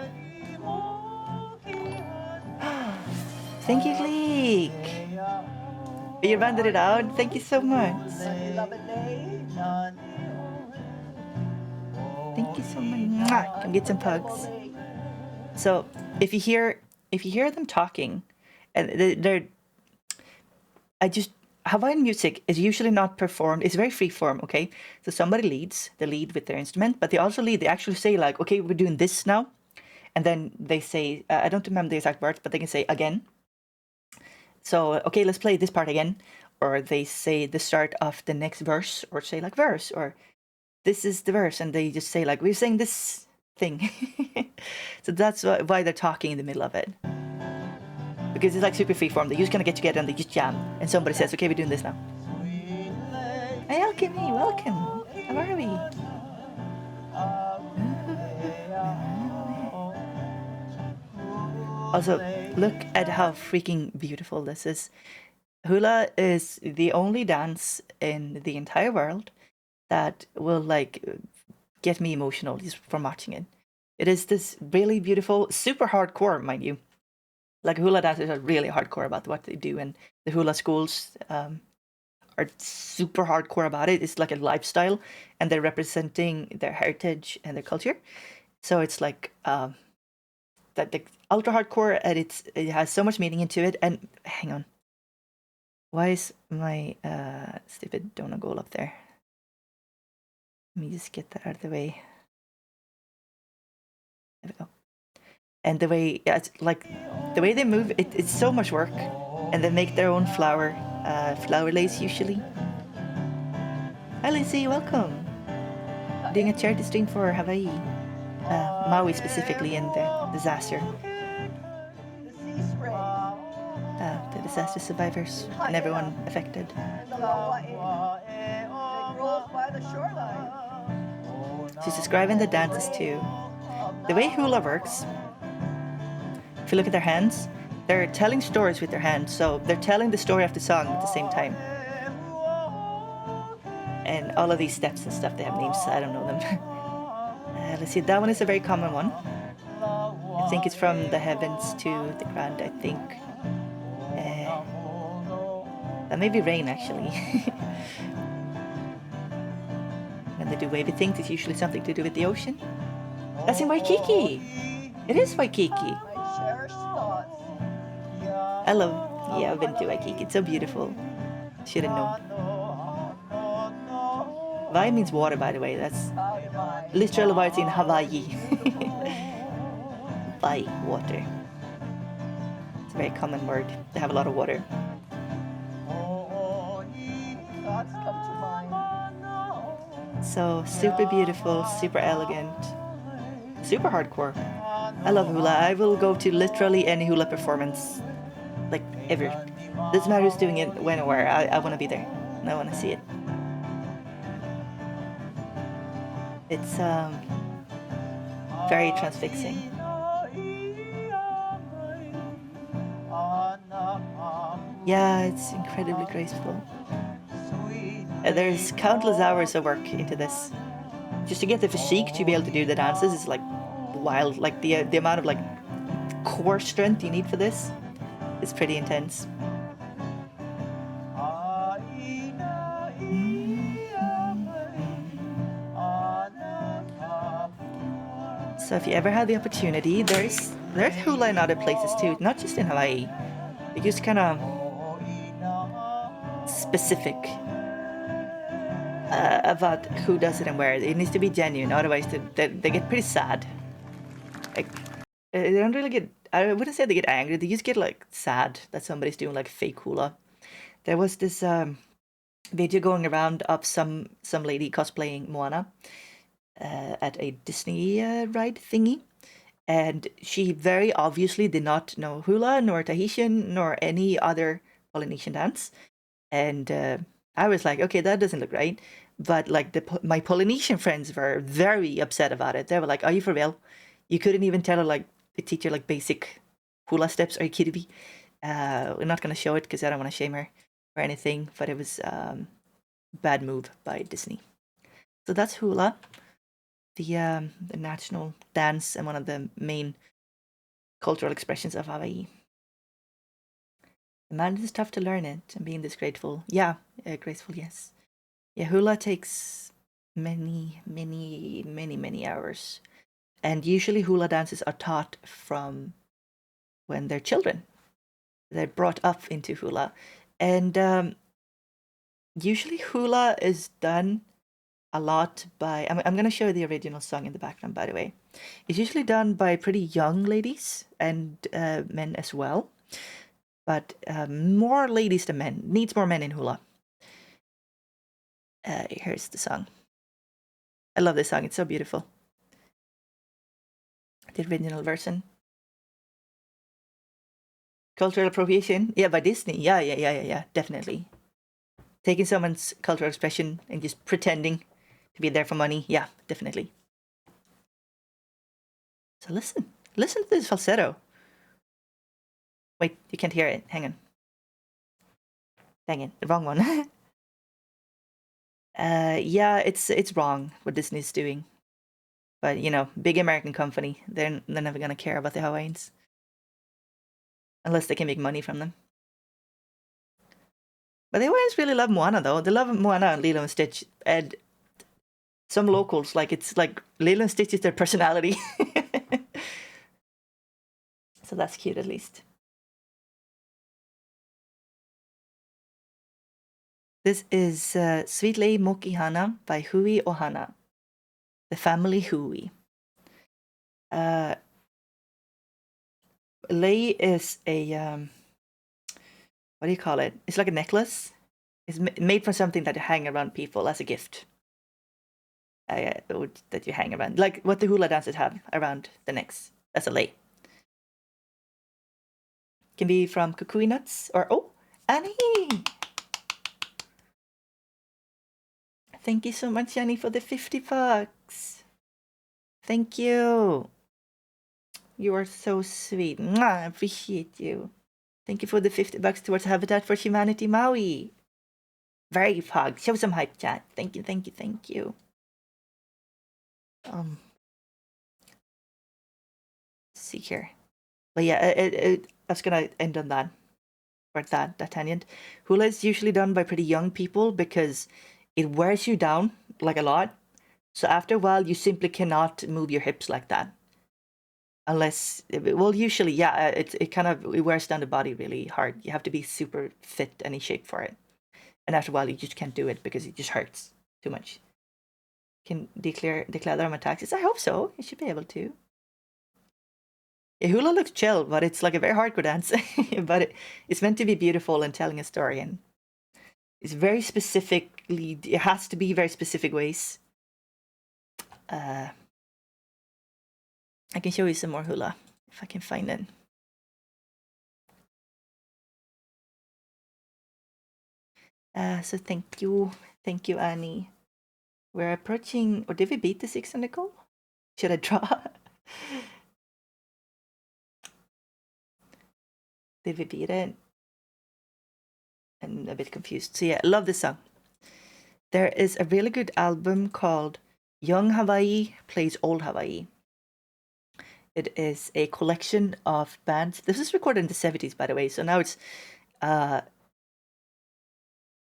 Thank you, Gleek! You rounded it out. Thank you so much. Thank you so much. Mwah. Come get some pugs. So if you hear them talking, and Hawaiian music is usually not performed. It's very free form, okay? So somebody leads, they lead with their instrument, but they also lead. They actually say like, okay, we're doing this now, and then they say, I don't remember the exact words, but they can say again. So okay, let's play this part again, or they say the start of the next verse, or say like verse, or this is the verse, and they just say like, we're saying this thing. So that's why they're talking in the middle of it, because it's like super freeform. They're just gonna get together and they just jam, and somebody says, okay, we're doing this now. Hey Alchemy, welcome. How are we? Also, look at how freaking beautiful this is. Hula is the only dance in the entire world that will like get me emotional just from watching it. It is this really beautiful, super hardcore, mind you. Like hula dancers are really hardcore about what they do, and the hula schools are super hardcore about it. It's like a lifestyle, and they're representing their heritage and their culture. So it's like that the ultra hardcore, and it has so much meaning into it. And hang on, why is my stupid donut goal up there? Let me just get that out of the way. There we go. And the way, yeah, it's like the way they move, it's so much work, and they make their own flower lace usually. Hi Lizzie, welcome. Doing a charity stream for Hawaii, Maui specifically, and the disaster. The disaster survivors and everyone affected. She's describing the dances too. The way hula works, if you look at their hands, they're telling stories with their hands, so they're telling the story of the song at the same time. And all of these steps and stuff, they have names, I don't know them. Let's see, that one is a very common one. I think it's from the heavens to the ground, I think. That may be rain, actually. When they do wavy things, it's usually something to do with the ocean. That's in Waikiki! It is Waikiki! I love... Yeah, I've been to Waikiki. It's so beautiful. Should have known. Vai means water, by the way. That's literally why it's in Hawaii. Vai, water. It's a very common word. They have a lot of water. So super beautiful, super elegant, super hardcore. I love hula. I will go to literally any hula performance, like ever. Doesn't matter who's doing it, when or where. I want to be there. I want to see it. It's very transfixing. Yeah, it's incredibly graceful. There's countless hours of work into this. Just to get the physique to be able to do the dances is like wild. Like the amount of like core strength you need for this is pretty intense. So if you ever had the opportunity, there's hula in other places too, not just in Hawaii. They're just kind of specific about who does it and where. It needs to be genuine, otherwise they get pretty sad. Like they don't really get. I wouldn't say they get angry. They just get like sad that somebody's doing like fake hula. There was this video going around of some lady cosplaying Moana at a Disney ride thingy, and she very obviously did not know hula nor Tahitian nor any other Polynesian dance, and I was like, okay, that doesn't look right. But like my Polynesian friends were very upset about it. They were like, "Are you for real? You couldn't even tell her like teach her like basic hula steps? Are you kidding me?" We're not gonna show it because I don't want to shame her or anything. But it was bad move by Disney. So that's hula, the national dance and one of the main cultural expressions of Hawaii. Man, it is tough to learn it and being this grateful. Yeah, graceful, yes. Yeah, hula takes many, many, many, many hours. And usually hula dances are taught from when they're children. They're brought up into hula. And usually hula is done a lot by... I'm going to show you the original song in the background, by the way. It's usually done by pretty young ladies and men as well. But more ladies than men. Needs more men in hula. Here's the song. I love this song. It's so beautiful. The original version. Cultural appropriation? Yeah, by Disney. Yeah. Definitely. Taking someone's cultural expression and just pretending to be there for money. Yeah, definitely. So listen to this falsetto. Wait, you can't hear it. Hang on. Dang it, the wrong one. Yeah, it's wrong what Disney's doing. But you know, big American company, they're never gonna care about the Hawaiians. Unless they can make money from them. But the Hawaiians really love Moana though. They love Moana and Lilo and Stitch. And some locals, like it's like Lilo and Stitch is their personality. So that's cute at least. This is Sweet Lei Mokihana by Hui Ohana. The family Hui. Lei is a what do you call it? It's like a necklace. It's made from something that you hang around people as a gift. That you hang around, like what the hula dancers have around the necks. That's a lei. Can be from kukui nuts or Annie. Thank you so much, Annie, for the $50. Thank you. You are so sweet. Mwah, I appreciate you. Thank you for the $50 towards Habitat for Humanity Maui. Very pog. Show some hype, chat. Thank you. See here. But yeah, I was gonna end on that. Or that tangent. Hula is usually done by pretty young people because it wears you down like a lot. So after a while, you simply cannot move your hips like that. Unless, well, usually, yeah, it wears down the body really hard. You have to be super fit and in shape for it. And after a while, you just can't do it because it just hurts too much. Can declare them on taxes? I hope so. You should be able to. Yeah, hula looks chill, but it's like a very hardcore dance. But it's meant to be beautiful and telling a story, and it's very specifically. It has to be very specific ways I can show you some more hula if I can find it. So thank you, Annie. We're approaching, or did we beat the 600 goal? Should I draw? Did we beat it? I'm a bit confused. So yeah, I love this song. There is a really good album called Young Hawaii Plays Old Hawaii. It is a collection of bands. This was recorded in the 70s, by the way. So now it's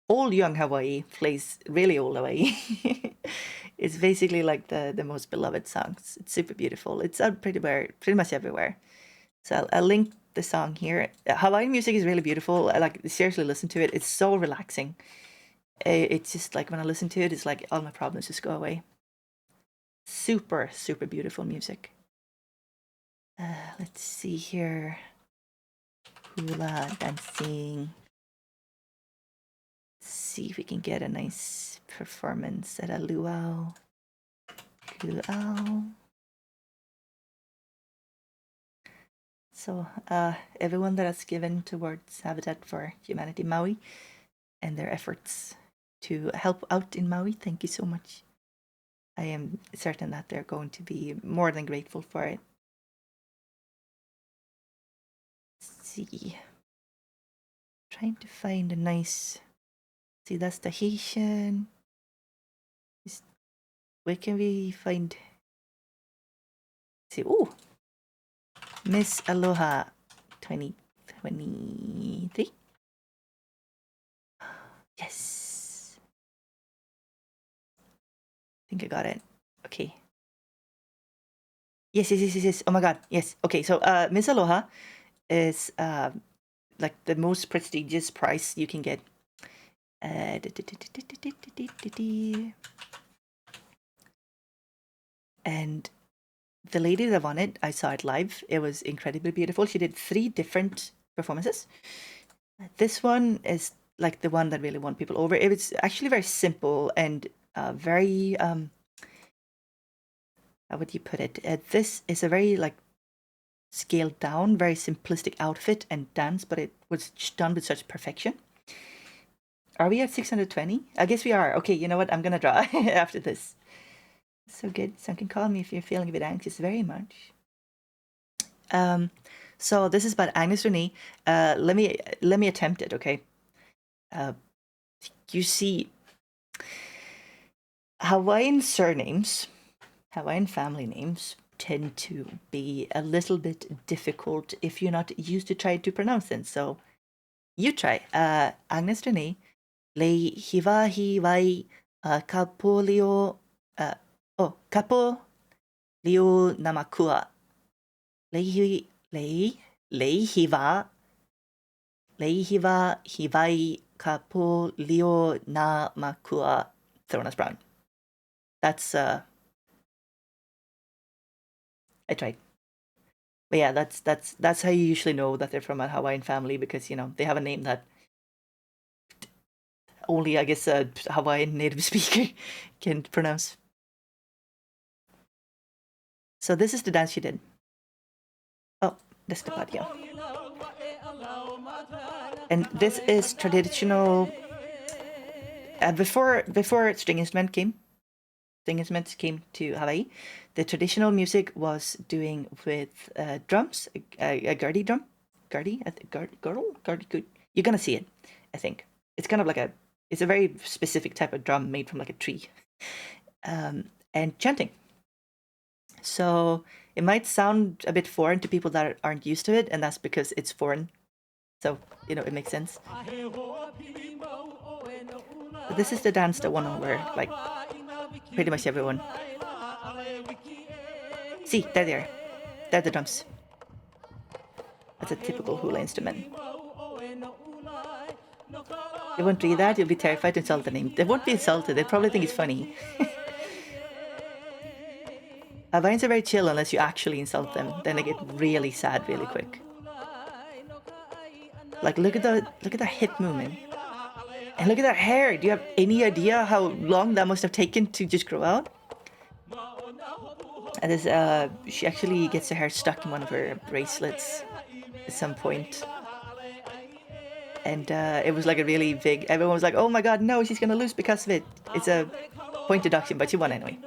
old Young Hawaii plays really old Hawaii. It's basically like the most beloved songs. It's super beautiful. It's out pretty much everywhere. So I'll link the song here. Hawaiian music is really beautiful. I like seriously listen to it. It's so relaxing. It's just like when I listen to it, it's like all my problems just go away. Super, super beautiful music. Let's see here. Hula dancing. Let's see if we can get a nice performance at a luau. Luau. So everyone that has given towards Habitat for Humanity Maui and their efforts to help out in Maui, thank you so much. I am certain that they're going to be more than grateful for it. Let's see. Trying to find a nice... See, that's the Haitian. Where can we find... See, ooh! Miss Aloha 2023. Yes. I think I got it. Okay. Yes. Oh my god. Yes. Okay, so Miss Aloha is like the most prestigious prize you can get. And the lady that won it, I saw it live. It was incredibly beautiful. She did 3 different performances. This one is like the one that really won people over. It was actually very simple and very how would you put it? This is a very like scaled down, very simplistic outfit and dance, but it was done with such perfection. Are we at 620? I guess we are. Okay, you know what? I'm gonna draw after this. So good. Someone can call me if you're feeling a bit anxious very much. So this is about Agnes Renee. Let me attempt it, okay? You see, Hawaiian surnames, Hawaiian family names tend to be a little bit difficult if you're not used to trying to pronounce them. So you try. Agnes Renee, Lei Hiwahi Wai Kapolio Kapo Leo Namakua. Lei Hiwa Hiwai Kapo Leo Namakua Thronas Brown. That's I tried. But yeah, that's how you usually know that they're from a Hawaiian family, because you know they have a name that only I guess a Hawaiian native speaker can pronounce. So this is the dance she did. Oh, that's the part, yeah. And this is traditional. Before string instruments came to Hawaii, the traditional music was doing with drums, a gurdy drum, gurdy, good. You're gonna see it, I think. It's kind of like it's a very specific type of drum made from like a tree, and chanting. So it might sound a bit foreign to people that aren't used to it, and that's because it's foreign. So, you know, it makes sense. But this is the dance that won over, like, pretty much everyone. See, they're the drums. That's a typical hula instrument. They won't read that, you'll be terrified to insult the name. They won't be insulted, they probably think it's funny. Hawaiians are very chill unless you actually insult them. Then they get really sad really quick. Like look at the hip movement. And look at that hair. Do you have any idea how long that must have taken to just grow out? And this, she actually gets her hair stuck in one of her bracelets at some point. And it was like a really big. Everyone was like, "Oh my god, no, she's gonna lose because of it." It's a point deduction, but she won anyway.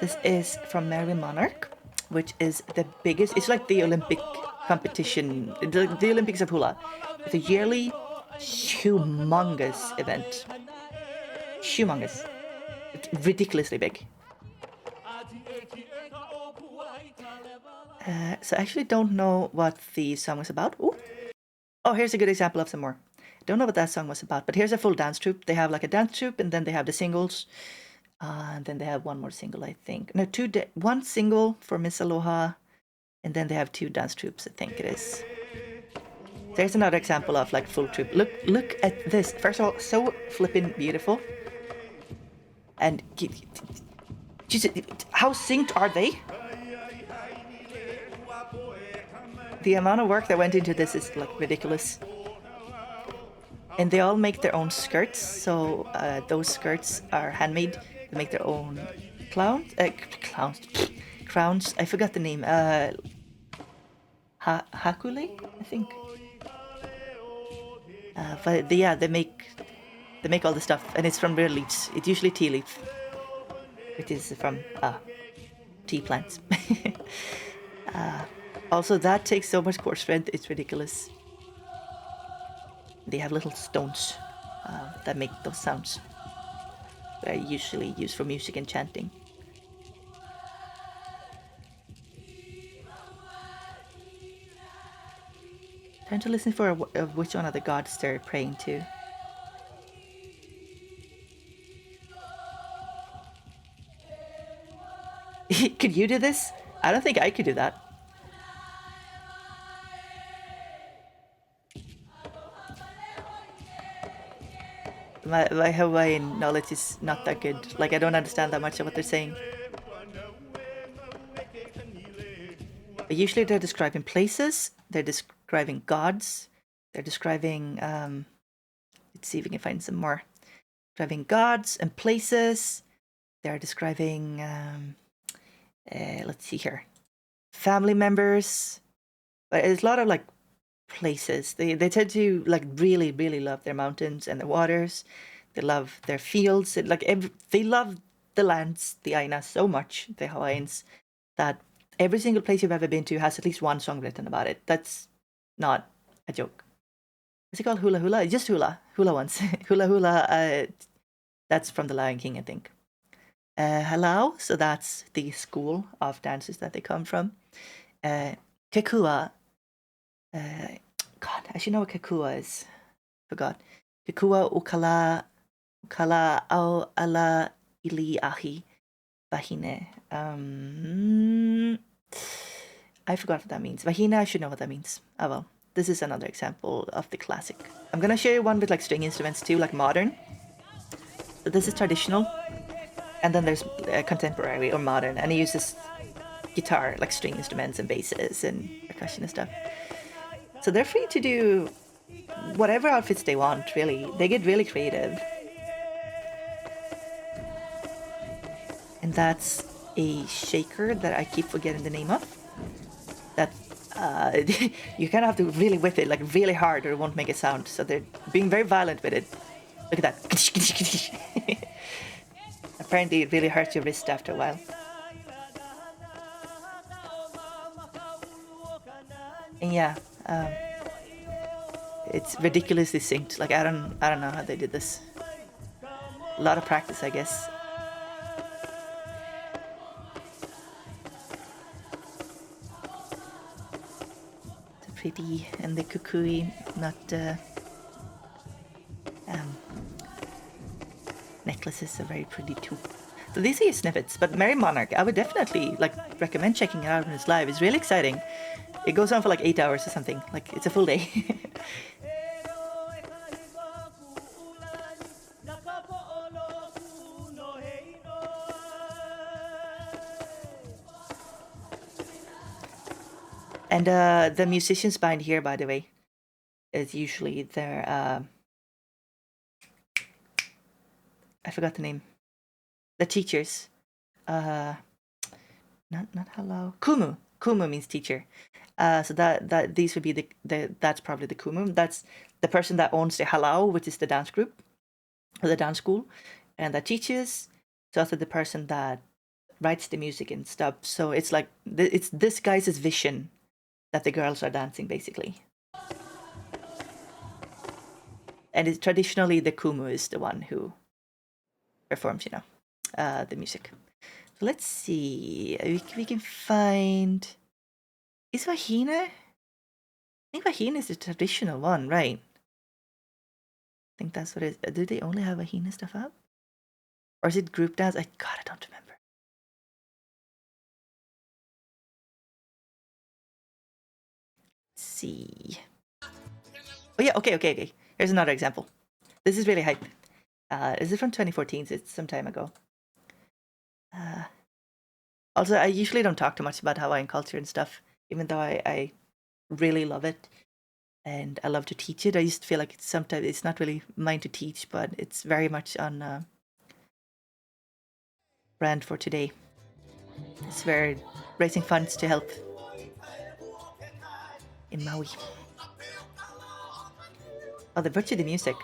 This is from Mary Monarch, which is the biggest. It's like the Olympic competition, the Olympics of hula. It's a yearly, humongous event. Humongous, ridiculously big. So I actually don't know what the song was about. Ooh. Oh, here's a good example of some more. Don't know what that song was about, but here's a full dance troupe. They have like a dance troupe, and then they have the singles, and then they have one more single, I think. No, one single for Miss Aloha, and then they have two dance troupes, I think it is. There's another example of like full troupe. Look at this. First of all, so flippin' beautiful. And Jesus, how synced are they? The amount of work that went into this is like ridiculous. And they all make their own skirts, so those skirts are handmade. They make their own crowns. I forgot the name. Hakule, I think. But they make all the stuff, and it's from rare leaves. It's usually tea leaf, which is from tea plants. Also, that takes so much core strength, it's ridiculous. They have little stones that make those sounds. That I usually use for music and chanting. Trying to listen for which one of the gods they're praying to. Could you do this? I don't think I could do that. My Hawaiian knowledge is not that good. Like, I don't understand that much of what they're saying. But usually they're describing places, they're describing gods, they're describing, let's see if we can find some more. Describing gods and places, they're describing, let's see here, family members. But it's a lot of like places. They tend to like really love their mountains and the waters. They love their fields. They love the lands, the Aina, so much, the Hawaiians, that every single place you've ever been to has at least one song written about it. That's not a joke. Is it called Hula Hula? Just Hula once. Hula Hula. That's from the Lion King, I think. Halau, so that's the school of dances that they come from. Kekua. God, I should know what Kekua is. Forgot. Kekua ukala au ala ili ahi vahine. I forgot what that means. Vahina, I should know what that means. Oh well. This is another example of the classic. I'm gonna show you one with like string instruments too, like modern. So this is traditional. And then there's contemporary or modern, and he uses guitar, like string instruments and basses and percussion and stuff. So they're free to do whatever outfits they want, really. They get really creative. And that's a shaker that I keep forgetting the name of. That you kind of have to really whip it, like really hard, or it won't make a sound. So they're being very violent with it. Look at that. Apparently it really hurts your wrist after a while. And yeah, it's ridiculously synced. Like I don't know how they did this. A lot of practice, I guess. The pretty and the kukui, not necklaces are very pretty too. So these are your snippets, but Merry Monarch, I would definitely like recommend checking it out when it's live. It's really exciting. It goes on for like 8 hours or something. Like it's a full day. And the musicians behind here, by the way, is usually their I forgot the name. The teachers. Not hello. Kumu. Kumu means teacher. So that these would be that's probably the kumu. That's the person that owns the halau, which is the dance group or the dance school, and that teaches. It's also the person that writes the music and stuff. So it's like it's this guy's vision that the girls are dancing basically. And it's traditionally the kumu is the one who performs, the music. So let's see. We can find. Is Wahina? I think Wahina is the traditional one, right? I think that's what it is. Do they only have Wahina stuff up? Or is it group dance? I don't remember. Let's see. Oh yeah, okay. Here's another example. This is really hype. This is from 2014, so it's some time ago. Also, I usually don't talk too much about Hawaiian culture and stuff, even though I really love it. And I love to teach it. I used to feel like sometimes it's not really mine to teach, but it's very much on brand for today. It's we're raising funds to help in Maui. Oh, the virtue of the music.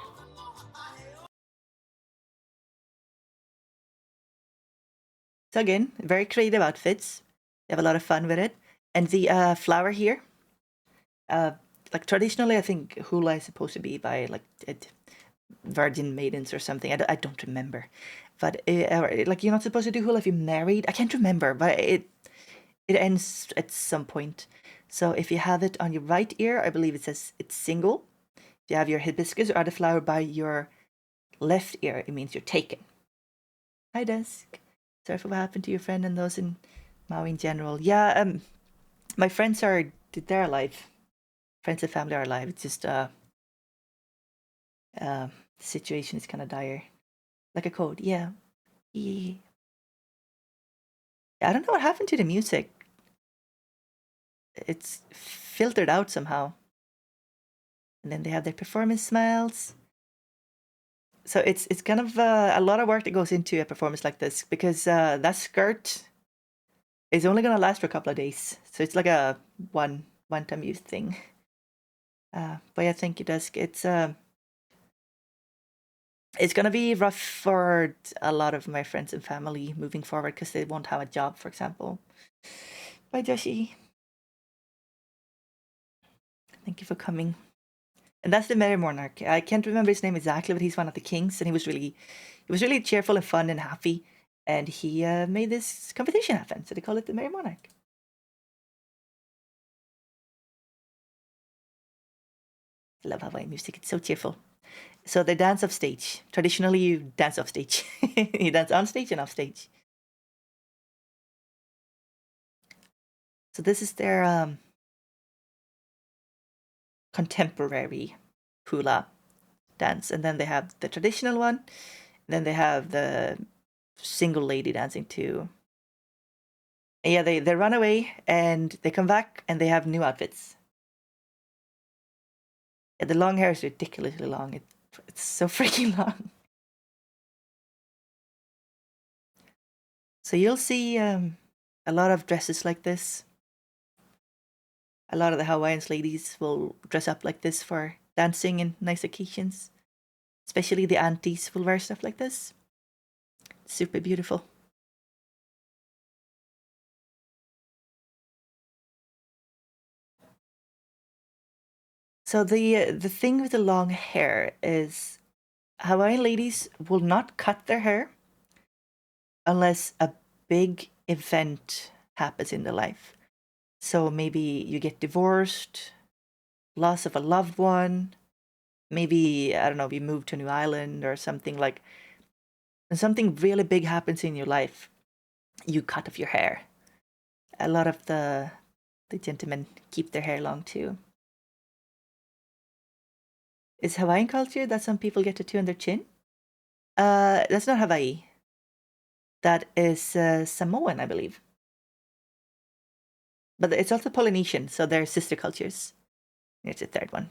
So again, very creative outfits. They have a lot of fun with it. And the flower here, like traditionally, I think hula is supposed to be by like virgin maidens or something. I don't remember, but like you're not supposed to do hula if you're married. I can't remember, but it ends at some point. So if you have it on your right ear, I believe it says it's single. If you have your hibiscus or other flower by your left ear, it means you're taken. Hi, Desk. Sorry for what happened to your friend and those in Maui in general. Yeah, my friends they're alive. Friends and family are alive. It's just the situation is kind of dire. Like a code, yeah. Yeah. I don't know what happened to the music. It's filtered out somehow. And then they have their performance smiles. So it's kind of a lot of work that goes into a performance like this because that skirt is only gonna last for a couple of days. So it's like a one-time use thing. But I think it does. It's gonna be rough for a lot of my friends and family moving forward because they won't have a job, for example. Bye, Joshi. Thank you for coming. And that's the Merry Monarch. I can't remember his name exactly, but he's one of the kings, and he was really cheerful and fun and happy. And he made this competition happen, so they call it the Merry Monarch. I love Hawaiian music; it's so cheerful. So they dance off stage. Traditionally, you dance off stage. You dance on stage and off stage. So this is their contemporary hula dance, and then they have the traditional one. And then they have the single lady dancing too. And yeah, they run away and they come back and they have new outfits. Yeah, the long hair is ridiculously long. It's so freaking long. So you'll see a lot of dresses like this. A lot of the Hawaiian ladies will dress up like this for dancing in nice occasions. Especially the aunties will wear stuff like this. Super beautiful. So the thing with the long hair is Hawaiian ladies will not cut their hair unless a big event happens in their life. So maybe you get divorced, loss of a loved one, maybe, I don't know, you move to a new island or something like, when something really big happens in your life, you cut off your hair. A lot of the gentlemen keep their hair long too. It's Hawaiian culture that some people get tattoo on their chin. That's not Hawaii. That is Samoan, I believe. But it's also Polynesian, so they're sister cultures. Here's the third one.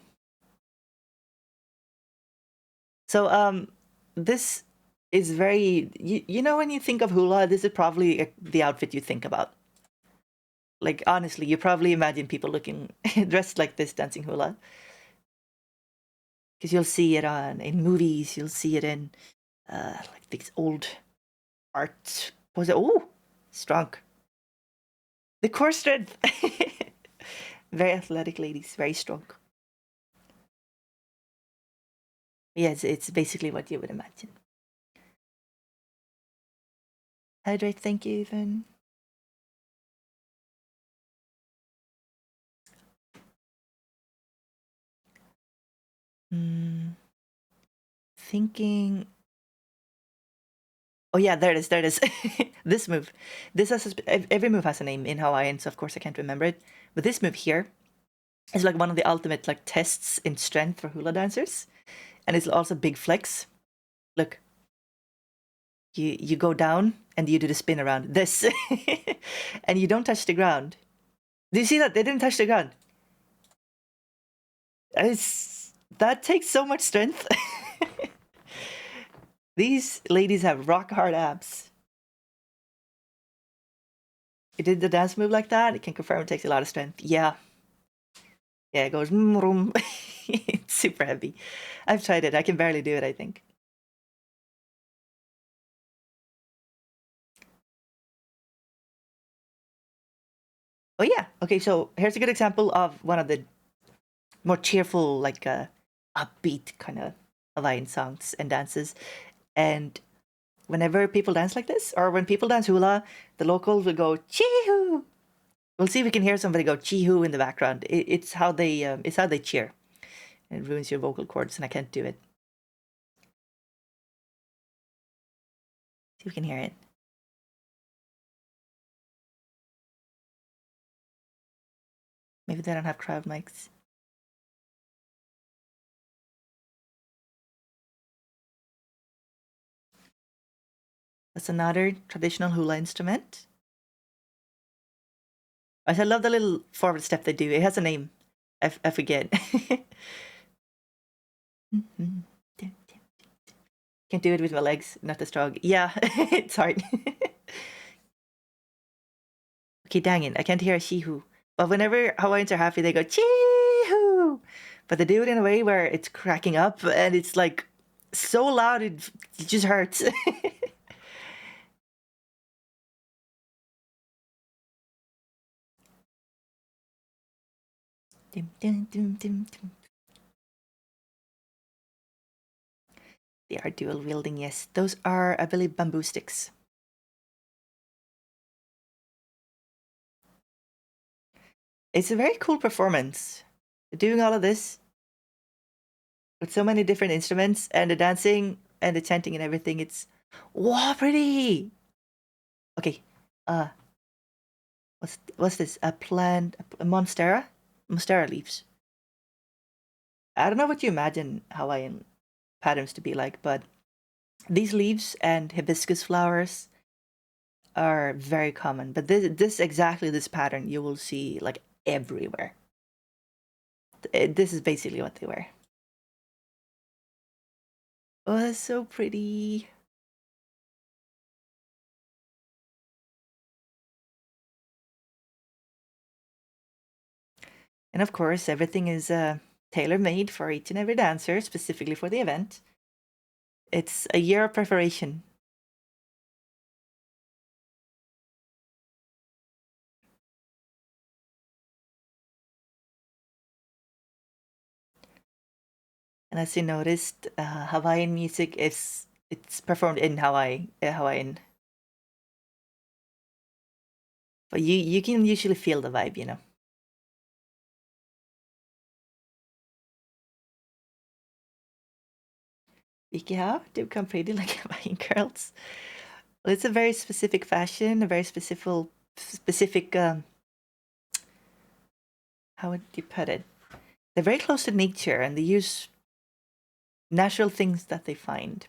So this is very, you know, when you think of hula, this is probably the outfit you think about. Like, honestly, you probably imagine people looking dressed like this dancing hula. Because you'll see it in movies, you'll see it in like these old art. Was it? Oh, strong. The core strength. Very athletic ladies, very strong. Yes, it's basically what you would imagine. Hydrate, thank you, Ethan. Thinking. Oh yeah, there it is. There it is. This move. This has every move has a name in Hawaiian, so of course I can't remember it. But this move here is like one of the ultimate like tests in strength for hula dancers, and it's also big flex. Look, you go down and you do the spin around this, and you don't touch the ground. Do you see that? They didn't touch the ground. That takes so much strength. These ladies have rock hard abs. You did the dance move like that, it can confirm it takes a lot of strength. Yeah. Yeah, it goes. It's super heavy. I've tried it. I can barely do it, I think. Oh yeah. Okay, so here's a good example of one of the more cheerful, like upbeat kind of Hawaiian songs and dances. And whenever people dance like this, or when people dance hula, the locals will go chee-hoo. We'll see if we can hear somebody go chee-hoo in the background. It's how they cheer. It ruins your vocal cords, and I can't do it. See if we can hear it. Maybe they don't have crowd mics. That's another traditional hula instrument. I love the little forward step they do. It has a name. I forget. Can't do it with my legs, not as strong. Yeah, it's hard. Okay, dang it. I can't hear a chee-hoo. But whenever Hawaiians are happy, they go chee-hoo. But they do it in a way where it's cracking up and it's like so loud it just hurts. Dum, dum, dum, dum, dum. They are dual wielding, yes. Those are, I believe, bamboo sticks. It's a very cool performance. Doing all of this with so many different instruments and the dancing and the chanting and everything, it's wow, pretty. Okay, what's this? A plant, a monstera leaves. I don't know what you imagine Hawaiian patterns to be like, but these leaves and hibiscus flowers are very common. But this pattern you will see like everywhere. This is basically what they wear. Oh, that's so pretty. And of course, everything is tailor-made for each and every dancer, specifically for the event. It's a year of preparation. And as you noticed, Hawaiian music it's performed in Hawaiian. But you can usually feel the vibe, you know. Ikiha do come pretty like Hawaiian girls. Well, it's a very specific fashion, a very specific how would you put it? They're very close to nature and they use natural things that they find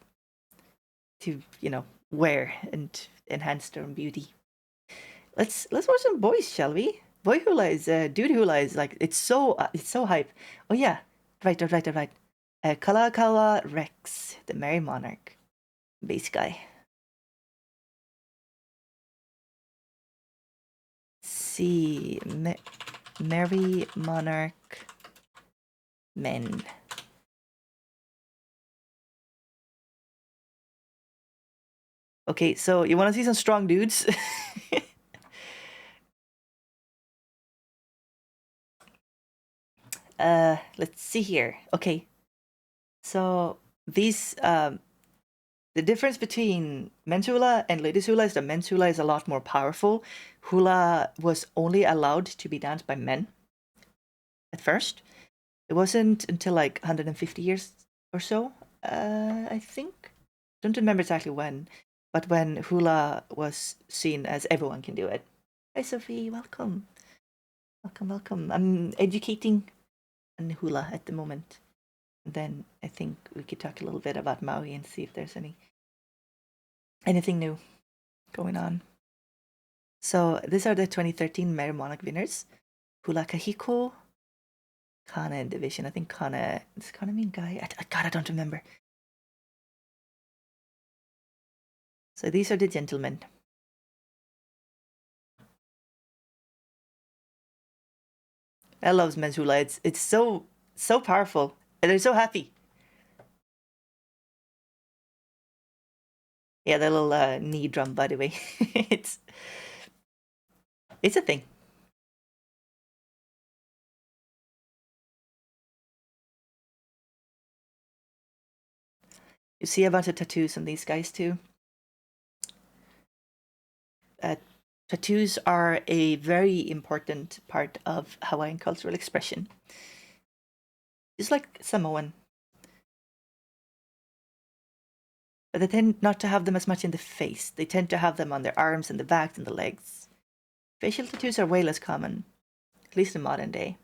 to, you know, wear and enhance their own beauty. Let's watch some boys, shall we? Boy hula is dude hula is like it's so hype. Oh yeah, right. Kalakaua Rex, the Merry Monarch. bass guy. See, Merry Monarch Men. Okay, so you want to see some strong dudes? Let's see here. Okay, so these the difference between men's hula and ladies hula is that men's hula is a lot more powerful. Hula was only allowed to be danced by men at first. It wasn't until like 150 years or so, I think. Don't remember exactly when, but when hula was seen as everyone can do it. Hi, Sophie. Welcome. Welcome, welcome. I'm educating on hula at the moment. And then I think we could talk a little bit about Maui and see if there's anything new going on. So these are the 2013 Merry Monarch winners. Hula Kahiko, Kana division. I think Kana, does Kana mean guy? God, I don't remember. So these are the gentlemen. I love men's hula. It's so powerful. And they're so happy. Yeah, the little knee drum, by the way. it's a thing. You see a bunch of tattoos on these guys too. Tattoos are a very important part of Hawaiian cultural expression. Just like Samoan. But they tend not to have them as much in the face. They tend to have them on their arms and the back and the legs. Facial tattoos are way less common, at least in modern day.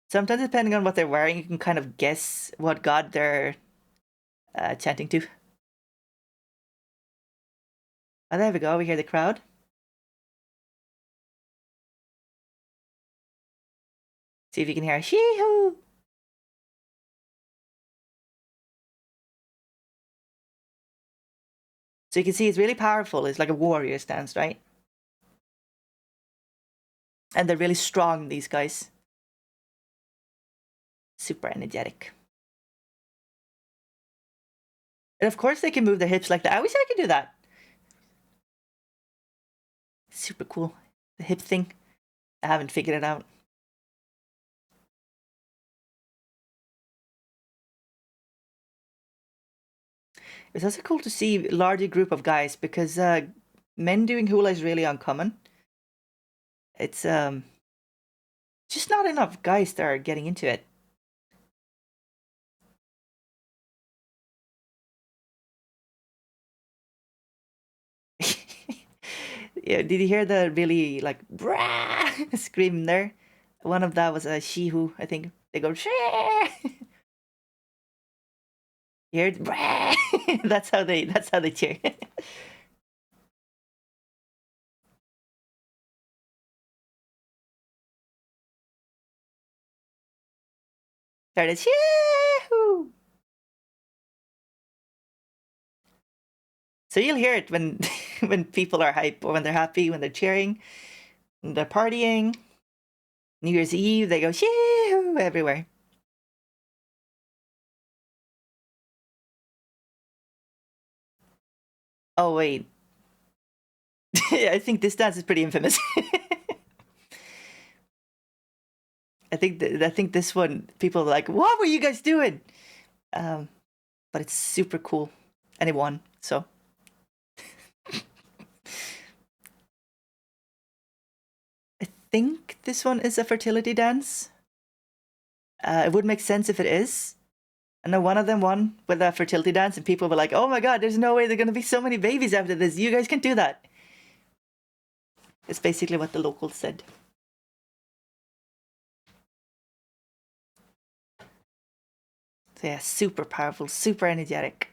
Sometimes, depending on what they're wearing, you can kind of guess what god they're chanting to. Oh, there we go. We hear the crowd. See if you can hear shee-hoo. So you can see it's really powerful. It's like a warrior stance, right? And they're really strong, these guys. Super energetic. And of course they can move their hips like that. I wish I could do that. Super cool. The hip thing. I haven't figured it out. It's also cool to see a larger group of guys because men doing hula is really uncommon. It's just not enough guys that are getting into it. Yeah, did you hear the really like brah scream there? One of that was a she-who, I think. They go sheh. You heard brah. that's how they cheer. Started shee-hoo. So you'll hear it when when people are hype or when they're happy, when they're cheering, when they're partying. New Year's Eve, they go shee-hoo everywhere. Oh wait, I think this dance is pretty infamous. I think this one people are like, what were you guys doing? But it's super cool, and it won. So I think this one is a fertility dance. It would make sense if it is. I know one of them won with a fertility dance, and people were like, "Oh my god, there's no way there're gonna be so many babies after this. You guys can do that." It's basically what the locals said. So yeah, super powerful, super energetic,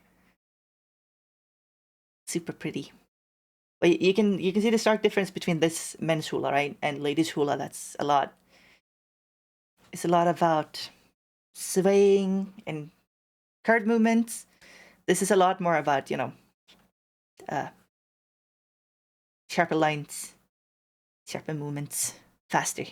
super pretty. But you can see the stark difference between this men's hula, right, and ladies hula. That's a lot. It's a lot about swaying and curved movements. This is a lot more about, you know, sharper lines, sharper movements, faster.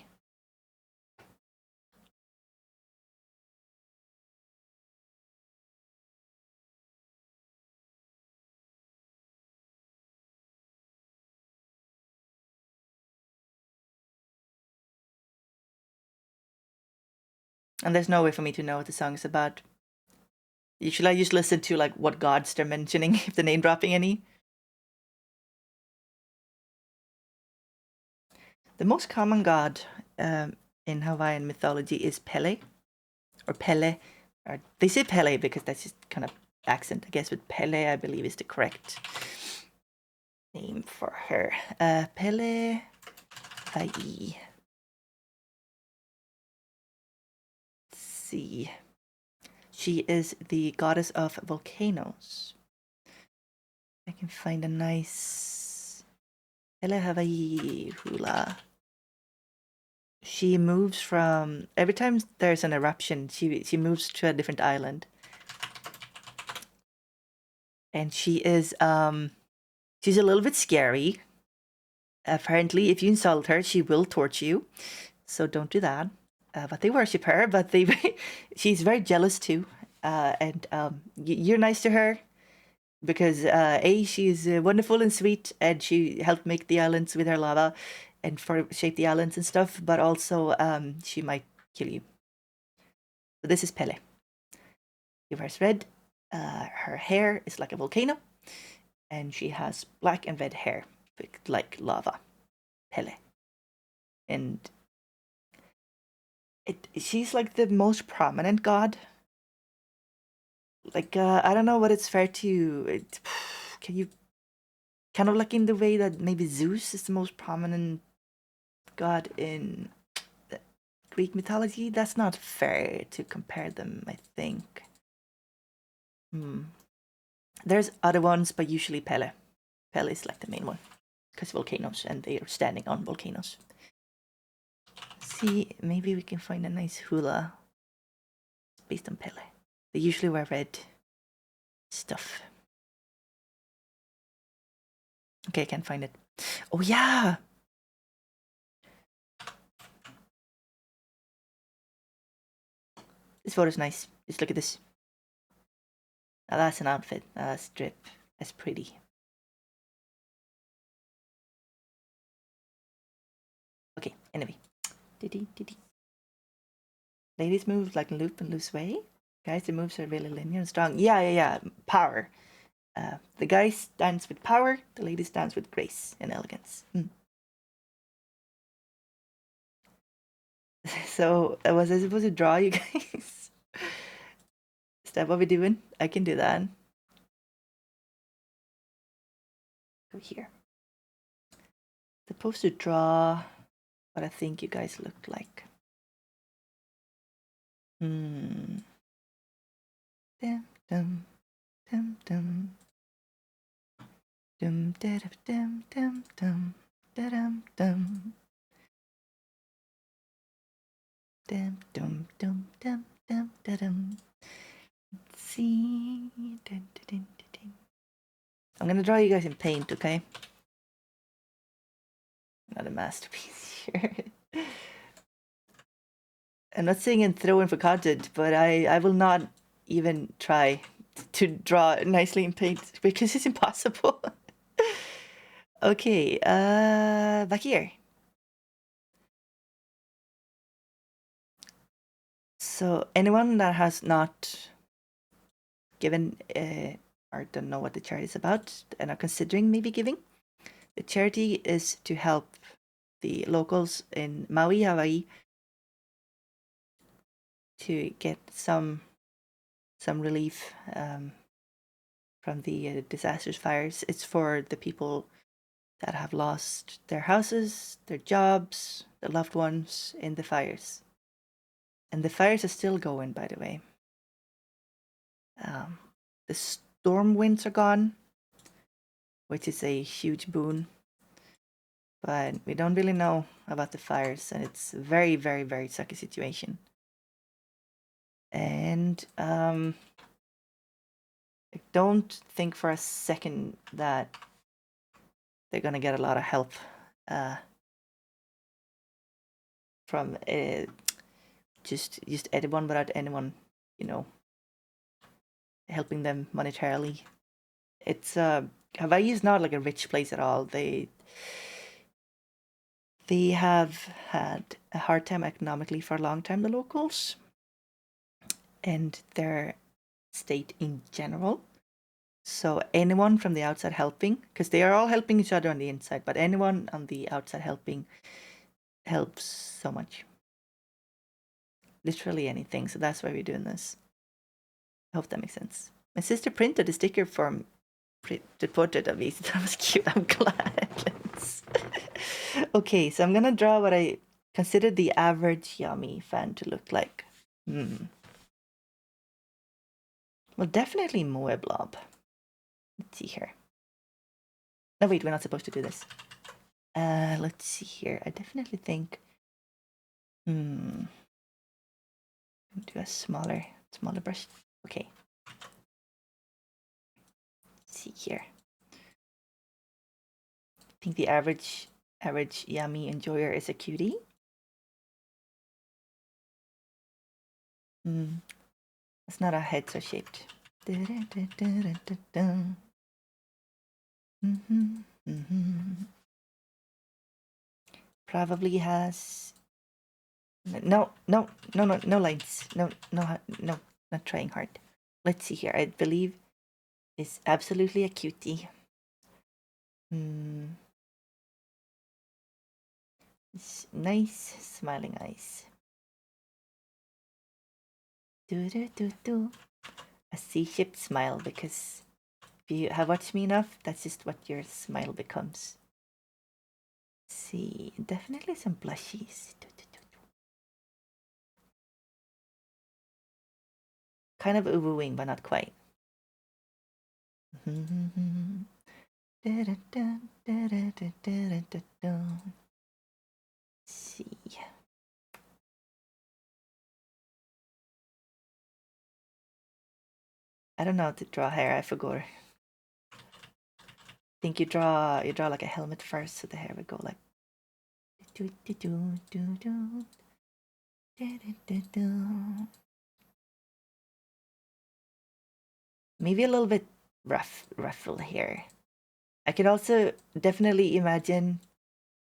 And there's no way for me to know what the song is about. Usually I just listen to like what gods they're mentioning, if they're name dropping any. The most common god in Hawaiian mythology is Pele, or Pele. Or they say Pele because that's just kind of accent, I guess, but Pele, I believe, is the correct name for her. Pele Hawaii. Let's see. She is the goddess of volcanoes. I can find a nice Pele Hawaii hula. She moves from every time there's an eruption, she moves to a different island. And she is she's a little bit scary. Apparently, if you insult her, she will torture you. So don't do that. But they worship her, but she's very jealous too. And you're nice to her because she's wonderful and sweet, and she helped make the islands with her lava and shape the islands and stuff, but also she might kill you. So this is Pele. She wears red. Her hair is like a volcano, and she has black and red hair, like lava. Pele. And she's like the most prominent god. Like, I don't know what it's fair to... can you... kind of like in the way that maybe Zeus is the most prominent god in Greek mythology. That's not fair to compare them, I think. There's other ones, but usually Pele. Pele is like the main one, because volcanoes, and they are standing on volcanoes. See, maybe we can find a nice hula based on Pele. They usually wear red stuff. Okay, I can't find it. Oh yeah! This photo's nice. Just look at this. Now that's an outfit. That's drip. That's pretty. Okay, anyway. Ladies move like loop and loose way. Guys, the moves are really linear and strong. Yeah. Power. The guys dance with power. The ladies dance with grace and elegance. So, was I supposed to draw you guys? Is that what we're doing? I can do that. Go here. Supposed to draw what I think you guys look like. Dum dum dum dum dum dum dum dum dum dum dum dum dum dum dum dum dum dum. Let's see. Dun, dun, dun, dun. I'm gonna draw you guys in paint, okay? Not a masterpiece here. I'm not saying and throwing for content, but I will not even try to draw nicely in paint because it's impossible. Okay, back here. So anyone that has not given or don't know what the charity is about and are considering maybe giving, the charity is to help the locals in Maui, Hawaii, to get some relief from the disastrous fires. It's for the people that have lost their houses, their jobs, their loved ones in the fires. And the fires are still going, by the way. The storm winds are gone, which is a huge boon. But we don't really know about the fires, and it's a very, very, very sucky situation. And I don't think for a second that they're gonna get a lot of help from just anyone without anyone, you know, helping them monetarily. It's Hawaii is not like a rich place at all. They have had a hard time economically for a long time, the locals, and their state in general. So anyone from the outside helping, because they are all helping each other on the inside, but anyone on the outside helping helps so much. Literally anything. So that's why we're doing this. I hope that makes sense. My sister printed a sticker for the portrait of me. That was cute. I'm glad. Okay, so I'm gonna draw what I consider the average Yami fan to look like. Well, definitely Moe Blob. Let's see here. No, wait, we're not supposed to do this. Let's see here. I definitely think. Do a smaller brush. Okay. Let's see here. I think the average Yami enjoyer is a cutie. It's not a head so shaped. Probably has no lines. No, not trying hard. Let's see here. I believe it's absolutely a cutie. It's nice smiling eyes. A C-shaped smile, because if you have watched me enough, that's just what your smile becomes. Let's see, definitely some blushies. Kind of wooing, but not quite. See. I don't know how to draw hair. I forgot. I think you draw like a helmet first, so the hair would go like. Maybe a little bit ruffle here. I could also definitely imagine,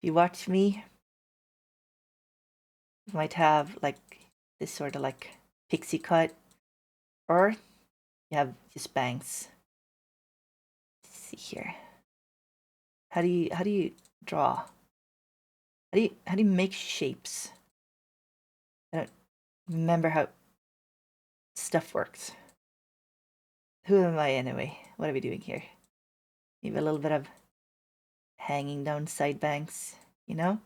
if you watch me, you might have like this sort of like pixie cut, or you have just bangs. Let's see here. How do you draw? How do you make shapes? I don't remember how stuff works. Who am I anyway? What are we doing here? Maybe a little bit of hanging down side bangs, you know?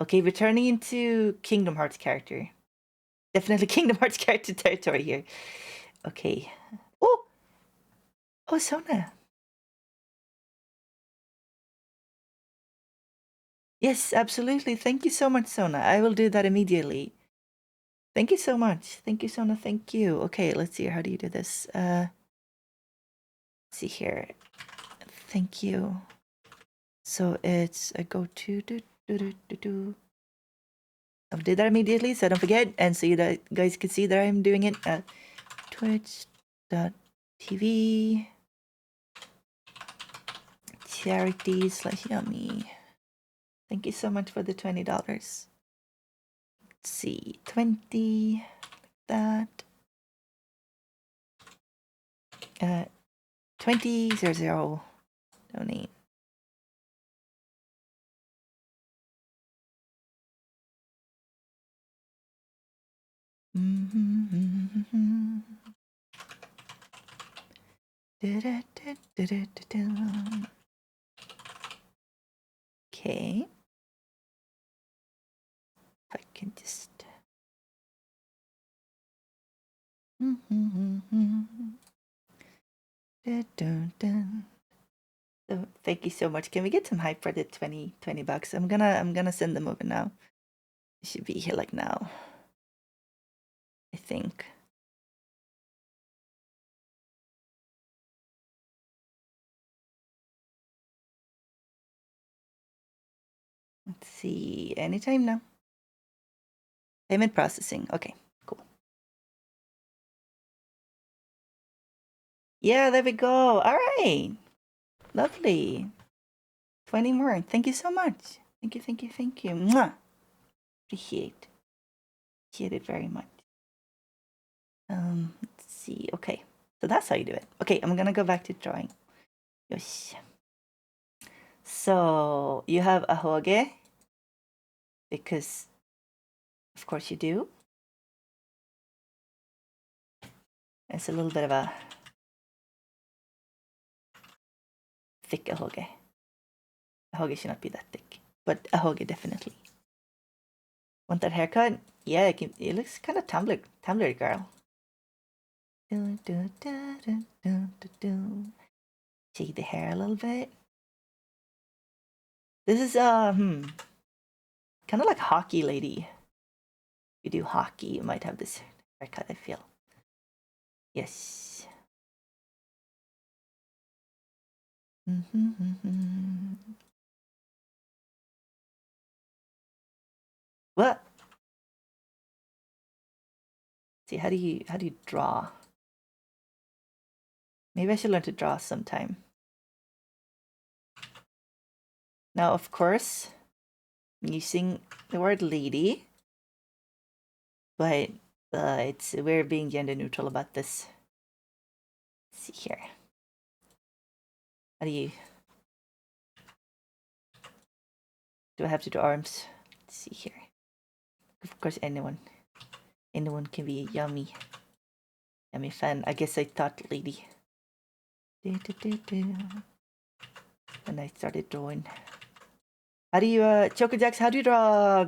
Okay, we're turning into Kingdom Hearts character. Definitely Kingdom Hearts character territory here. Okay. Oh, Sona. Yes, absolutely. Thank you so much, Sona. I will do that immediately. Thank you so much. Thank you, Sona. Thank you. Okay, let's see. How do you do this? Let's see here. Thank you. So it's a go to I'll do that immediately, so don't forget, and so you guys can see that I'm doing it at twitch.tv charity/yummy. Thank you so much for the $20. Let's see, 20, like that. 2000 donate. Okay. If I can just. Dun, dun, dun. So thank you so much. Can we get some hype for the 20 bucks? I'm gonna send them over now. It should be here like now. I think. Let's see. Anytime now. Payment processing. Okay, cool. Yeah, there we go. All right. Lovely. 20 more. Thank you so much. Thank you, thank you, thank you. Mwah. Appreciate it very much. Let's see. Okay. So that's how you do it. Okay, I'm gonna go back to drawing. Yosh. So you have a hoge because of course you do. It's a little bit of a thick ahoge. Ahoge should not be that thick, but ahoge definitely. Want that haircut? Yeah, it looks kind of Tumblr girl. Shake the hair a little bit. This is kind of like hockey lady. If you do hockey, you might have this haircut, I feel. Yes. What? See, how do you draw? Maybe I should learn to draw sometime. Now, of course, I'm using the word lady, but we're being gender neutral about this. Let's see here. How do I have to do arms? Let's see here. Of course, anyone can be a yummy fan. I guess I thought lady. And I started drawing. How do you Choco Jacks, how do you draw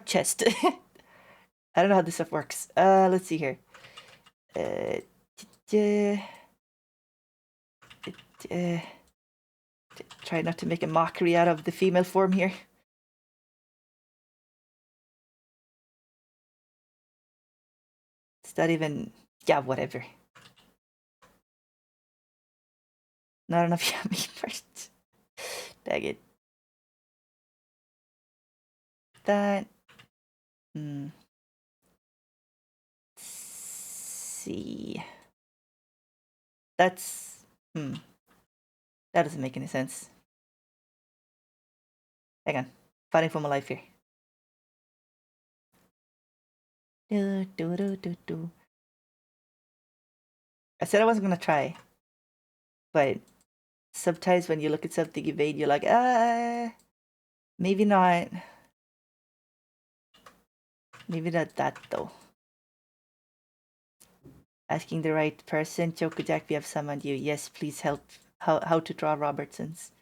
chest? I don't know how this stuff works. Let's see here. Try not to make a mockery out of the female form here. Is that even... Yeah, whatever. Not enough yummy first. Dang it. That... Let's see... That's... That doesn't make any sense. Hang on. Fighting for my life here. I said I wasn't gonna try. But sometimes when you look at something you made, you're like, maybe not. Maybe not that though. Asking the right person. Choco Jack, we have summoned you. Yes, please help. How to draw Robertsons.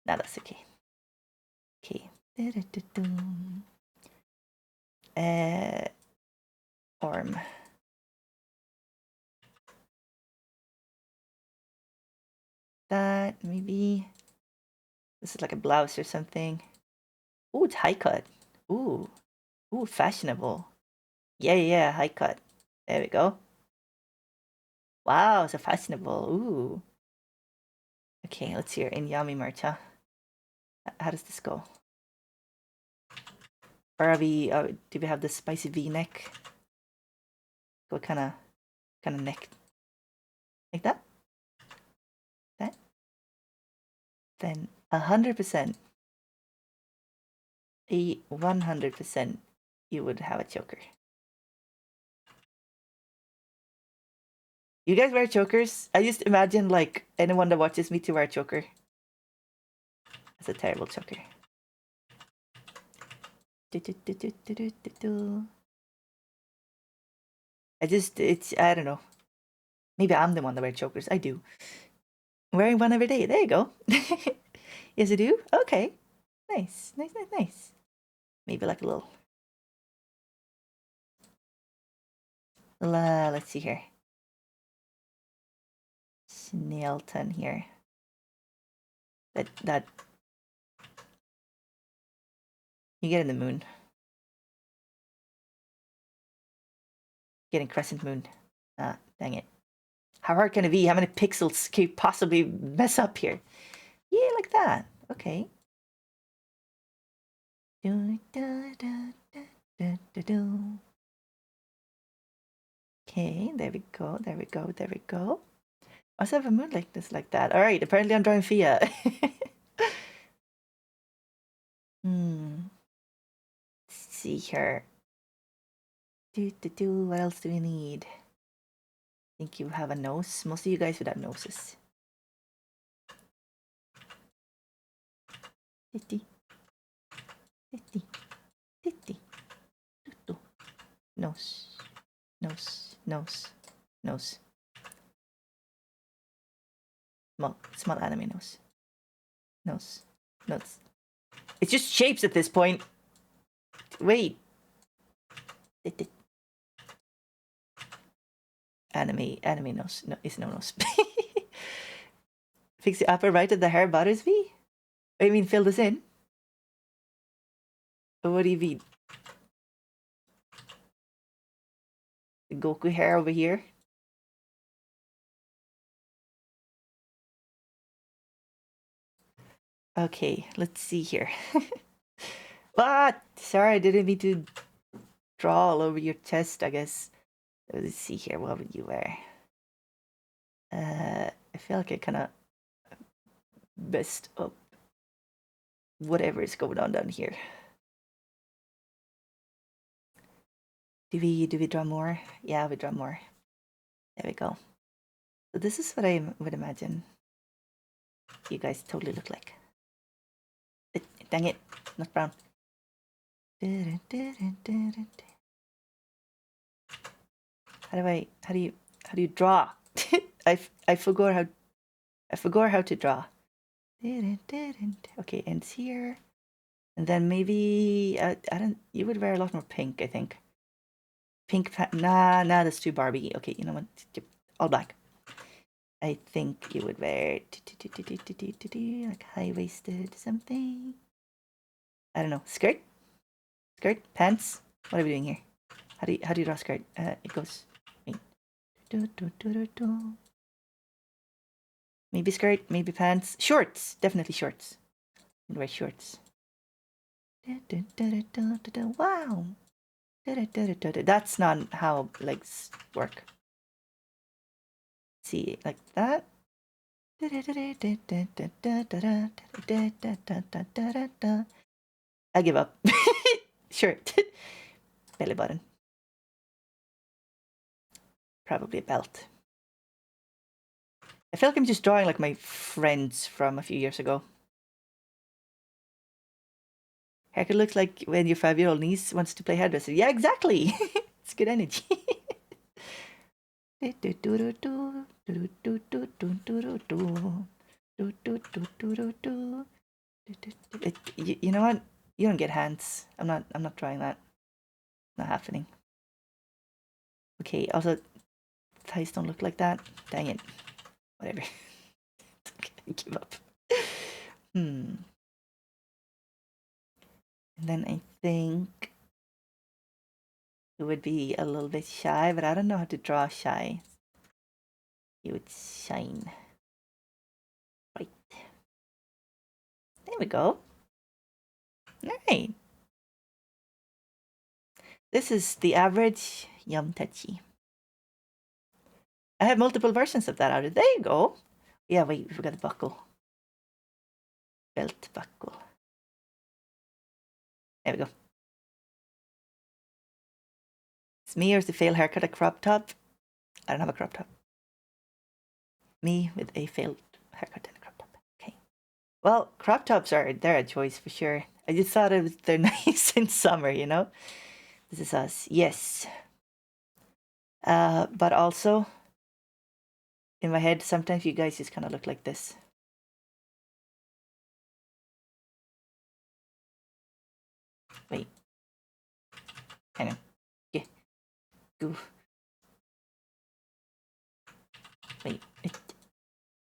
Nah, that's okay. Okay. Arm. That maybe. This is like a blouse or something. Ooh, it's high cut. Ooh, fashionable. Yeah, high cut. There we go. Wow, so fashionable. Ooh. Okay, let's hear in Yami merch, huh? How does this go? Or are we? Do we have the spicy V-neck? What kind of neck? Like that? That? Then 100%. 100% you would have a choker. You guys wear chokers? I just imagine like anyone that watches me to wear a choker. That's a terrible choker. I don't know. Maybe I'm the one that wears chokers. I do. I'm wearing one every day. There you go. Yes, I do? Okay. Nice. Maybe like a little... let's see here. Snailton here. That you get in the moon. Getting crescent moon. Ah, dang it. How hard can it be? How many pixels can you possibly mess up here? Yeah, like that. Okay. Okay, there we go, there we go, there we go. I also have a moon like this, like that. All right, apparently I'm drawing Fia. Let's see here. What else do we need? I think you have a nose. Most of you guys would have noses. Nose, nose, nose, nose. Small anime nose. Nose, nose. It's just shapes at this point. Wait. Anime nose. No, it's no nose. Fix the upper right of the hair bothers me? I mean, fill this in. What do you mean? The Goku hair over here? Okay, let's see here. What? Sorry, I didn't mean to draw all over your chest, I guess. Let's see here, what would you wear? I feel like I kind of messed up whatever is going on down here. Do we draw more? Yeah, we draw more. There we go. So this is what I would imagine you guys totally look like. Dang it, not brown. How do you draw? I forgot how to draw. Okay, ends here. And then maybe you would wear a lot more pink, I think. Pink nah, that's too Barbie. Okay, you know what? All black. I think you would wear like high-waisted something. I don't know. Skirt? Pants? What are we doing here? How do you draw skirt? It goes. Wait. Maybe skirt, maybe pants. Shorts, definitely shorts. I'm gonna wear shorts. Wow. That's not how legs work. See, like that. I give up. Shirt. Belly button. Probably a belt. I feel like I'm just drawing like my friends from a few years ago. Haircut looks like when your 5-year-old niece wants to play hairdresser. Yeah, exactly. It's good energy. You know what? You don't get hands. I'm not trying that. Not happening. Okay, also thighs don't look like that. Dang it. Whatever. I give up. And then I think it would be a little bit shy, but I don't know how to draw shy. It would shine. Right. There we go. Alright. This is the average Yum Techi. I have multiple versions of that out. There you go. Yeah, wait, we forgot the buckle. Belt buckle. There we go. It's me or is the fail haircut a crop top? I don't have a crop top. Me with a failed haircut and a crop top. Okay. Well, crop tops they're a choice for sure. I just thought they're nice in summer, you know? This is us. Yes. But also, in my head, sometimes you guys just kind of look like this. Wait. Hang on. Yeah. Go. Wait.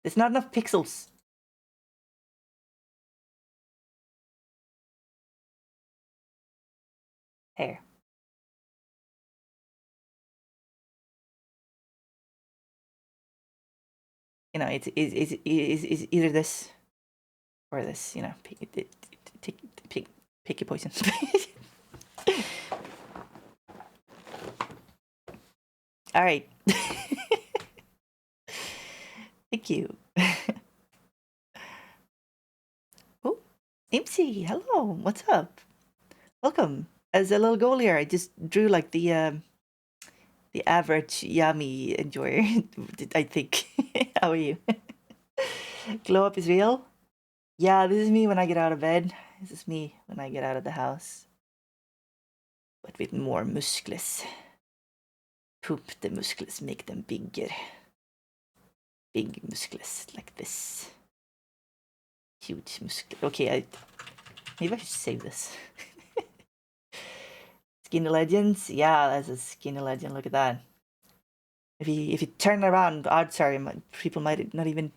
There's not enough pixels. Here. You know, it's either this or this. You know, pick your poison. All right. Thank you. Oh, Imsy, hello. What's up? Welcome. As a little goal here, I just drew like the average Yami enjoyer. I think. How are you? Glow up is real. Yeah, this is me when I get out of bed. This is me when I get out of the house. But with more muscles. Poop the muscles, make them bigger. Big muscles like this. Huge muscle. Okay, maybe I should save this. Skinny Legends. Yeah, that's a Skinny Legend. Look at that. If you turn around, odds are people might not even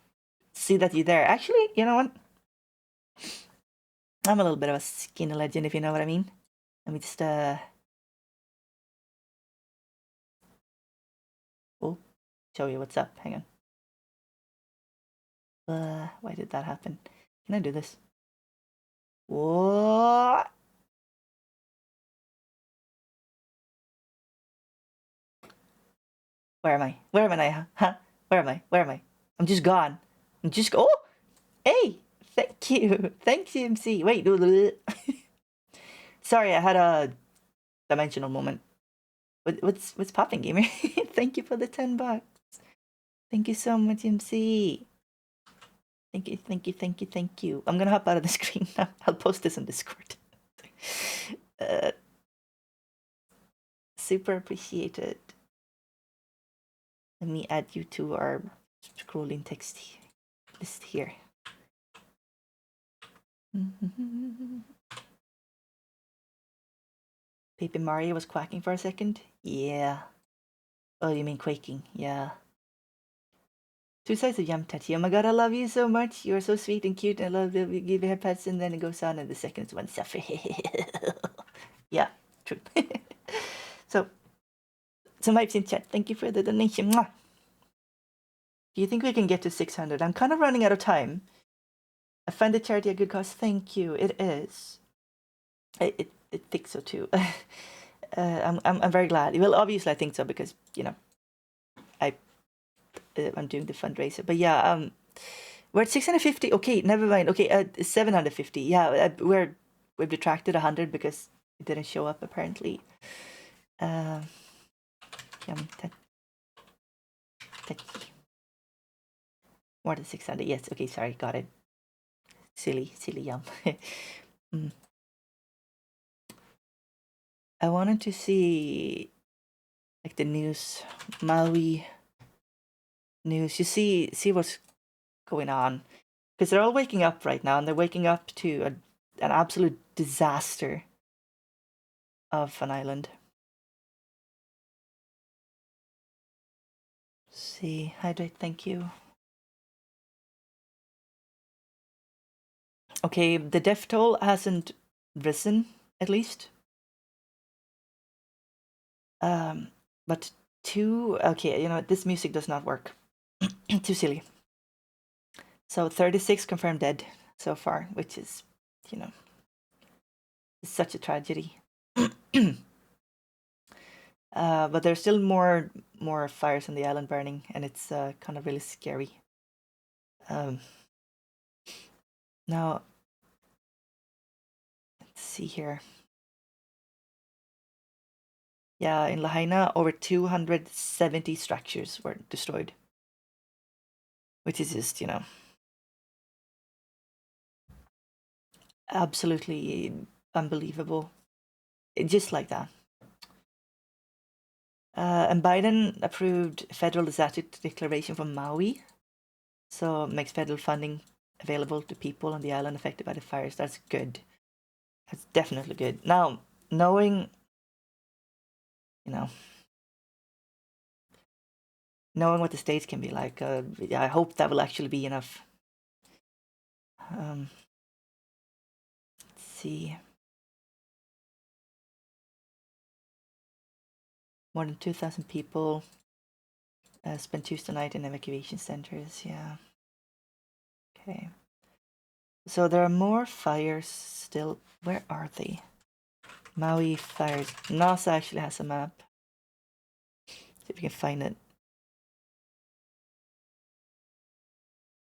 see that you're there. Actually, you know what? I'm a little bit of a Skinny Legend, if you know what I mean. Let me just oh, show you what's up. Hang on. Why did that happen? Can I do this? What? Where am I? Where am I? Huh? Where am I? Where am I? I'm just gone. I'm just oh, hey, thank you, thanks MC. Wait, sorry, I had a dimensional moment. What's popping, gamer? Thank you for the $10. Thank you so much, MC. Thank you, thank you, thank you, thank you. I'm gonna hop out of the screen now. I'll post this on Discord. Super appreciated. Let me add you to our scrolling text list here. Paper Mario was quacking for a second? Yeah. Oh, you mean quaking? Yeah. Two sides of Yum Touchy. Oh my god, I love you so much. You're so sweet and cute. I love that we give you pets and then it goes on and the second one suffer. Yeah, true. So Mipes in chat, thank you for the donation. Mwah. Do you think we can get to 600? I'm kind of running out of time. I find the charity a good cause. Thank you. It is. I think so too. I'm very glad. Well, obviously I think so because you know I'm doing the fundraiser. But yeah, we're at 650. Okay, never mind. Okay, 750. Yeah, we've detracted 100 because it didn't show up apparently. Yum, more than 600. Yes. Okay. Sorry. Got it. Silly Yum. I wanted to see like the news, Maui news. You see what's going on because they're all waking up right now, and they're waking up to an absolute disaster of an island. See, hydrate. Thank you. Okay, the death toll hasn't risen, at least. But okay, you know, this music does not work. Too silly. So 36 confirmed dead so far, which is, you know, it's such a tragedy. But there's still more fires on the island burning, and it's kind of really scary. Now, let's see here. Yeah, in Lahaina, over 270 structures were destroyed, which is just, you know, absolutely unbelievable. Just like that. And Biden approved federal disaster declaration for Maui, so makes federal funding available to people on the island affected by the fires. That's good. That's definitely good. Now, knowing, you know, knowing what the States can be like, yeah, I hope that will actually be enough. Let's see. More than 2,000 people spent Tuesday night in evacuation centers. Yeah. Okay. So there are more fires still. Where are they? Maui fires. NASA actually has a map. See if we can find it.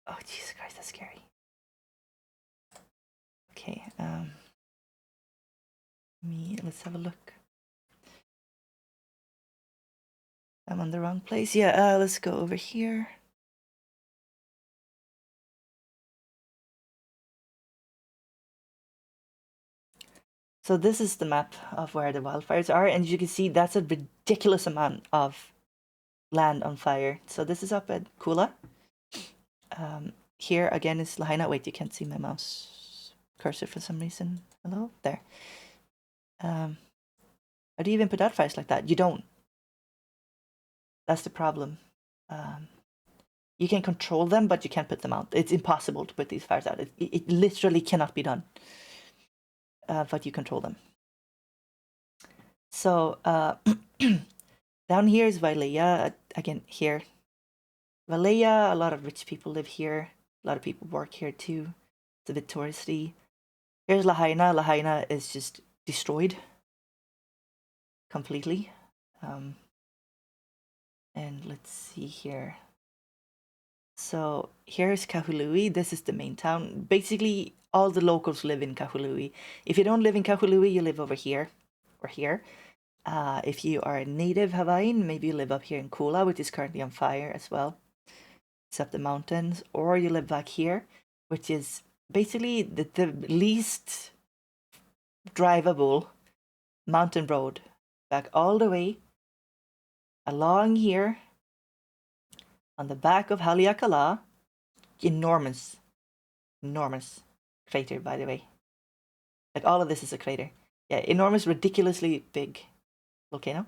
Oh, Jesus Christ, that's scary. Okay. Let's have a look. I'm on the wrong place. Yeah, let's go over here. So this is the map of where the wildfires are, and you can see that's a ridiculous amount of land on fire. So this is up at Kula. Here again is Lahaina. Wait, you can't see my mouse cursor for some reason. Hello? There. How do you even put out fires like that? You don't. That's the problem. You can control them, but you can't put them out. It's impossible to put these fires out. It literally cannot be done. But you control them. So down here is Wailea. Again, here. Wailea, a lot of rich people live here. A lot of people work here too. It's a bit touristy. Here's Lahaina. Lahaina is just destroyed completely. And let's see here. So here's Kahului. This is the main town. Basically, all the locals live in Kahului. If you don't live in Kahului, you live over here or here. If you are a native Hawaiian, maybe you live up here in Kula, which is currently on fire as well. It's up the mountains. Or you live back here, which is basically the least drivable mountain road. Back all the way along here on the back of Haleakala. Enormous crater, by the way. Like all of this is a crater. Yeah, enormous, ridiculously big volcano.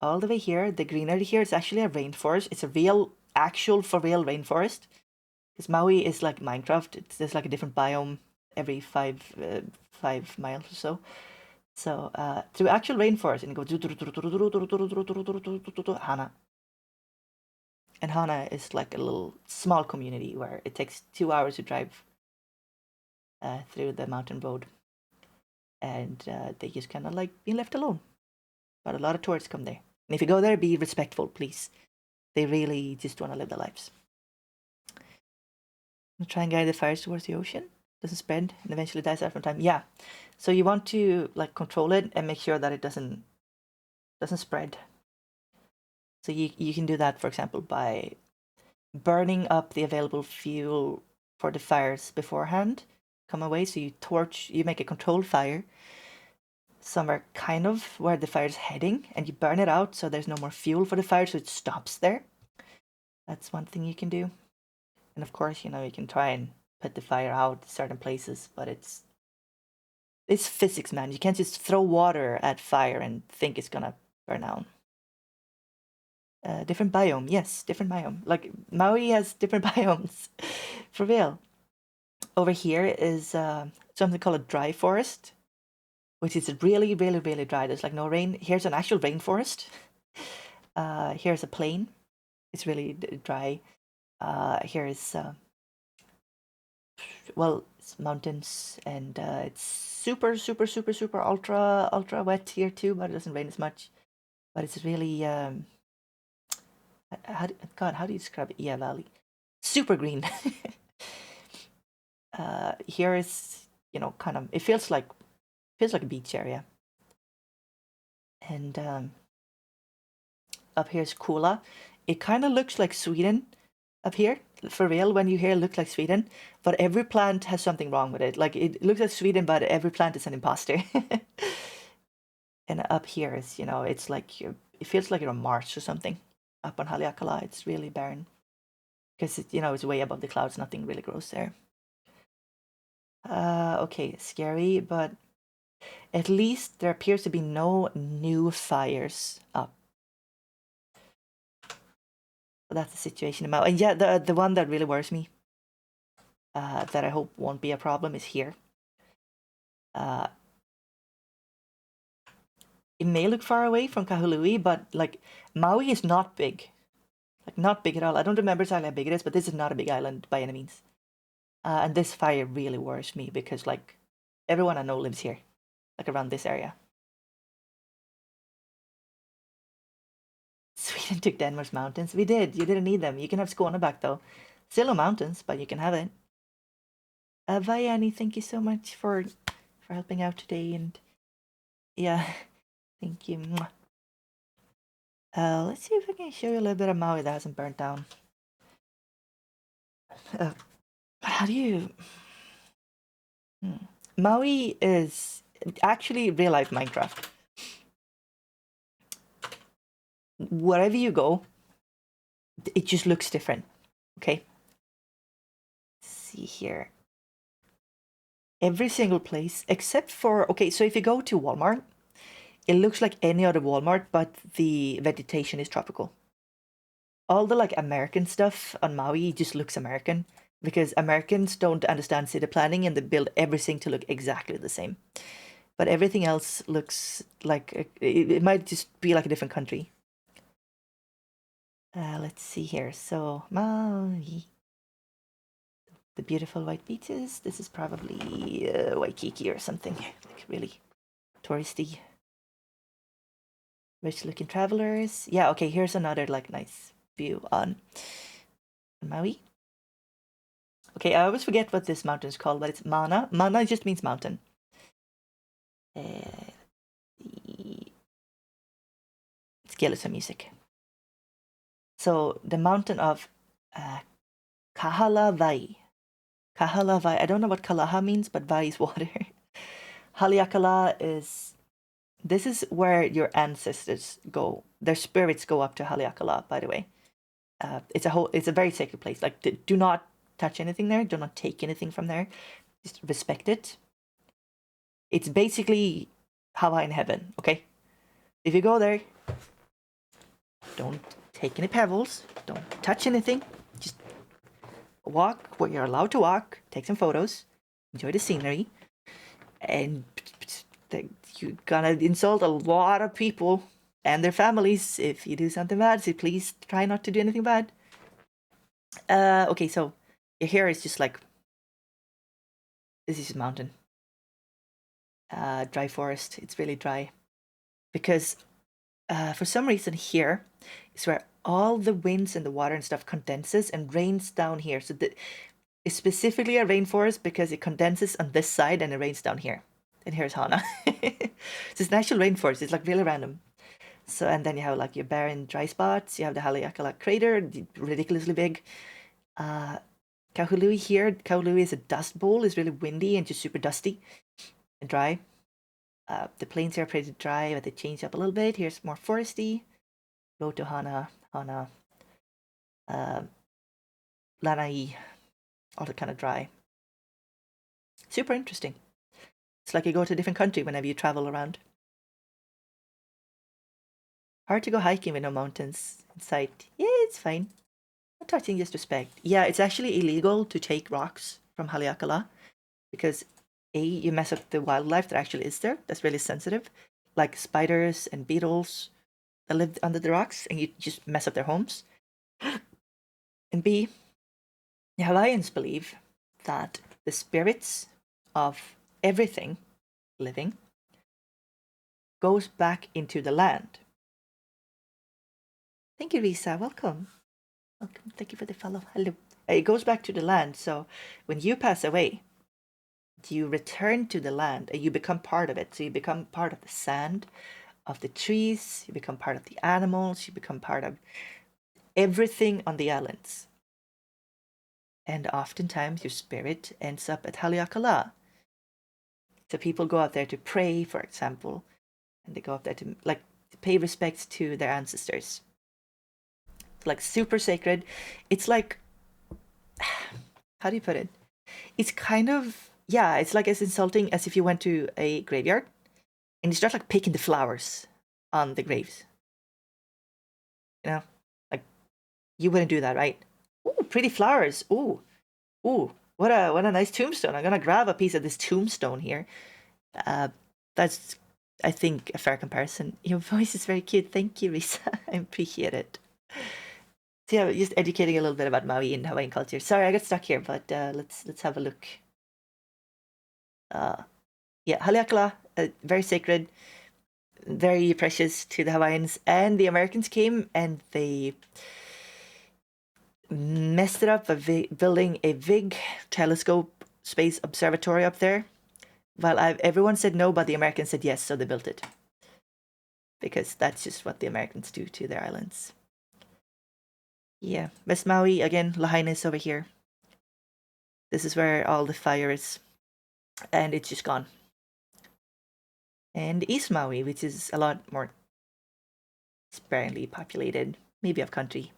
All the way here, the greenery here is actually a rainforest. It's a real, actual, for real rainforest. Because Maui is like Minecraft. There's like a different biome every 5 miles or so. So through actual rainforest, and you go Hana. And Hana is like a little small community where it takes 2 hours to drive through the mountain road. And they just kind of like being left alone. But a lot of tourists come there. And if you go there, be respectful, please. They really just want to live their lives. Try and guide the fires towards the ocean. Doesn't spread and eventually dies out from time. Yeah. So you want to like control it and make sure that it doesn't spread. So you can do that, for example, by burning up the available fuel for the fires beforehand. Come away. So you make a controlled fire somewhere kind of where the fire is heading, and you burn it out so there's no more fuel for the fire, so it stops there. That's one thing you can do. And of course, you can try and put the fire out certain places, but it's physics, man. You can't just throw water at fire and think it's gonna burn out. Different biome, yes, different biome. Like Maui has different biomes, for real. Over here is something called a dry forest, which is really, really, really dry. There's like no rain. Here's an actual rainforest. Here's a plain. It's really dry. Here is, it's mountains, and it's super, super, super, super ultra wet here too, but it doesn't rain as much. But it's really, how do you describe it? Yeah, valley. Super green. Here is, kind of, it feels like a beach area. And up here is Kula. It kind of looks like Sweden up here, for real. When you hear it look like Sweden, but every plant has something wrong with it. Like it looks like Sweden, but every plant is an imposter. And up here is, it's like it feels like you're on Mars or something. Up on Haleakala, it's really barren because it's way above the clouds. Nothing really grows there. Okay, scary, but at least there appears to be no new fires up. So that's the situation in Maui. And yeah, the one that really worries me, that I hope won't be a problem, is here. It may look far away from Kahului, but like Maui is not big. Like not big at all. I don't remember exactly how big it is, but this is not a big island by any means. And this fire really worries me because like everyone I know lives here, like around this area. Sweden took Denmark's mountains. We did. You didn't need them. You can have Skåne back though. Still no mountains, but you can have it. Vaiani, thank you so much for helping out today, and yeah, thank you. Let's see if I can show you a little bit of Maui that hasn't burnt down. How do you? Maui is actually real life Minecraft. Wherever you go, it just looks different. Okay. Let's see here. Every single place except for, okay, so if you go to Walmart, it looks like any other Walmart, but the vegetation is tropical. All the like American stuff on Maui just looks American because Americans don't understand city planning and they build everything to look exactly the same. But everything else looks like it might just be like a different country. Let's see here. So Maui, the beautiful white beaches. This is probably Waikiki or something, like really touristy. Rich-looking travelers. Yeah, okay. Here's another like nice view on Maui. Okay, I always forget what this mountain is called, but it's Mana. Mana just means mountain. Let's get some music. So the mountain of Kahalavai. Kahalavai. I don't know what Kalaha means, but Vai is water. Haleakala is. This is where your ancestors go. Their spirits go up to Haleakala. By the way, it's a very sacred place. Like, do not touch anything there. Do not take anything from there. Just respect it. It's basically Hava in heaven. Okay, if you go there, don't take any pebbles. Don't touch anything. Just walk where you're allowed to walk. Take some photos. Enjoy the scenery. And you're gonna insult a lot of people and their families if you do something bad. So please try not to do anything bad. Okay, so your hair is just like, this is a mountain. Dry forest. It's really dry because for some reason here is where all the winds and the water and stuff condenses and rains down here. So it's specifically a rainforest because it condenses on this side and it rains down here. And here's Hana. So it's an actual rainforest. It's like really random. So, and then you have like your barren dry spots. You have the Haleakala crater, ridiculously big. Kahului here. Kahului is a dust bowl. It's really windy and just super dusty and dry. The plains here are pretty dry, but they change up a little bit. Here's more foresty. Go to Hana, Lanai, all the kind of dry. Super interesting. It's like you go to a different country whenever you travel around. Hard to go hiking with no mountains in sight. Yeah, it's fine. Not touching, just respect. Yeah, it's actually illegal to take rocks from Haleakala because you mess up the wildlife that actually is there. That's really sensitive, like spiders and beetles that live under the rocks, and you just mess up their homes. And B, the Hawaiians believe that the spirits of everything living goes back into the land. Thank you, Risa. Welcome. Welcome. Thank you for the follow. Hello. It goes back to the land. So when you pass away, you return to the land and you become part of it. So you become part of the sand, of the trees, you become part of the animals, you become part of everything on the islands. And oftentimes your spirit ends up at Haleakala. So people go out there to pray, for example, and they go up there to pay respects to their ancestors. It's like super sacred. It's like, how do you put it? It's kind of, yeah, it's like as insulting as if you went to a graveyard and you start like picking the flowers on the graves. You know, like You wouldn't do that, right? Ooh, pretty flowers. Ooh, ooh, what a nice tombstone. I'm gonna grab a piece of this tombstone here. That's, I think, a fair comparison. Your voice is very cute. Thank you, Risa. I appreciate it. So yeah, just educating a little bit about Maui and Hawaiian culture. Sorry, I got stuck here, but let's have a look. Yeah, Haleakala, very sacred, very precious to the Hawaiians, and the Americans came and they messed it up by building a big telescope space observatory up there. Well, everyone said no, but the Americans said yes, so they built it. Because that's just what the Americans do to their islands. Yeah, West Maui, again, Lahaina over here. This is where all the fire is. And it's just gone. And East Maui, which is a lot more sparingly populated, maybe of country.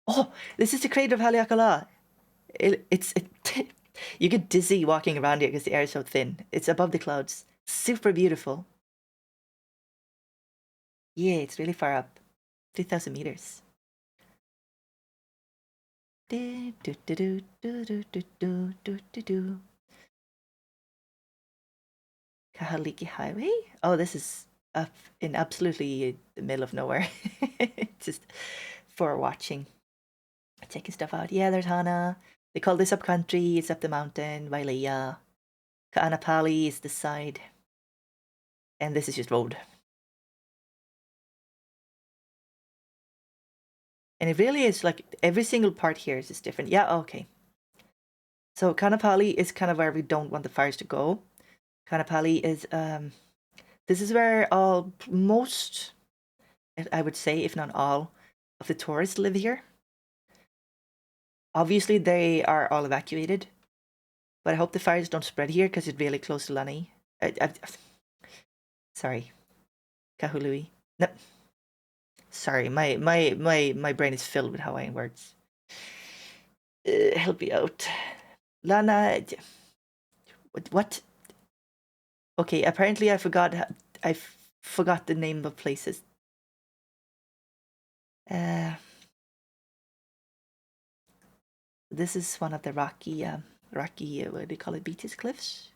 Oh, this is the crater of Haleakala. You get dizzy walking around here because the air is so thin. It's above the clouds. Super beautiful. Yeah, it's really far up. 3,000 meters. Kahaliki Highway? Oh, this is up in absolutely the middle of nowhere. Just for watching. Checking stuff out. Yeah, there's Hana. They call this up country. It's up the mountain. Wailea. Ka'anapali is the side. And this is just road. And it really is like every single part here is just different. Yeah, okay. So Kanapali is kind of where we don't want the fires to go. Kanapali is this is where most, I would say, if not all, of the tourists live here. Obviously, they are all evacuated, but I hope the fires don't spread here because it's really close to Lani. Sorry, Kahului. No, sorry, my brain is filled with Hawaiian words. Help me out, Lana. What? Okay, apparently I forgot the name of places. This is one of the rocky, what do you call it, beaches, cliffs?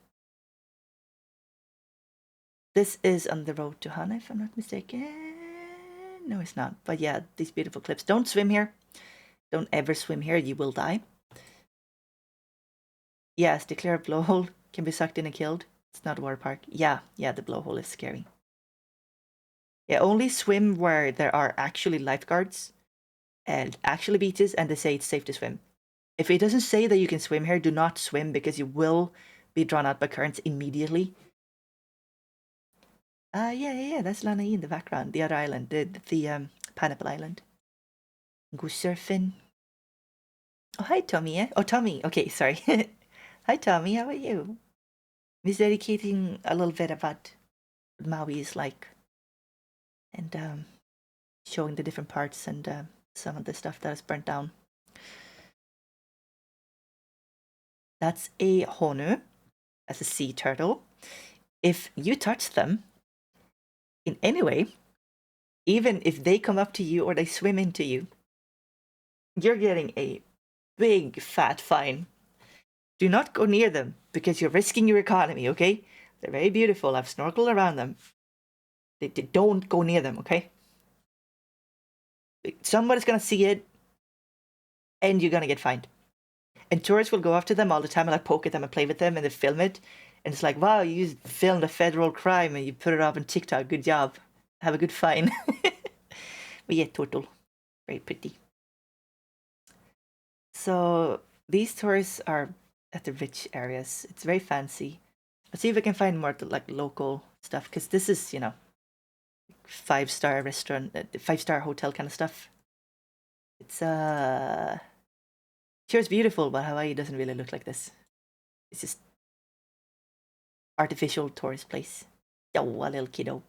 This is on the road to Hana, if I'm not mistaken. No, it's not. But yeah, these beautiful cliffs. Don't swim here. Don't ever swim here. You will die. Yes, the clear blowhole can be sucked in and killed. It's not a water park. Yeah, the blowhole is scary. Yeah, only swim where there are actually lifeguards and actually beaches, and they say it's safe to swim. If it doesn't say that you can swim here, do not swim because you will be drawn out by currents immediately. Yeah, that's Lanai in the background, the other island, the Pineapple Island. Goose surfing. Oh, hi, Tommy. Oh, Tommy. Okay, sorry. Hi, Tommy. How are you? He's dedicating a little bit about what Maui is like and showing the different parts and some of the stuff that is burnt down. That's a honu. That's a sea turtle. If you touch them in any way, even if they come up to you or they swim into you, you're getting a big fat fine. Do not go near them because you're risking your economy, okay? They're very beautiful. I've snorkeled around them. They don't go near them, okay? Somebody's gonna see it and you're gonna get fined. And tourists will go after them all the time and like poke at them and play with them and they film it. And it's like, wow, you filmed a federal crime and you put it up on TikTok. Good job. Have a good fine. But yeah, turtle. Very pretty. So these tours are at the rich areas. It's very fancy. Let's see if we can find more like local stuff because this is, 5-star restaurant, 5-star hotel kind of stuff. It's sure it's beautiful, but Hawaii doesn't really look like this. It's just artificial tourist place. Yo, a little kiddo.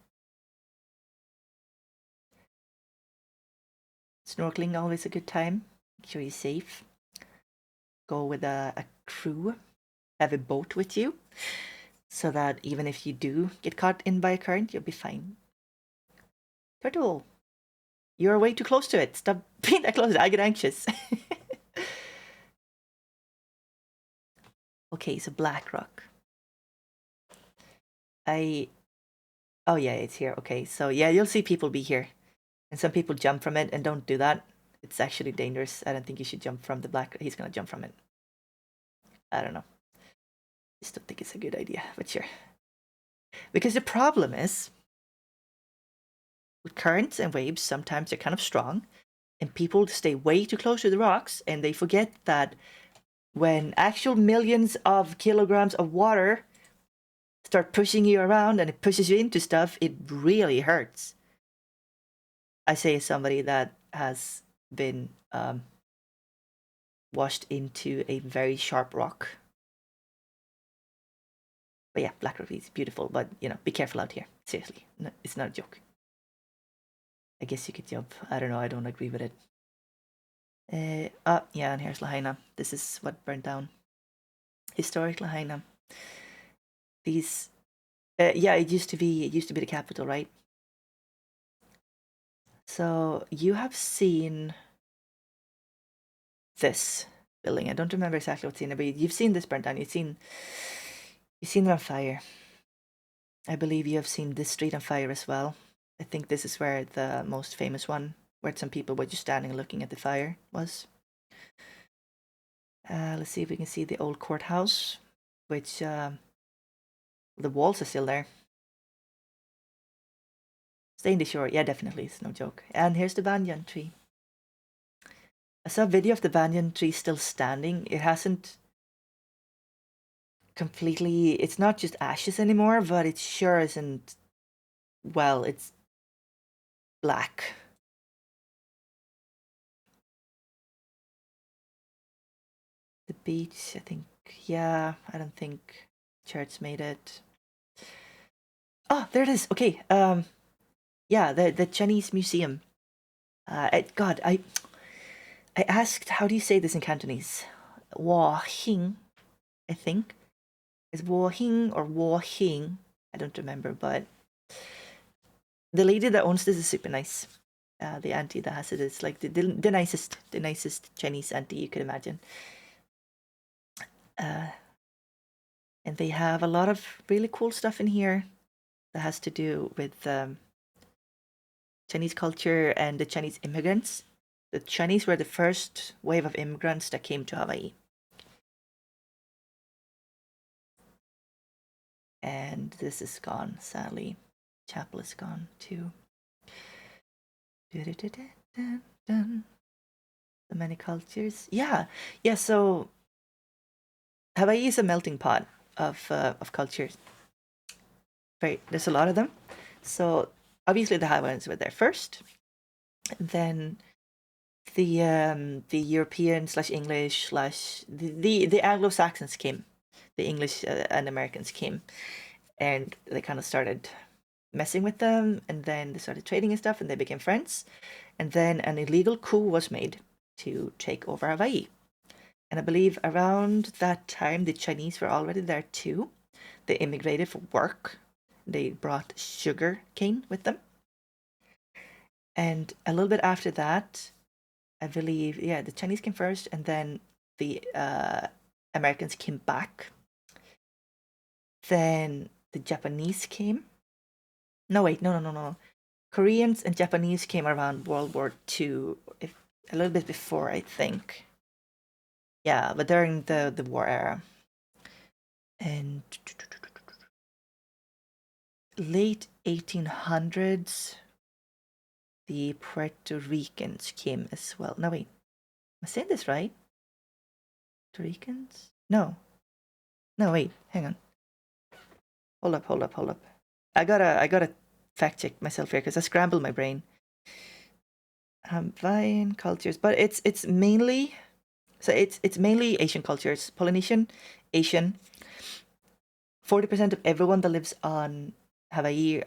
Snorkeling always a good time. Make sure you're safe. Go with a crew. Have a boat with you, so that even if you do get caught in by a current, you'll be fine. Turtle, you're way too close to it. Stop being that close. I get anxious. Okay, so Black Rock. Oh yeah, it's here. Okay, so yeah, you'll see people be here. And some people jump from it, and don't do that. It's actually dangerous. I don't think you should jump from the black. He's gonna jump from it. I don't know. Just don't think it's a good idea, but sure. Because the problem is, with currents and waves, sometimes they're kind of strong, and people stay way too close to the rocks, and they forget that when actual millions of kilograms of water start pushing you around and it pushes you into stuff, it really hurts. I say as somebody that has been washed into a very sharp rock. But yeah, Black Rock is beautiful, but be careful out here. Seriously, no, it's not a joke. I guess you could jump. I don't know. I don't agree with it. Yeah, and here's Lahaina. This is what burned down. Historic Lahaina. These, yeah, it used to be the capital, right? So you have seen this building. I don't remember exactly what's in it, but you've seen this burn down. You've seen it on fire. I believe you have seen this street on fire as well. I think this is where the most famous one, where some people were just standing and looking at the fire, was. Let's see if we can see the old courthouse, which the walls are still there. Stay in the shore. Yeah, definitely. It's no joke. And here's the banyan tree. I saw a video of the banyan tree still standing. It hasn't completely... It's not just ashes anymore, but it sure isn't... Well, it's black. The beach, I think... Yeah, I don't think Church made it. Oh, there it is. Okay. Yeah, the Chinese museum. God, I asked, how do you say this in Cantonese? Wo Hing, I think. Is Wo Hing or Wo Hing? I don't remember, but the lady that owns this is super nice. The auntie that has it is like the nicest Chinese auntie you could imagine. And they have a lot of really cool stuff in here that has to do with Chinese culture and the Chinese immigrants. The Chinese were the first wave of immigrants that came to Hawaii. And this is gone, sadly. Chapel is gone too. The many cultures. Yeah. So Hawaii is a melting pot of cultures. There's a lot of them. So obviously the Hawaiians were there first. Then the European / English / the Anglo-Saxons came. The English and Americans came, and they kind of started messing with them, and then they started trading and stuff, and they became friends. And then an illegal coup was made to take over Hawaii. And I believe around that time, the Chinese were already there too. They immigrated for work. They brought sugar cane with them. And a little bit after that, I believe, yeah, the Chinese came first, and then the Americans came back. Then the Japanese came. No, wait, no. Koreans and Japanese came around World War II, a little bit before, I think. Yeah, but during the war era. And late 1800s, the Puerto Ricans came as well. No, wait. Am I saying this right? Puerto Ricans? No, wait. Hang on. Hold up. I gotta fact check myself here because I scrambled my brain. Hawaiian cultures, but it's mainly... So it's mainly Asian cultures. Polynesian, Asian. 40% of everyone that lives on Hawaii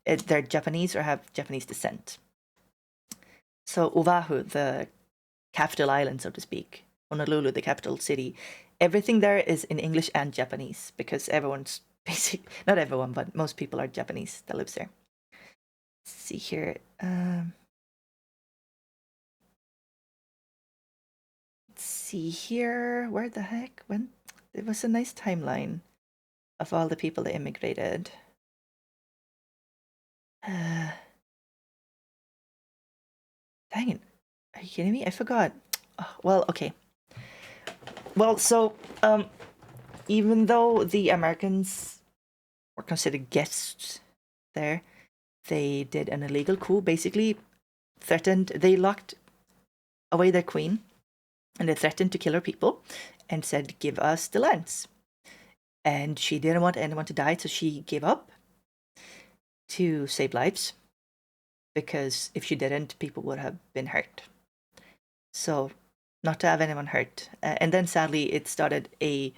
they're Japanese or have Japanese descent. So Oahu, the capital island, so to speak, Honolulu, the capital city, everything there is in English and Japanese because everyone's not everyone, but most people are Japanese that lives there. Let's see here. Let's see here. Where the heck? When? It was a nice timeline of all the people that immigrated. Dang it. Are you kidding me? I forgot. Oh, well, okay. Well, so even though the Americans were considered guests there, they did an illegal coup, basically they locked away their queen, and they threatened to kill her people and said, give us the lands. And she didn't want anyone to die, so she gave up to save lives, because if she didn't, people would have been hurt. So not to have anyone hurt. And then sadly, it started a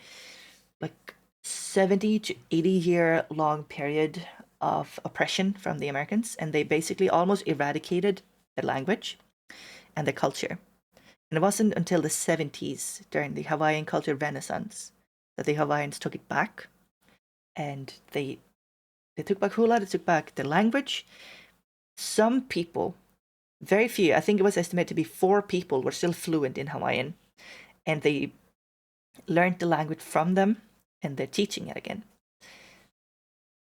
like 70 to 80 year long period of oppression from the Americans, and they basically almost eradicated the language and the culture. And it wasn't until the 70s, during the Hawaiian culture renaissance, that the Hawaiians took it back. And they took back hula, they took back the language. Some people, very few, I think it was estimated to be 4 people, were still fluent in Hawaiian. And they learned the language from them, and they're teaching it again.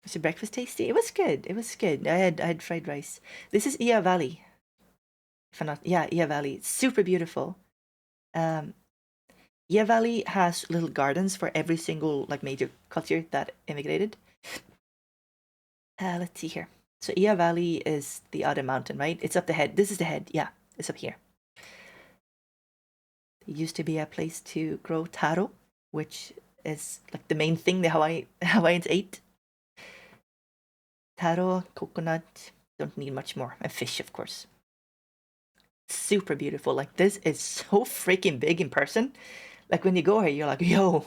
Was your breakfast tasty? It was good. It was good. I had fried rice. This is Ia Valley. If I'm not, yeah, Ia Valley. It's super beautiful. Ia Valley has little gardens for every single like major culture that immigrated. Let's see here. So Ia Valley is the other mountain, right? It's up the head. This is the head. Yeah, it's up here. It used to be a place to grow taro, which is like the main thing the Hawaiians ate. Taro, coconut, don't need much more. And fish, of course. Super beautiful. Like, this is so freaking big in person. Like, when you go here, you're like, yo,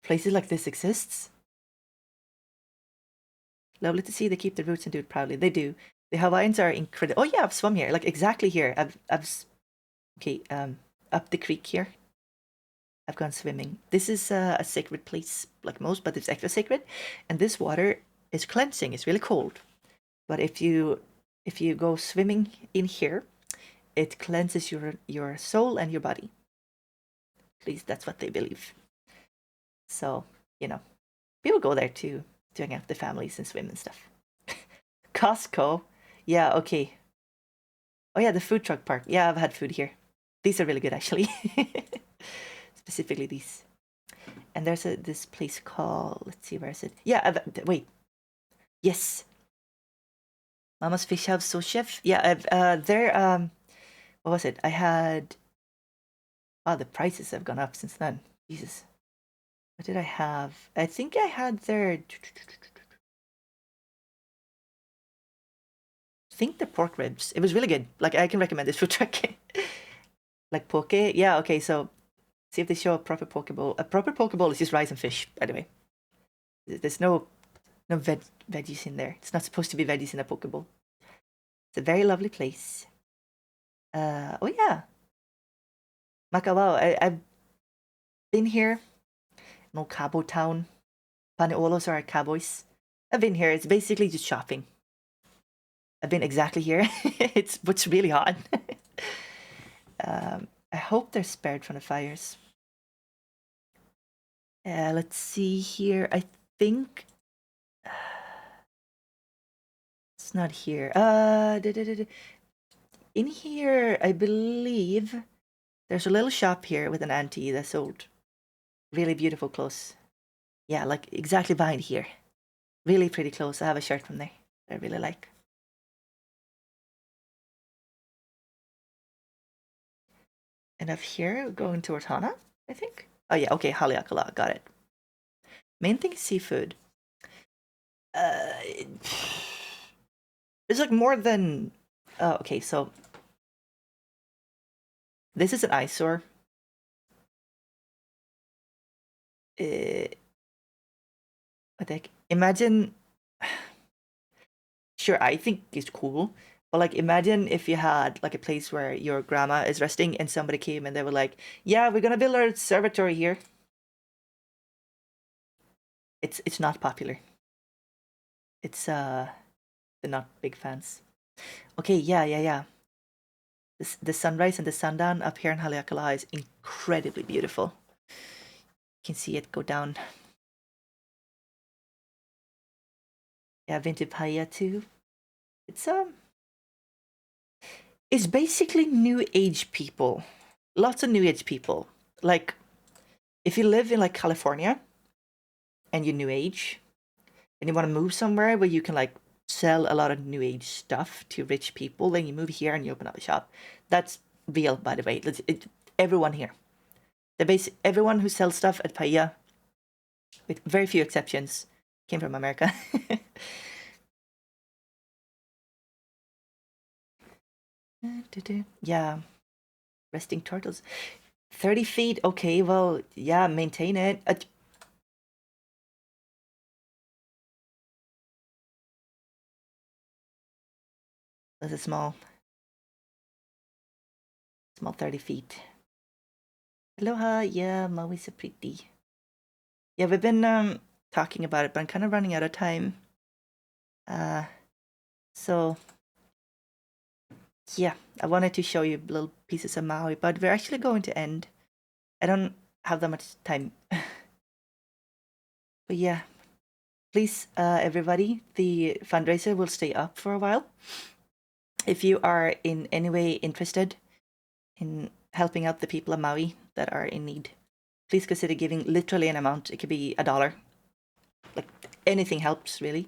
places like this exists. Lovely to see they keep their roots and do it proudly. They do. The Hawaiians are incredible. Oh yeah, I've swum here. Like, exactly here. Okay, up the creek here. I've gone swimming. This is a sacred place, like most, but it's extra sacred. And this water is cleansing. It's really cold. But if you go swimming in here, it cleanses your soul and your body. At least that's what they believe. So, people go there to hang out with the families and swim and stuff. Costco. Yeah, okay. Oh yeah, the food truck park. Yeah, I've had food here. These are really good, actually. Specifically these. And there's this place called, let's see, where is it? Yeah, wait. Yes. Mama's Fish House, so chef. Yeah, what was it? I had, wow, the prices have gone up since then. Jesus. What did I have? I think I had their, I think the pork ribs. It was really good. Like, I can recommend this food truck. Like poke. Yeah, okay, so see if they show a proper poke bowl. A proper poke bowl is just rice and fish, by the way. There's no veggies in there. It's not supposed to be veggies in a poke bowl. It's a very lovely place. Oh yeah. Makawao. I've been here. No Cabo Town. Paneolos are cowboys. I've been here. It's basically just shopping. I've been exactly here. It's really hot. I hope they're spared from the fires. Let's see here. I think it's not here. In here, I believe there's a little shop here with an auntie that sold really beautiful clothes. Yeah, like exactly behind here. Really pretty clothes. I have a shirt from there that I really like. And up here, going towards Hana, I think. Oh yeah, okay, Haleakala, got it. Main thing is seafood. It's like more than. Okay, so this is an eyesore. What the heck? Imagine. Sure, I think it's cool, but like, imagine if you had like a place where your grandma is resting, and somebody came and they were like, "Yeah, we're gonna build our observatory here." It's not popular. It's they're not big fans. Okay, yeah. The sunrise and the sundown up here in Haleakala is incredibly beautiful. You can see it go down. Yeah, Vintage Paia too. It's basically new age people. Lots of new age people. Like, if you live in like California and you're new age and you want to move somewhere where you can like sell a lot of new age stuff to rich people, then you move here and you open up a shop. That's real, by the way. Everyone here. Everyone who sells stuff at Paia, with very few exceptions, came from America. Yeah, resting turtles. 30 feet, okay, well, yeah, maintain it. That's a small 30 feet. Aloha, yeah, Maui's so pretty. Yeah, we've been talking about it, but I'm kind of running out of time. So yeah, I wanted to show you little pieces of Maui, but we're actually going to end. I don't have that much time. But yeah, please, everybody, the fundraiser will stay up for a while. If you are in any way interested in helping out the people of Maui that are in need, please consider giving literally an amount. It could be $1. Like, anything helps, really.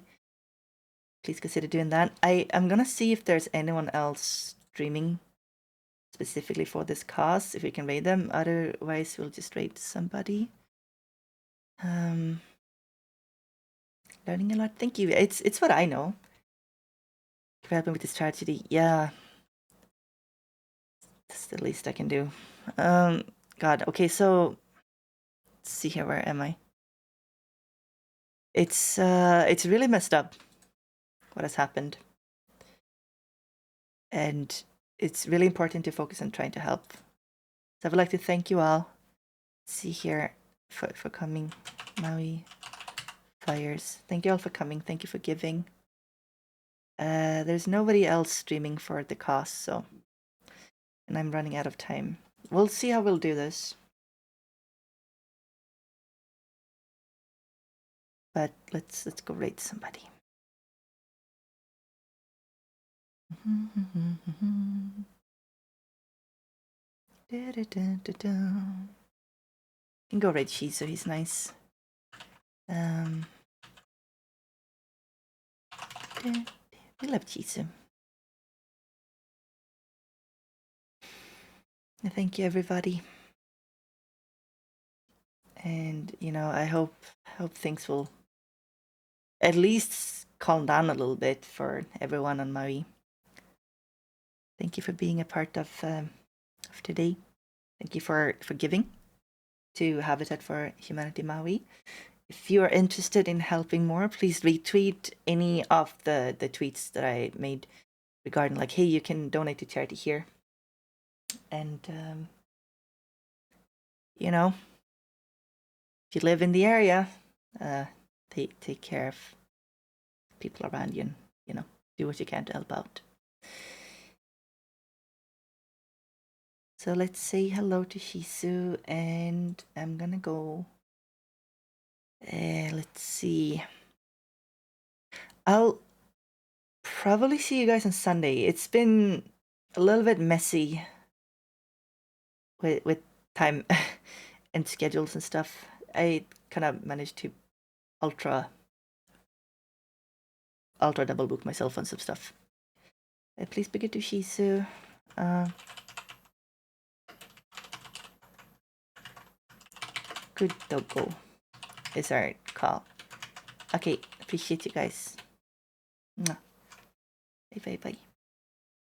Please consider doing that. I'm gonna see if there's anyone else streaming specifically for this cause, if we can raid them. Otherwise, we'll just raid somebody. Learning a lot. Thank you. It's what I know. For helping with this tragedy. Yeah. That's the least I can do. God. Okay, so let's see here. Where am I? It's really messed up what has happened. And it's really important to focus on trying to help. So I would like to thank you all. Let's see here for coming. Maui Fires. Thank you all for coming. Thank you for giving. There's nobody else streaming for the cost, so, and I'm running out of time. We'll see how we'll do this. But let's go raid somebody. Can go raid Shizu, he's nice. We love Shizu. Thank you, everybody. And you know, I hope things will at least calm down a little bit for everyone on Maui. Thank you for being a part of today. Thank you for giving to Habitat for Humanity Maui. If you are interested in helping more, please retweet any of the tweets that I made regarding like, hey, you can donate to charity here. And you know, if you live in the area, take care of people around you and, you know, do what you can to help out. So let's say hello to Shizu, and I'm gonna go. Let's see. I'll probably see you guys on Sunday. It's been a little bit messy with time and schedules and stuff. I kind of managed to ultra double book myself on some stuff. Please be good to Shizu. Good doggo is our call. Okay, appreciate you guys. Bye bye bye.